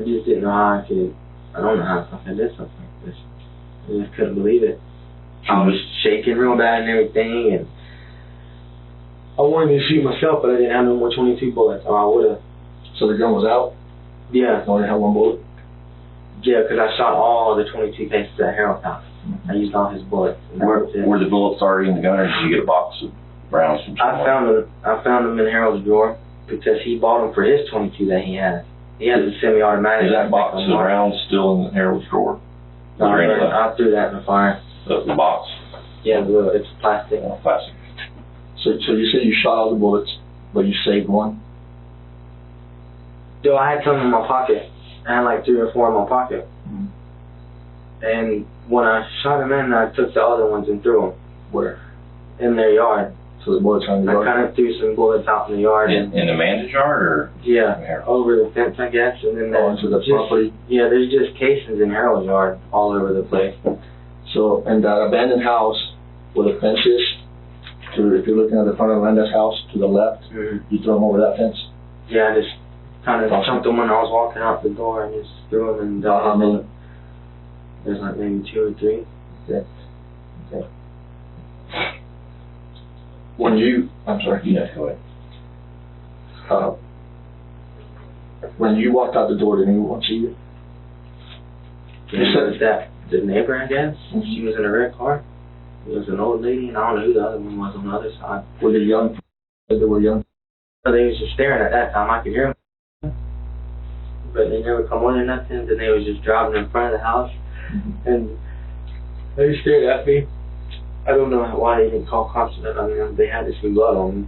just didn't know how I could, I don't know how the fuck I did something like this. I just couldn't believe it. I was shaking real bad and everything, and I wanted to shoot myself, but I didn't have no more 22 bullets, or I would've. So the gun was out? Yeah. Only had one bullet? Yeah, because I shot all the 22 cases at Harold's house. I used all his bullets. Were the bullets already in the gun, or did you get a box of rounds from somewhere? I found them in Harold's drawer because he bought them for his 22 that he has. He has a semi-automatic. Is that box of rounds still in Harold's drawer? No, I threw that in the fire. The box? Yeah, it's plastic. Oh, plastic. So you said you shot all the bullets, but you saved one? Yo, I had some in my pocket. I had like 3 or 4 in my pocket. Mm-hmm. And when I shot him in, I took the other ones and threw them. Where? In their yard. So the bullets on the yard? I kind of threw some bullets out in the yard. In Amanda's yard, or? Yeah, over the fence, I guess. And then into the property? Yeah, there's just casings in Harold's yard all over the place. So, in that abandoned house where the fence is, if you're looking at the front of Amanda's house, to the left, you throw them over that fence? Yeah, I just kind of chunked them when I was walking out the door and just threw them and how many? There's like maybe 2 or 3. Okay. I'm sorry. Yeah, go ahead. When you walked out the door, did anyone see you? You said that the neighbor, I guess, she was in a red car. It was an old lady, and I don't know who the other one was on the other side. Were they young? They were young? So they was just staring at that time. I could hear them. But they never come on or nothing. Then they was just driving in front of the house. And they stared at me. I don't know why they didn't call cops. I mean, they had to see blood on me.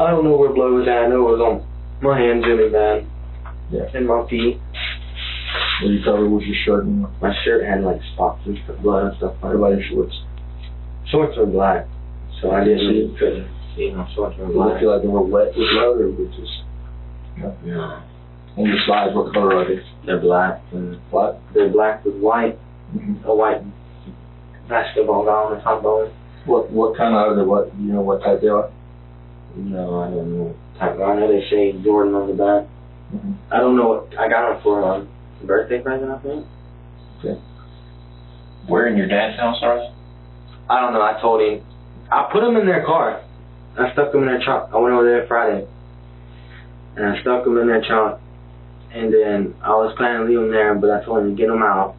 I don't know where blood was at. I know it was on my hands really bad. Yeah. And my feet. Were you covered with your shirt? And my shirt had like spots and blood and stuff. What about your shorts? Shorts were black. So I couldn't see my shorts were black. Did you feel like they were wet with blood, or was just... No. And your slides, what color are they? They're black. And What? they're black with white. A white basketball gown or something. What kind are they? What, you know what type they are? No, I don't know. I know they say Jordan on the back. I don't know what I got them for a birthday present, I think. Okay. Where in your dad's house are they? I don't know. I told him. I put them in their car. I stuck them in their trunk. I went over there Friday, and I stuck them in their trunk. And then I was planning to leave them there, but I told him to get them out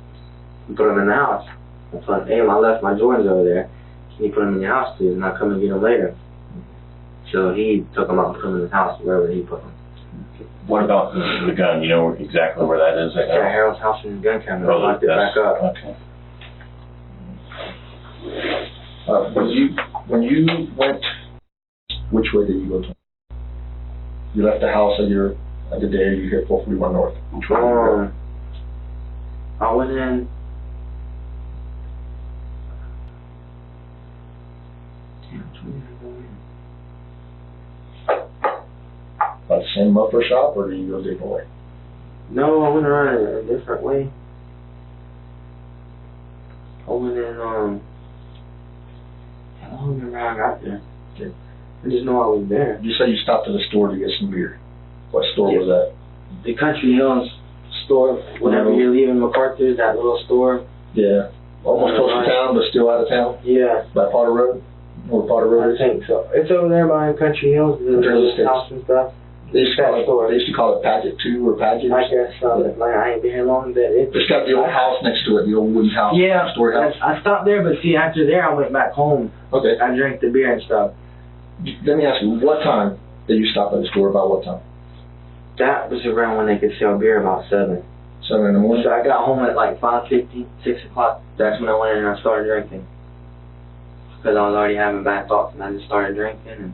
and put them in the house. I told him, hey, I left my Jordans over there. Can you put them in your house, please? And I'll come and get them later. So he took them out and put them in his house, wherever he put them. What about the gun? You know exactly where that is? It's at Harold's house in his gun cabinet. I locked it back up. Okay. When you went, which way did you go to? You left the house at the day you hit 441 North. Which way did you go? I went in. By the same muffler shop, or did you go a different way? No, I went around a different way. I went in, I don't remember how I got there. Okay. I just know I was there. You said you stopped at a store to get some beer. What store was that? The Country Hills store. Whenever you're leaving MacArthur, that little store. Yeah. Almost close to town, but still out of town? Yeah. By Potter Road? Where Potter Road is? I think so. It's over there by Country Hills, the house and stuff. They used to call it Paget 2 or Paget. I guess so. Like, I ain't been here long, but It's got the old house next to it, the old wooden house. Yeah, Story house. I stopped there, but see, after there, I went back home. Okay. I drank the beer and stuff. Let me ask you, what time did you stop at the store? About what time? That was around when they could sell beer, about 7. 7 in the morning? So I got home at like 5:50, 6 o'clock. That's when I went in and I started drinking. Because I was already having bad thoughts, and I just started drinking. And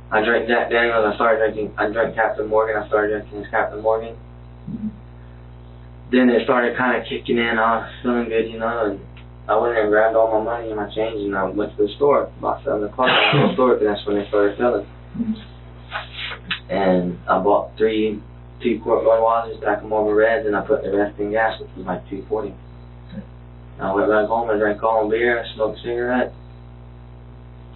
I drank Jack Daniels. I drank Captain Morgan. I started drinking his Captain Morgan. Mm-hmm. Then it started kind of kicking in. I was feeling good, you know, and I went in and grabbed all my money and my change, and I went to the store about 7 o'clock. I went to the store, and that's when they started selling. Mm-hmm. And I bought 2 quart Budweisers, pack them over Reds, and I put the rest in gas, which was like $2.40. I went back home and drank all beer, smoked cigarettes,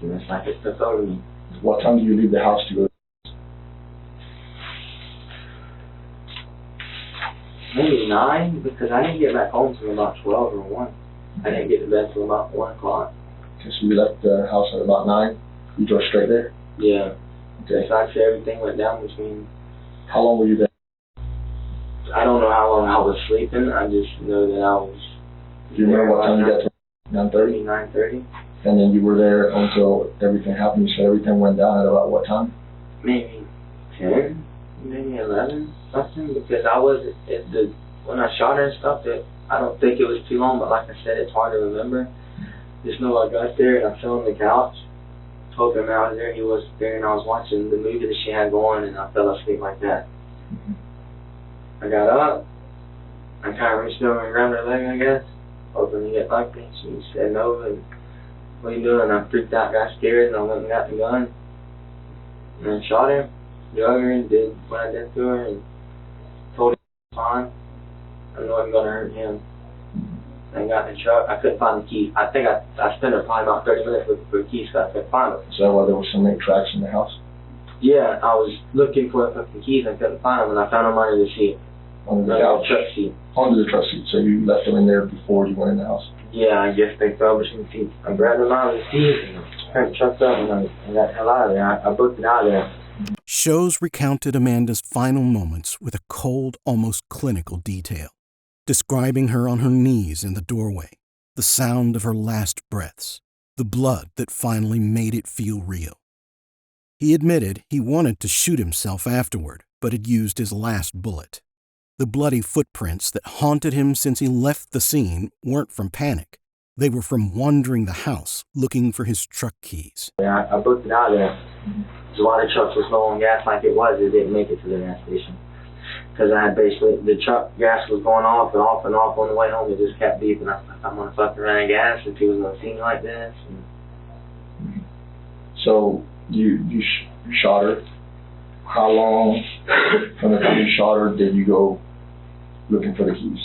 and it's like it took over me. What time do you leave the house to go? Maybe 9, because I didn't get back home till about 12 or 1. I didn't get to bed till about 1 o'clock. Okay, so you left the house at about 9. You drove straight there? Yeah. Okay. So I'd say everything went down between... How long were you there? I don't know how long I was sleeping. I just know that I was... Do you remember what time you got to 9:30? 9:30. And then you were there until everything happened. You said everything went down at about what time? Maybe 10, maybe 11, something, because I was when I shot her and stuff, I don't think it was too long, but like I said, it's hard to remember. Just know I got there and I fell on the couch, told him I was there, he wasn't there, and I was watching the movie that she had going, and I fell asleep like that. I got up, I kind of reached over and grabbed her leg, I guess, hoping to get lucky. She said no, and what are you doing? I freaked out, got scared, and I went and got the gun. And then shot her, drug her, and did what I did to her, and told her it was fine. I know I'm going to hurt him. And got in the truck. I couldn't find the keys. I think I spent probably about 30 minutes looking for the keys because I couldn't find them. Is that why there were so many tracks in the house? Yeah, I was looking for the fucking keys. I couldn't find them, and I found them under the seat. Under the couch? Truck seat. Under the truck seat. So you left them in there before you went in the house? Yeah, I guess they fell between the seats. I grabbed them out of the seat and turned the truck up, and I got the hell out of there. I booked it out of there. Shows recounted Amanda's final moments with a cold, almost clinical detail, describing her on her knees in the doorway, the sound of her last breaths, the blood that finally made it feel real. He admitted he wanted to shoot himself afterward, but had used his last bullet. The bloody footprints that haunted him since he left the scene weren't from panic. They were from wandering the house looking for his truck keys. Yeah, I booked it out of there. So while the truck was low on gas like it was, it didn't make it to the gas station. Because I had basically, the truck gas was going off and off and off on the way home. It just kept beeping. I'm going to fucking run out of gas if he was going to see me like this. And... So you shot her. How long from the time you shot her did you go looking for the keys?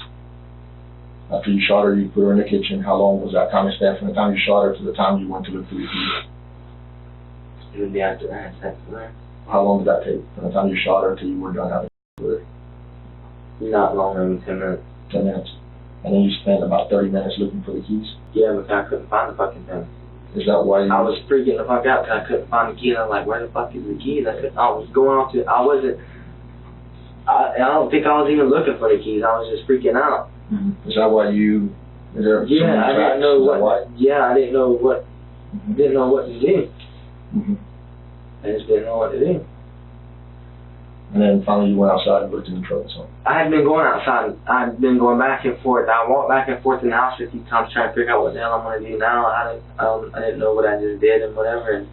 After you shot her, you put her in the kitchen. How long was that time span from the time you shot her to the time you went to look for the keys? It would be after I had sex with her. How long did that take from the time you shot her till you were done having sex with her? Not longer than 10 minutes. 10 minutes. And then you spent about 30 minutes looking for the keys? Yeah, because I couldn't find the fucking thing. Is that why you... I was freaking the fuck out because I couldn't find the keys. I was like, where the fuck is the keys? I was going off to... I don't think I was even looking for the keys. I was just freaking out. Mm-hmm. Is that why you... Is there so many I tracks? didn't know Is that why? Yeah, I didn't know what... Mm-hmm. Didn't know what to do. Mm-hmm. I just didn't know what to do. And then finally you went outside and looked in the truck and so on. I had been going outside. I'd been going back and forth. I walked back and forth in the house 50 times trying to figure out what the hell I'm going to do now. I didn't know what I just did and whatever. And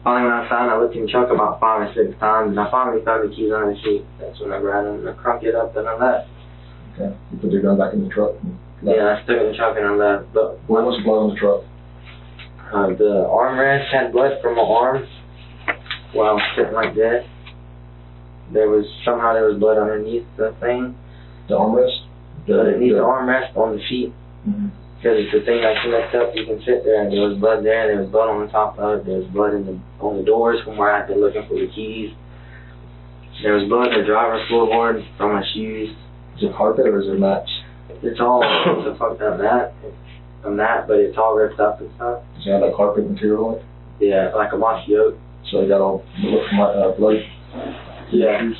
finally went outside and I looked in the truck about 5 or 6 times. And I finally found the keys under the seat. That's when I grabbed them and I crunked it up and I left. Okay. You put the gun back in the truck and left. Yeah, I stuck it in the truck and I left. But what was blood on the truck? The armrest had blood from my arm while I was sitting like this. There was blood underneath the thing. The armrest? Underneath the armrest on the seat. Mm-hmm. Because it's the thing I connect up, you can sit there and there was blood there, there was blood on the top of it, there was blood on the doors from where I had been looking for the keys. There was blood on the driver's floorboard from my shoes. Is it carpet or is it mats? It's all it's a fucked up mat. From that, but it's all ripped up and stuff. Does it have like carpet material on it? Yeah, like a mossy oak. So it got all blood? Yeah. issues.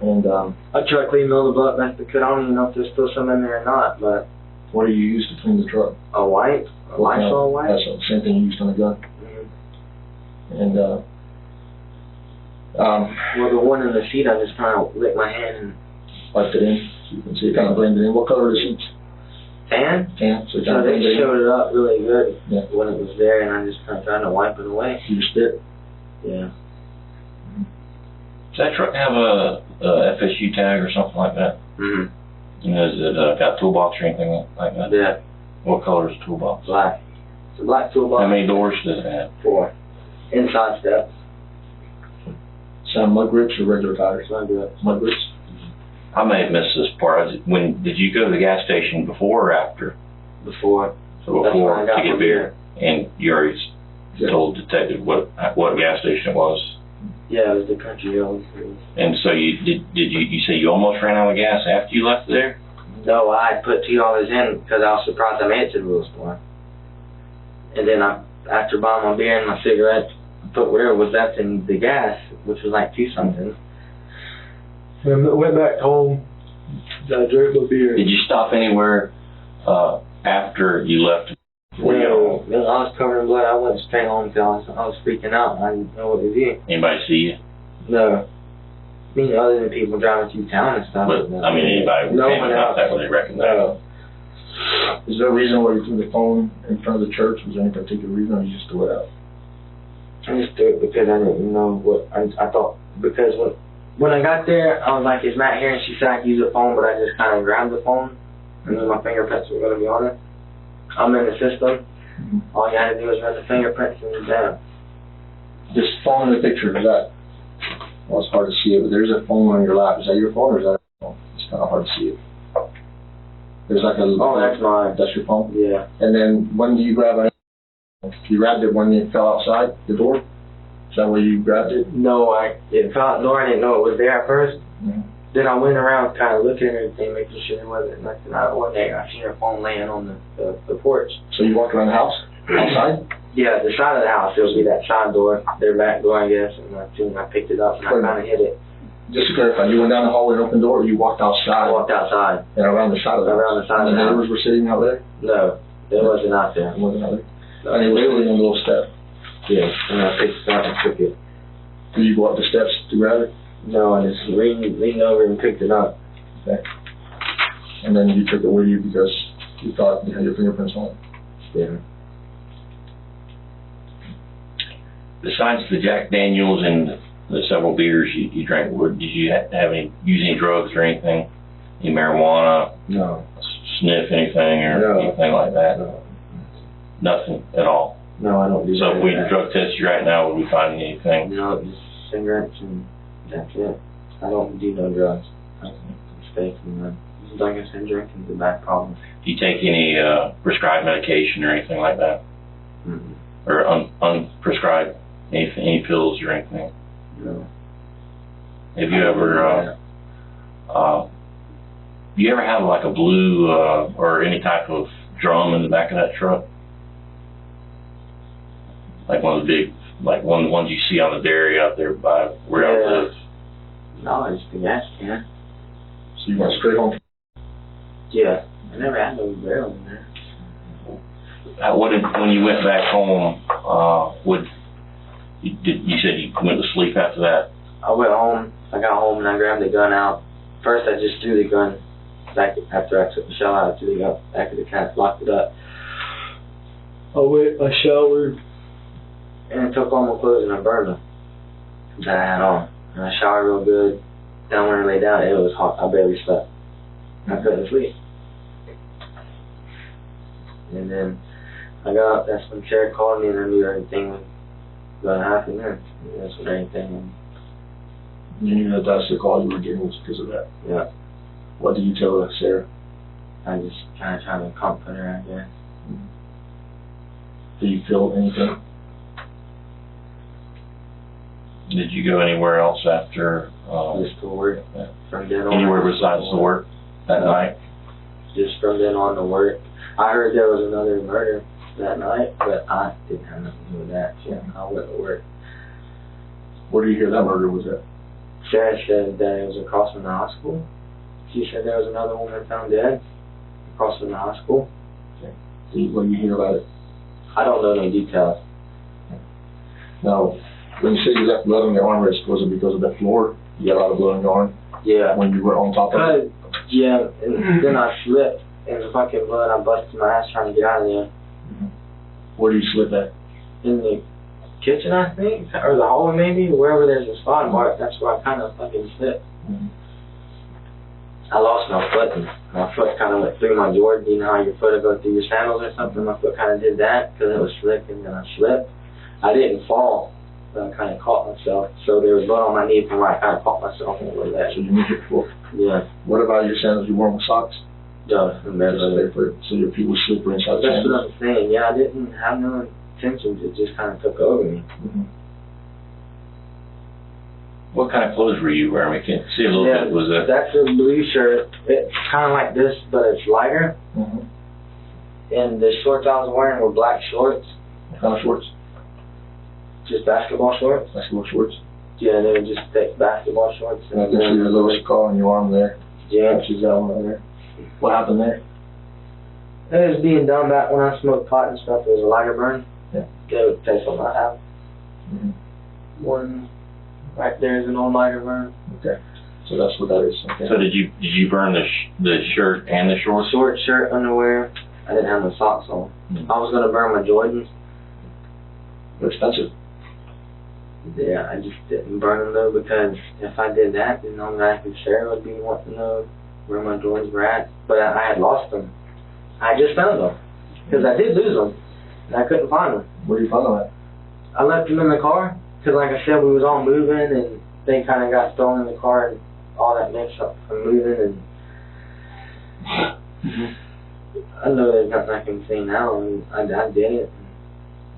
And, I tried to clean all the blood back, but I don't even know if there's still some in there or not, but what do you use to clean the truck? a wipe? A Lysol wipe? That's the same thing you used on the gun. Mhm. And, Well, the one in the seat, I just kind of licked my hand and wiped it in, so you can see it kind of blended in. What color are the sheets? tan. Tan, so it kind So of they blended in. showed it up really good Yeah. when it was there, and I just kind of tried to wipe it away. You spit. Yeah. Does that truck have a FSU tag or something like that? Mhm. You know, is it got a toolbox or anything like that? Yeah. What color is the toolbox? Black. It's a black toolbox. How many doors does it have? 4. Inside steps. Some mud grips or regular tires? It's not good. Mud grips. I may have missed this part. When did you go to the gas station before or after? Before. So That's when before I got to get my beer, and you already Yeah. told the detective what gas station it was. Yeah, it was the country road. And so you you say you almost ran out of gas after you left there? No, I had put $2 in because I was surprised I made it to the real store. And then after buying my beer and my cigarettes, I put whatever was left in the gas, which was like 2 something. And I went back home. I drank my beer. Did you stop anywhere after you left? Before you got home? No, I was covered in blood. I went straight home because I was freaking out. I didn't know what to do. Anybody see you? No. I mean, other than people driving through town and stuff. But I mean, anybody No came one out else. that where they recognize you? No. Is there a reason why you threw the phone in front of the church? Was there any particular reason, or you just threw it out? I just threw it because I didn't know what I thought. Because when I got there, I was like, "Is Matt here?" And she said I could use the phone, but I just kind of grabbed the phone, and then my fingerprints were going to be on it. I'm in the system. All you had to do was run the fingerprints and it's down. This phone in the picture, is that, well, it's hard to see it, but there's a phone on your lap. Is that your phone or is that a phone? It's kind of hard to see it. There's like a... Oh, that's mine. That's your phone? Yeah. And then when do you grab it? You grabbed it when it fell outside the door? Is that where you grabbed it? No, it fell out the door. I didn't know it was there at first. Mm-hmm. Then I went around kind of looking at everything, making sure there wasn't nothing out one day. I seen her phone laying on the porch. So you walked around the house? Outside? Yeah, the side of the house. There would be that side door, their back door, I guess. And I picked it up and I kind of hit it. Just to clarify, you went down the hallway and opened the door, or you walked outside? I walked outside. And around the side of the house? Around the side of the And the house. neighbors were sitting out there? No, it wasn't out there. It wasn't out there? And they were sitting on the little step? Yeah, and I picked it up and took it. Did you go up the steps to grab it? No, I just leaned over and picked it up. Okay. And then you took it with you because you thought you had your fingerprints on it? Yeah. Besides the Jack Daniels and the several beers you drank, did you use any drugs or anything? Any marijuana, No. sniff anything or No. anything like that? No. Nothing at all. No, I don't do So that. if we drug test you right now, would we find anything? No, just cigarettes and that's it. I don't do no drugs. I stay from that. Like I said, drinking's a bad problem. Do you take any prescribed medication or anything like that? Mm-hmm. Or unprescribed any pills or anything? No. Have you ever do you ever have like a blue or any type of drum in the back of that truck? Like one of the big, like one of the ones you see on the dairy out there by where I live. No, it's the gas can. So you went straight home? Yeah. I never had no barrel in there. When you went back home, you said you went to sleep after that? I went home. I got home and I grabbed the gun out. First, I just threw the gun back after I took the shower. I threw the gun back of the cat, locked it up. I showered, and I took all my clothes and I burned them that I had on. And I showered real good. Then when I lay down, it was hot. I barely slept. I couldn't sleep. And then I got up. That's when Sarah called me and I knew everything was going to happen then. And that's when everything. You knew that that's the call you were getting was because of that? Yeah. What did you tell Sarah? I just kind of tried to comfort her, I guess. Did you feel anything? Did you go anywhere else after? Just to work. From then on. Anywhere besides the work that night? Just from then on to work. I heard there was another murder that night, but I didn't have nothing to do with that. Yeah, I went to work. Where do you hear that murder was at? Sarah said that it was across from the hospital. She said there was another woman found dead across from the hospital. What do you hear about it? I don't know no details. Now, when you say you left blood on your armrest, was it because of the floor? You got a lot of blood on your arm Yeah. when you were on top of it? Yeah, and then I slipped in the fucking blood. I busted my ass trying to get out of there. Where do you slip at? In the kitchen, I think, or the hallway maybe, wherever there's a spot mark. That's where I kind of fucking slipped. I lost my foot, and my foot kind of went through my Jordan. You know how your foot will go through your sandals or something? My foot kind of did that because it was slick, and then I slipped. I didn't fall, but I kind of caught myself. So there was blood on my knee from where I kind of caught myself in the way that. So you moved your foot. Yeah. What about your sandals you wore with socks? Yeah, So your feet were slippery inside the that's sandals? what I'm saying. Yeah, I didn't have no intentions. It just kind of took over me. What kind of clothes were you wearing? We can see a little bit. Was that? That's a blue shirt. It's kind of like this, but it's lighter. And the shorts I was wearing were black shorts. What kind of shorts? Just basketball shorts. Basketball shorts? Yeah, they were just thick basketball shorts. And I can see your little scar on your arm there. Yeah. She's that one right there. What happened there? It was being done back when I smoked pot and stuff. It was a lighter burn. Yeah. They would take something I have. One right there is an old lighter burn. Okay. So that's what that is. Okay. So did you burn the shirt and the shorts? Short shirt, underwear. I didn't have no socks on. I was gonna burn my Jordans. They're expensive. Yeah, I just didn't burn them though because if I did that, then automatically Sarah would be wanting to know where my Jordans were at. But I had lost them. I just found them because I did lose them and I couldn't find them. Where do you find them at? I left them in the car because, like I said, we was all moving and they kind of got thrown in the car and all that mix up from moving. And I know there's nothing I can say now, and I did it.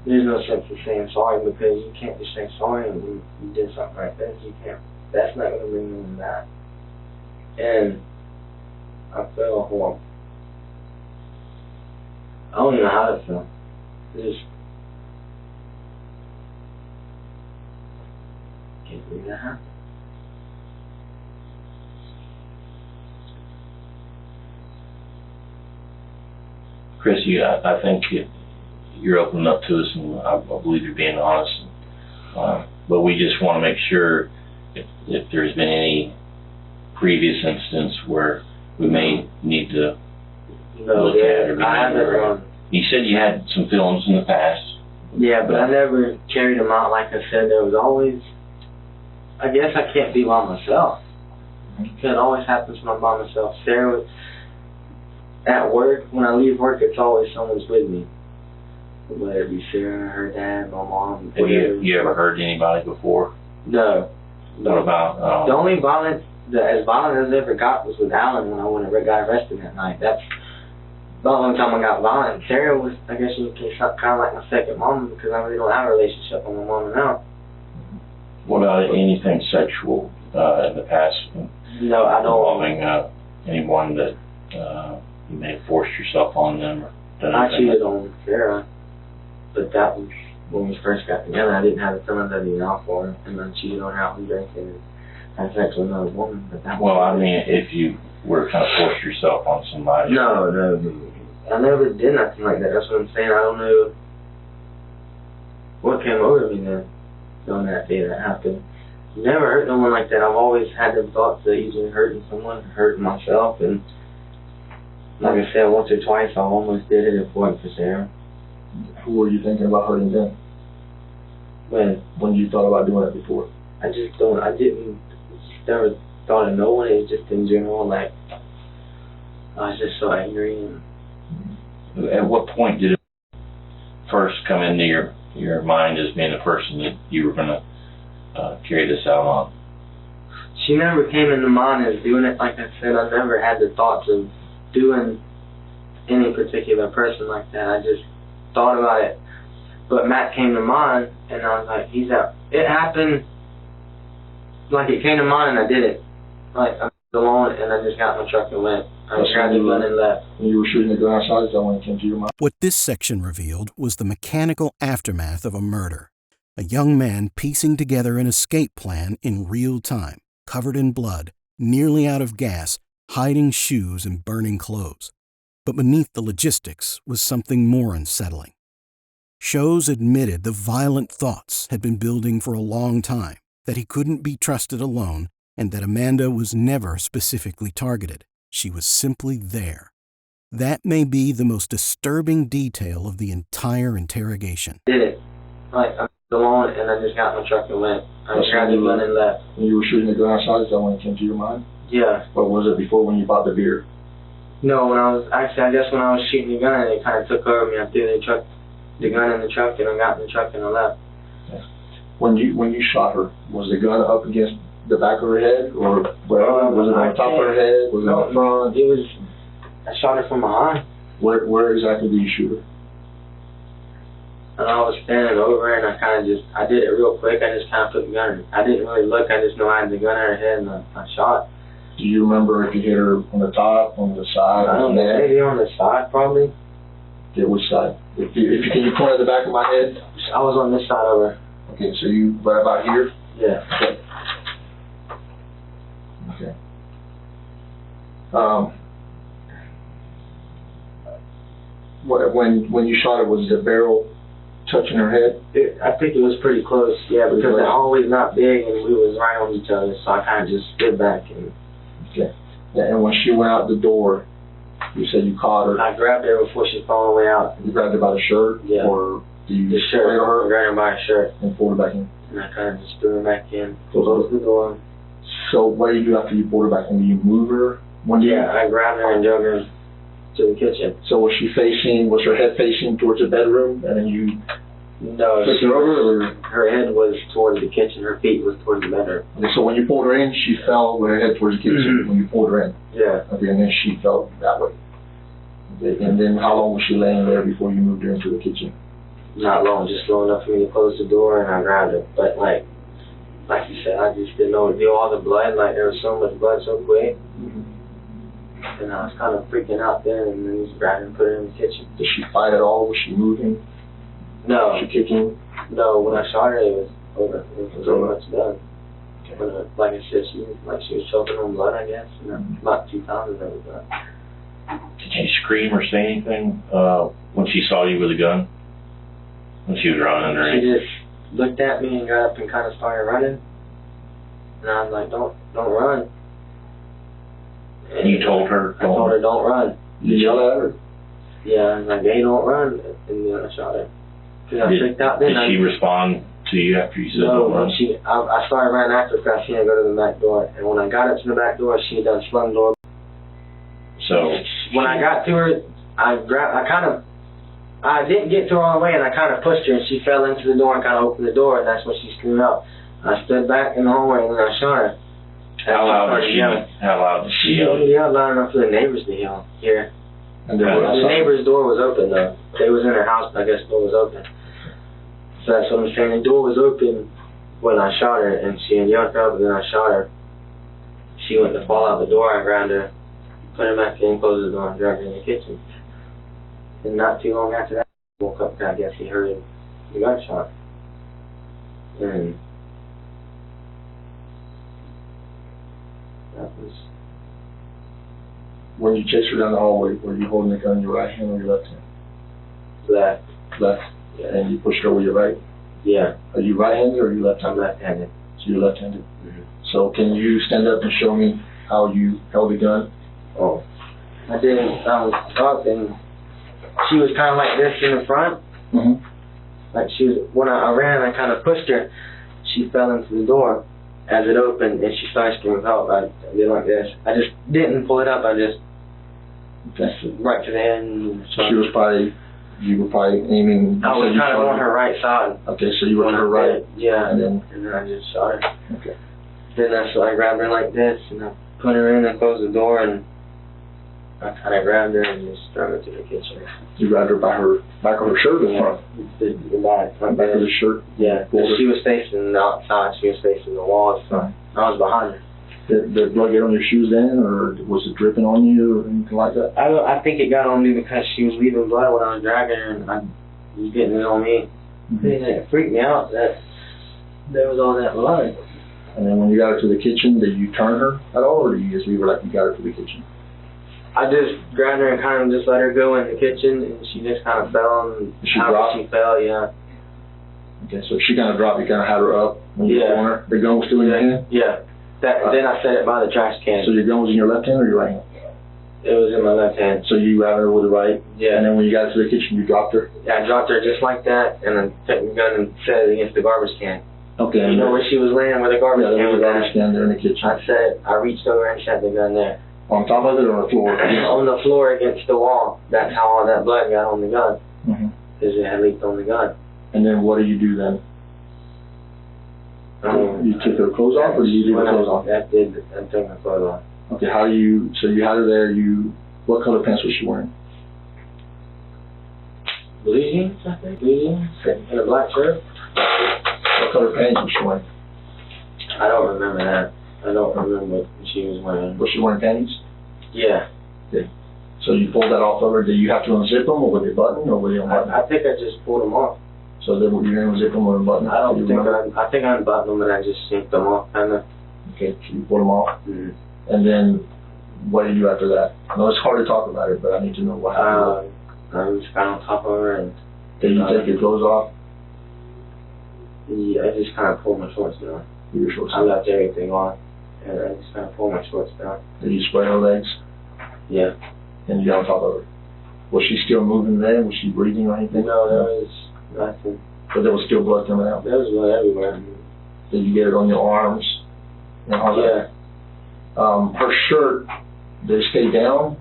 There's no sense in saying sorry because you can't just say sorry when you did something like this. You can't. That's not going to bring them back. And I feel horrible. I don't even know how to feel. Just can't believe that happened. Chris, I think you're opening up to us, and I believe you're being honest. But we just want to make sure if there's been any previous instance where we may need to look at it or remember. You said you had some films in the past. Yeah, but I never carried them out. Like I said, there was always, I guess I can't be by myself. It always happens when I'm by myself. Sarah was at work. When I leave work, it's always someone's with me. Whether it be Sarah, her dad, my mom. Have you ever hurt anybody before? No. What about? The only violence, as violent as I ever got was with Alan when I went and got arrested that night. That's the only time I got violent. Sarah was, I guess you can say, kind of like my second mom because I really don't have a relationship with my mom now. What about anything sexual in the past? No, I don't. Involving anyone that you may have forced yourself on them or done I anything cheated on Sarah, but that was when we first got together. I didn't have the feelings I do now for her, and I cheated on her out and drinking and had sex with another woman. But that Well, I mean, if you were kind of forced yourself on somebody. No. I never did nothing like that. That's what I'm saying. I don't know what came over me then on that day that happened. Never hurt no one like that. I've always had the thoughts of either hurting someone, hurting myself, and like I said, once or twice I almost did it if it wasn't for Sarah. Who were you thinking about hurting then? When you thought about doing it before? I just never thought of no one. It was just in general, like, I was just so angry. And At what point did it first come into your mind as being the person that you were going to carry this out on? She never came into mind as doing it. Like I said, I never had the thoughts of doing any particular person like that. I just thought about it. But Matt came to mind, and I was like, he's out. It happened, like it came to mind, and I did it. Like, I was alone, and I just got in my truck and went. I grabbed the gun and left. When you were shooting the gun outside, is that when it came to your mind? What this section revealed was the mechanical aftermath of a murder. a young man piecing together an escape plan in real time, covered in blood, nearly out of gas, hiding shoes and burning clothes. But beneath the logistics was something more unsettling. Shows admitted the violent thoughts had been building for a long time, that he couldn't be trusted alone, and that Amanda was never specifically targeted. She was simply there. That may be the most disturbing detail of the entire interrogation. Did it. Like, I was alone, and I just got in my truck and went. I grabbed the gun and left. When you were shooting the gun outside, is that when it came to your mind? Yeah. Or was it before when you bought the beer? No, when I guess when I was shooting the gun, it kind of took over me. I threw the gun in the truck, and I got in the truck and I left. Okay. When you shot her, was the gun up against the back of her head, or wherever? Was it on top of her head? Was it on front? It was. I shot her from behind. Where exactly did you shoot her? And I was standing over and I did it real quick. I just kind of put the gun in. I didn't really look. I just know I had the gun in her head and I shot. Do you remember if you hit her on the top, on the side, I don't know. Maybe on the side, probably. Yeah, which side? If you can you point at the back of my head? I was on this side over. Okay, so you right about here? Yeah. Okay. When you shot her, was the barrel touching her head? I think it was pretty close, yeah, because they're always not big and we was right on each other, so I kind of just stood back and... Okay. Yeah, and when she went out the door, you said you caught her. I grabbed her before she fell all the way out. You grabbed her by the shirt? Yeah. Or do you the shirt. her? I grabbed her by her shirt. And pulled her back in? And I kind of just threw her back in, closed the door. So what do you do after you pulled her back in? Do you move her? Yeah, I grabbed her and drug her to the kitchen. So was her head facing towards the bedroom, and then you No, flipped her over, or? Her head was towards the kitchen, her feet was towards the bedroom. Okay, so when you pulled her in, she fell with her head towards the kitchen when you pulled her in? Yeah. Okay, and then she fell that way. Okay, and then how long was she laying there before you moved her into the kitchen? Not long, just long enough for me to close the door and I grabbed her. But like you said, I just didn't know to do all the blood, like there was so much blood so quick. And I was kind of freaking out there, and then just grabbed her and put her in the kitchen. Did she fight at all? Was she moving? No. Was she kicking? No, when I shot her, it was over. It was pretty much done. Okay. But, like I said, she was choking on blood, I guess, and about 2 times that was done. Did she scream or say anything when she saw you with a gun? When she was running or She anything? just looked at me and got up and kind of started running. And I was like, don't run. And you told her? I told her, don't run. You yelled at her? Yeah, I was like, hey, don't run. And then I shot her. Because I freaked out then. Did she respond to you after you said don't run? I started running after her because I seen her go to the back door. And when I got up to the back door, she had done slung the door. So when I got to her, I didn't get to her all the way, and I kind of pushed her, and she fell into the door and kind of opened the door, and that's when she screamed out. I stood back in the hallway, and then I shot her. How loud did she yell? She yelled loud enough for the neighbors to hear. And The neighbor's door was open, though. They was in her house, but I guess the door was open. So that's what I'm saying. The door was open when I shot her, and she had yelled up, and then I shot her. She went to fall out the door. I grabbed her, put her back in, closed the door, and dragged her in the kitchen. And not too long after that, I woke up, and I guess he heard the gunshot. And that was... When you chased her down the hallway, were you holding the gun in your right hand or your left hand? Left. Left. Yeah. And you pushed her with your right? Yeah. Are you right-handed or are you left-handed? I'm left-handed. So you're left-handed. So can you stand up and show me how you held the gun? Oh. I did. I was up and she was kind of like this in the front. Like when I ran, I kind of pushed her. She fell into the door as it opened and she started screaming help. I did like this. I just didn't pull it up. I just right to the head. And so you were probably aiming. I was kind of on her right side. Okay, so you were on her right. Yeah, and then I just shot her. Okay. Then I grabbed her like this and I put her in and closed the door and I kind of grabbed her and just drove her to the kitchen. You grabbed her by her back of her shirt or front? The back of the shirt? Yeah. She was facing the outside. She was facing the wall. So I was behind her. Did the blood get on your shoes then, or was it dripping on you or anything like that? I think it got on me because she was leaving blood when I was dragging her and it was getting it on me. It freaked me out that there was all that blood. And then when you got her to the kitchen, did you turn her at all, or did you just leave her like you got her to the kitchen? I just grabbed her and kind of just let her go in the kitchen, and she just kind of fell, and She dropped? she fell, yeah. Okay, so she kind of dropped, you kind of had her up when you were on her. The gun was still in your hand? Yeah. Then I set it by the trash can. So your gun was in your left hand or your right hand? It was in my left hand. So you grabbed her with the right? Yeah. And then when you got to the kitchen, you dropped her? Yeah, I dropped her just like that, and then took the gun and set it against the garbage can. Okay. You know where she was laying, where the garbage Yeah, there can was was a garbage at? can there in the kitchen. I reached over and set the gun there. On top of it or on the floor? On the floor against the wall. That's how all that blood got on the gun, because it had leaked on the gun. And then what do you do then? You took her clothes off, or did you leave her clothes off? I took my clothes off. Okay, so you had her there, what color pants was she wearing? Blue jeans, I think. Blue jeans and a black shirt. What color pants was she wearing? I don't remember that. I don't remember what she was wearing. Was she wearing panties? Yeah. Okay. So you pulled that off of her. Did you have to unzip them, or were they buttoned, or were they unbuttoned? I think I just pulled them off. So then you didn't unzip them or unbutton them? I think I unbuttoned them and I just yanked them off, kind of. Okay, so you pulled them off. Mm-hmm. And then what did you do after that? I know it's hard to talk about it, but I need to know what happened. I just got on top of her and... Did you take your clothes off? Yeah, I just kind of pulled my shorts down. Your shorts I down? left everything on, and I just kind of pulled my shorts down. Did you spray her legs? Yeah. And you got on top of her? Was she still moving there? Was she breathing or anything? No, there was nothing. But there was still blood coming out? There was blood everywhere. Did you get it on your arms? Yeah. Her shirt, did it stay down?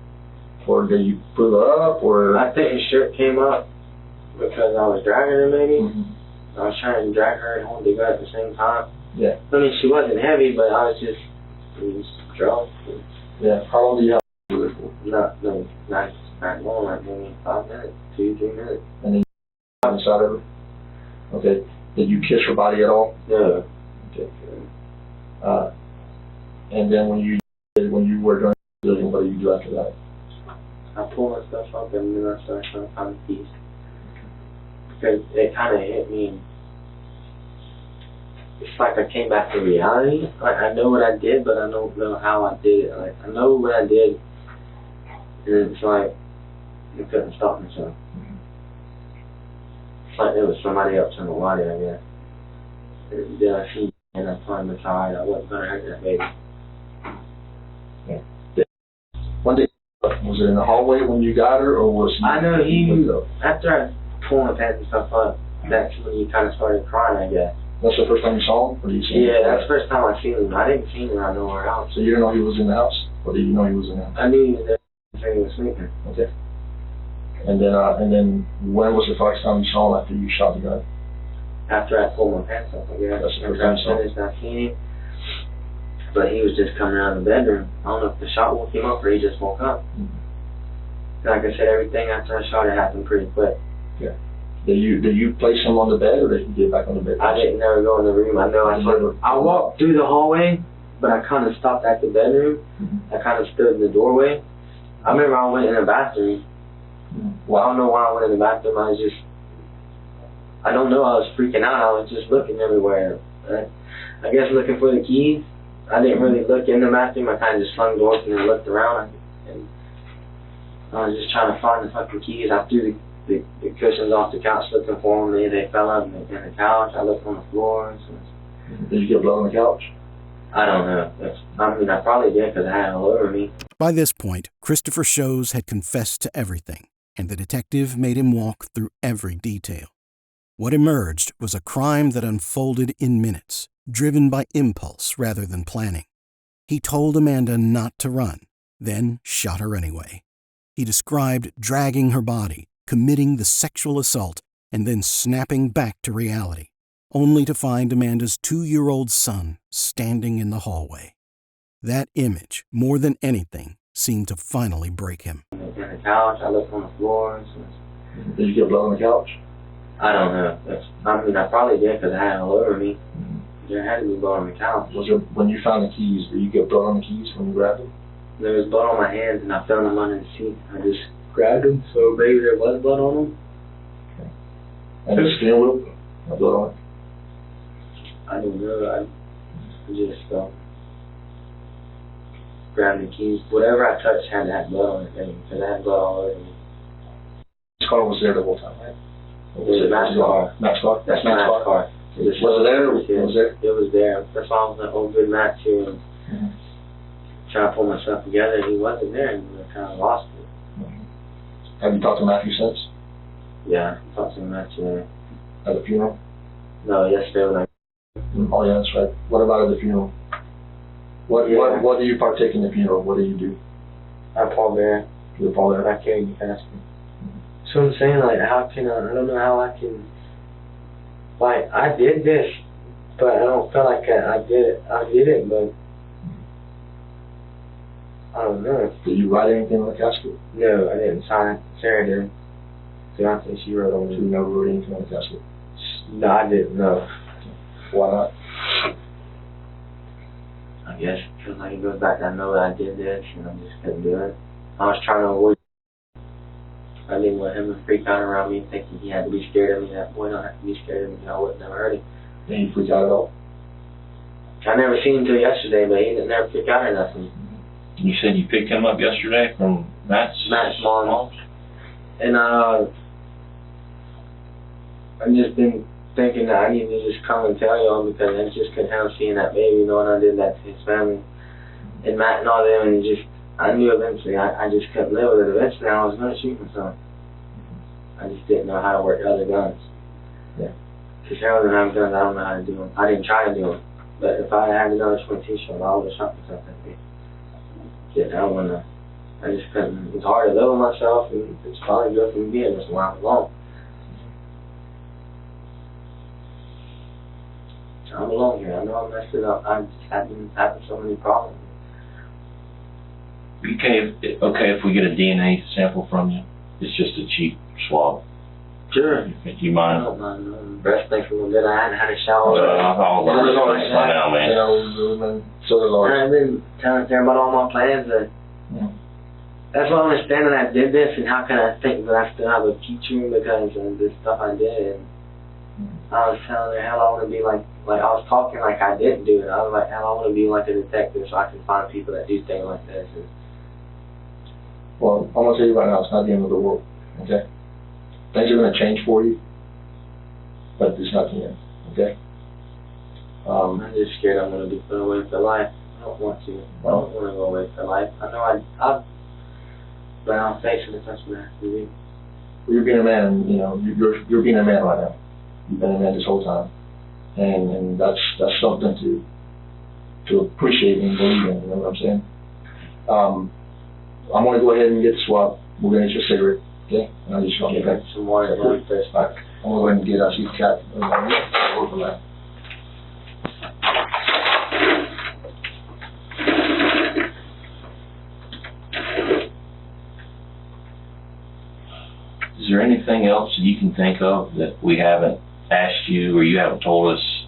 Or did you pull it up? Or I think the shirt came up because I was dragging her, maybe. Mm-hmm. I was trying to drag her and hold the gun at the same time. Yeah. I mean, she wasn't heavy, but I was just drunk. Yeah. How long do you have to do it for? Not long, like maybe 5 minutes, 2-3 minutes. And then you inside of her? Okay. Did you kiss her body at all? No. Okay. And then when you were done, what did you do after that? I pulled my stuff up and then I started trying to find the keys. Because it kind of hit me. It's like I came back to reality. Like, I know what I did, but I don't know how I did it. Like, I know what I did, and it's like I couldn't stop myself. It's like there was somebody else in the water, I guess. And then I seen and I climbed inside. I wasn't gonna hurt that baby. One day, was it in the hallway when you got her, or was I know after I pulled my pants and stuff up, that's when he kind of started crying, I guess. That's the first time you saw him, or did you see him? Yeah, that's the first time I seen him. I didn't see him around nowhere else. So you didn't know he was in the house, or did you know he was in the house? I knew he was there until he was sleeping. Okay. And then when was the first time you saw him after you shot the gun? After I pulled my pants up, I guess. That's the first After time I you saw him? finished, I seen him. But he was just coming out of the bedroom. I don't know if the shot woke him up or he just woke up. Like I said, everything after I shot it happened pretty quick. Yeah. Did you place him on the bed, or did you get back on the bed? I didn't never go in the room. I know I walked through the hallway, but I kind of stopped at the bedroom. I kind of stood in the doorway. I remember I went in the bathroom. Well, I don't know why I went in the bathroom. I don't know. I was freaking out. I was just looking everywhere. I guess looking for the keys. I didn't really look in the bathroom. I kind of just flung the doors and then looked around. And I was just trying to find the fucking keys. I threw the cushions off the couch looking for them. They fell out in the couch. I looked on the floor. Did you get blood on the couch? I don't know. I probably did because I had it all over me. By this point, Christopher Shows had confessed to everything, and the detective made him walk through every detail. What emerged was a crime that unfolded in minutes, driven by impulse rather than planning. He told Amanda not to run, then shot her anyway. He described dragging her body, committing the sexual assault, and then snapping back to reality, only to find Amanda's 2-year-old son standing in the hallway. That image, more than anything, seemed to finally break him. In the couch, I looked on the floor. Did you get blood on the couch? I don't know. I probably did because I had it all over me. There had to be blood on the couch. When you found the keys, did you get blood on the keys when you grabbed them? There was blood on my hands, and I found them under the seat. I just grabbed them, so maybe there was blood on them. Okay. And the steering wheel? No blood on it? I don't know. I just grabbed the keys. Whatever I touched had to have blood on it, because I had blood all over me. His car was there the whole time, right? It was a Matt's car. Matt's car? That's Matt's car. Was it there? Was it? It was there. That's why I was like, oh, good Matt's here. And trying to pull myself together, and he wasn't there, and I kind of lost it. Have you talked to Matthew since? Yeah, I talked to Matthew. At the funeral? No, yesterday when I... Oh yeah, that's right. What about at the funeral? What do you partake in the funeral? What do you do? I pallbearer. You're pallbearer? I carried the casket. So I'm saying, like, how can I don't know how I can, like, I did this, but I don't feel like I did it. I did it, but I don't know. Did you write anything on the casket? No, I didn't sign it. Sarah did. So I think she wrote on So it. you never wrote anything on the casket? No, I didn't, no. Why not? I guess because like it goes back to I know that I did this and I just couldn't do it. I was trying to avoid. I didn't want him to freak out around me thinking he had to be scared of me. That boy don't have to be scared of me. I would never hurt him. Did he freak out at all? I never seen him till yesterday, but he didn't never freak out or nothing. You said you picked him up yesterday from Matt's mom. And I've just been thinking that I need to just come and tell y'all because I just couldn't handle seeing that baby knowing I did that to his family. And Matt and all them, and just, I knew eventually I just couldn't live with it. Eventually I was going to shoot myself. I just didn't know how to work the other guns. Yeah. Because Harold didn't have guns, I don't know how to do them. I didn't try to do them. But if I had another 22 shot, I would have shot myself that day. Yeah, I don't want to. I just couldn't. It's hard to live with myself, and it's probably good for me being this where I'm alone. I'm alone here. I know I messed it up. I just have been having so many problems. Okay, if we get a DNA sample from you, it's just a cheap swab. Sure. Do you mind? I don't mind. Breast things were good. I hadn't had a shower. I'll learn this by now, man. So does ours. And I've been telling her about all my plans. That's why I'm understanding I did this, and how can I think that I still have a future because of this stuff I did. And I was telling her how I want to be like I was talking like I didn't do it. I was like, how I want to be like a detective so I can find people that do things like this. And well, I'm going to tell you right now, it's not the end of the world, okay? Things are going to change for you, but it's not the end, okay? I'm just scared I'm going to be put away for life. I don't want to. I don't want to go away for life. I know but I'm facing it. That's what I have to do. Well, you're being a man, you know, you're being a man right now. You've been a man this whole time, and that's something to appreciate and believe in. You know what I'm saying? I'm going to go ahead and get the swab. We're going to get your cigarette, okay? And I just want to get some water. I'm going to go ahead and get see the cat. Work on that. Is there anything else that you can think of that we haven't asked you or you haven't told us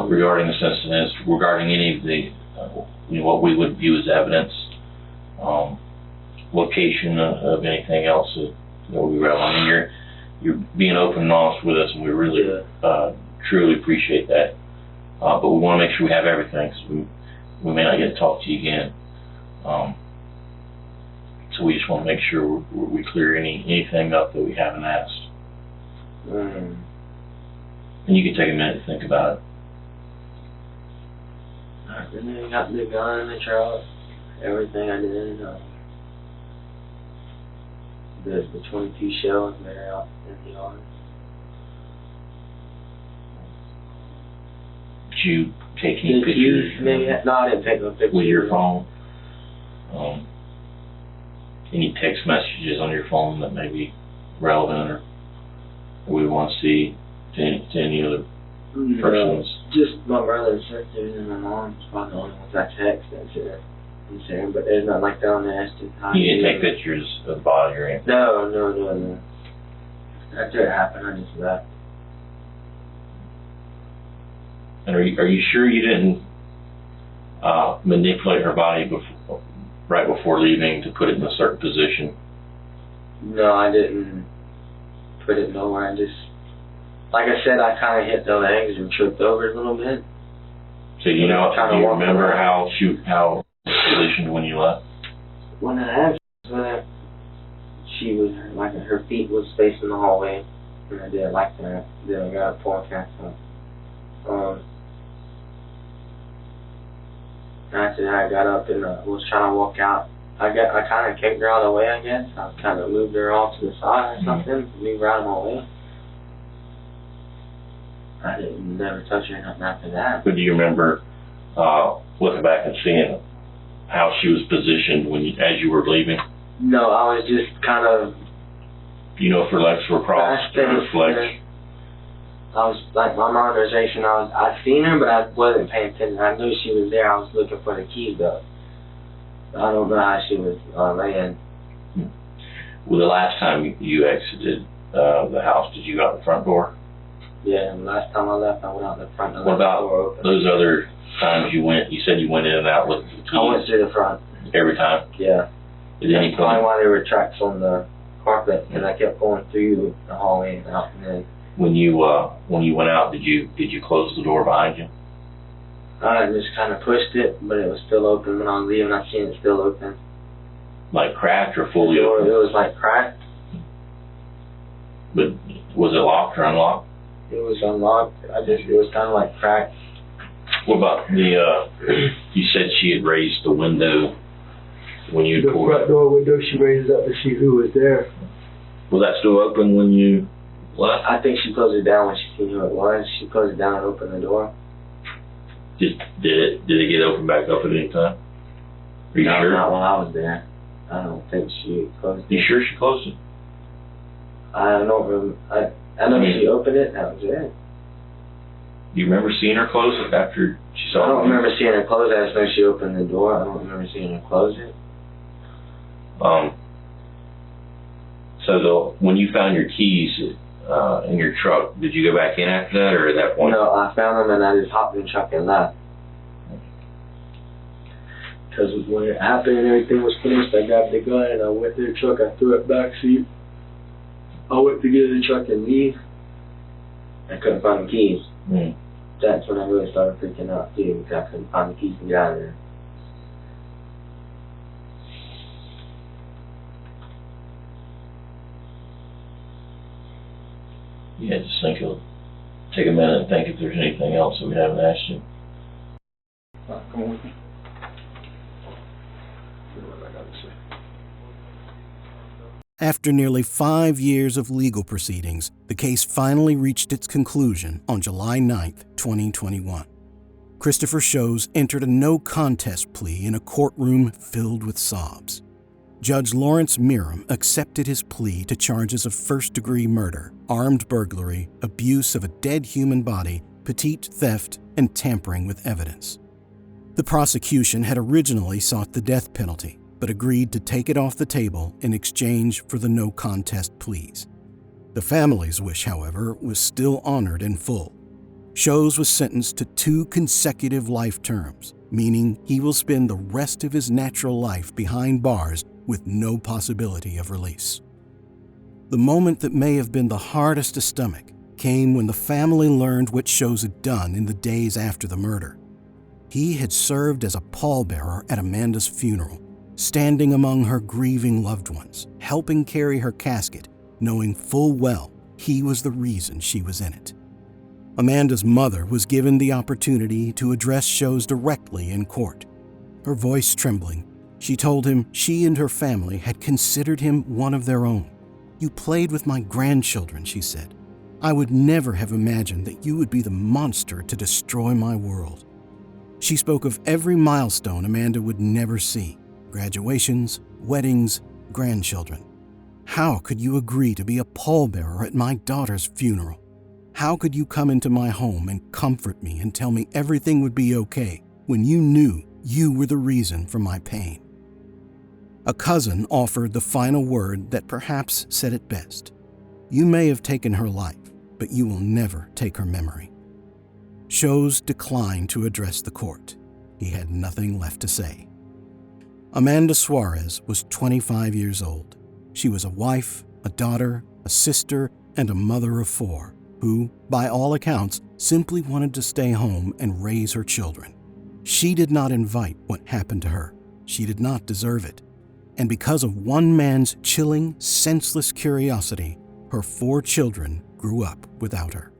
regarding this incident, regarding any of the, what we would view as evidence, location of anything else that we read? I mean, you're being open and honest with us, and we really truly appreciate that. But we want to make sure we have everything, because we may not get to talk to you again. So we just want to make sure we clear anything up that we haven't asked. And you can take a minute to think about it. And then I got the gun in the truck, everything I did. The 22 shells that are out in the yard. Did you take any pictures? Maybe, no, I didn't take no pictures. With your phone? Any text messages on your phone that may be relevant or we want to see to any other persons? Just my brother and sisters and my mom's probably the only ones I text. That's it. But there's nothing like that on there. You didn't take pictures of the body or anything? No. After it happened, I just left. And are you sure you didn't manipulate her body right before leaving to put it in a certain position? No, I didn't put it nowhere. I just like I said, I kind of hit the legs and tripped over a little bit. So do you remember how she positioned when you left? When I asked her, she was like her feet was facing the hallway, and I didn't like that. Then I got pulling cast up. And after that, I got up and was trying to walk out. I kind of kicked her out of the way, I guess. I kind of moved her off to the side or something, moved her out of my way. I didn't never touch her nothing after that. But do you remember looking back and seeing how she was positioned as you were leaving? No, I was just kind of. You know if her legs were crossed or her legs? I was like my memorization. I seen her, but I wasn't paying attention. I knew she was there. I was looking for the keys though. I don't know how she was laying. Well, the last time you exited the house, did you go out the front door? Yeah, and last time I left, I went out the front. What about those other times you went? You said you went in and out with the keys. I went through the front. Every time? Yeah. That's probably why there were tracks on the carpet, because I kept going through the hallway and out and in. When you went out, did you close the door behind you? I just kind of pushed it, but it was still open. When I was leaving, I seen it still open. Like cracked or fully open? It was like cracked. But was it locked or unlocked? It was unlocked. It was kind of like cracked. What about you said she had raised the window when you The front door window, she raised up to see who was there. Was that still open when you left? I think she closed it down when she seen who it was. She closed it down and opened the door. Did it get opened back up at any time? Are you sure? Not while I was there. I don't think she closed it. You sure she closed it? I don't remember. I know she opened it. That was it. Do you remember seeing her close it after she saw it? I don't remember seeing her close it. I just know she opened the door. I don't remember seeing her close it. So when you found your keys in your truck, did you go back in after that, or at that point? No, I found them and I just hopped in the truck and left. Because when it happened and everything was finished, I grabbed the gun and I went to the truck. I threw it back seat. I went to get in the truck and leave. I couldn't find the keys. That's when I really started freaking out too, because I couldn't find the keys to get out of there. Yeah, just take a minute and think if there's anything else that we haven't asked you. Come on with me. What I gotta say. After nearly 5 years of legal proceedings, the case finally reached its conclusion on July 9, 2021. Christopher Shows entered a no-contest plea in a courtroom filled with sobs. Judge Lawrence Miram accepted his plea to charges of first-degree murder, armed burglary, abuse of a dead human body, petite theft, and tampering with evidence. The prosecution had originally sought the death penalty, but agreed to take it off the table in exchange for the no-contest pleas. The family's wish, however, was still honored in full. Shows was sentenced to 2 consecutive life terms, meaning he will spend the rest of his natural life behind bars with no possibility of release. The moment that may have been the hardest to stomach came when the family learned what Shows had done in the days after the murder. He had served as a pallbearer at Amanda's funeral, standing among her grieving loved ones, helping carry her casket, knowing full well he was the reason she was in it. Amanda's mother was given the opportunity to address Shows directly in court. Her voice trembling, she told him she and her family had considered him one of their own. "You played with my grandchildren," she said. "I would never have imagined that you would be the monster to destroy my world." She spoke of every milestone Amanda would never see: graduations, weddings, grandchildren. "How could you agree to be a pallbearer at my daughter's funeral? How could you come into my home and comfort me and tell me everything would be okay when you knew you were the reason for my pain?" A cousin offered the final word that perhaps said it best: "You may have taken her life, but you will never take her memory." Shows declined to address the court. He had nothing left to say. Amanda Suarez was 25 years old. She was a wife, a daughter, a sister, and a mother of 4, who, by all accounts, simply wanted to stay home and raise her children. She did not invite what happened to her. She did not deserve it. And because of one man's chilling, senseless curiosity, her 4 children grew up without her.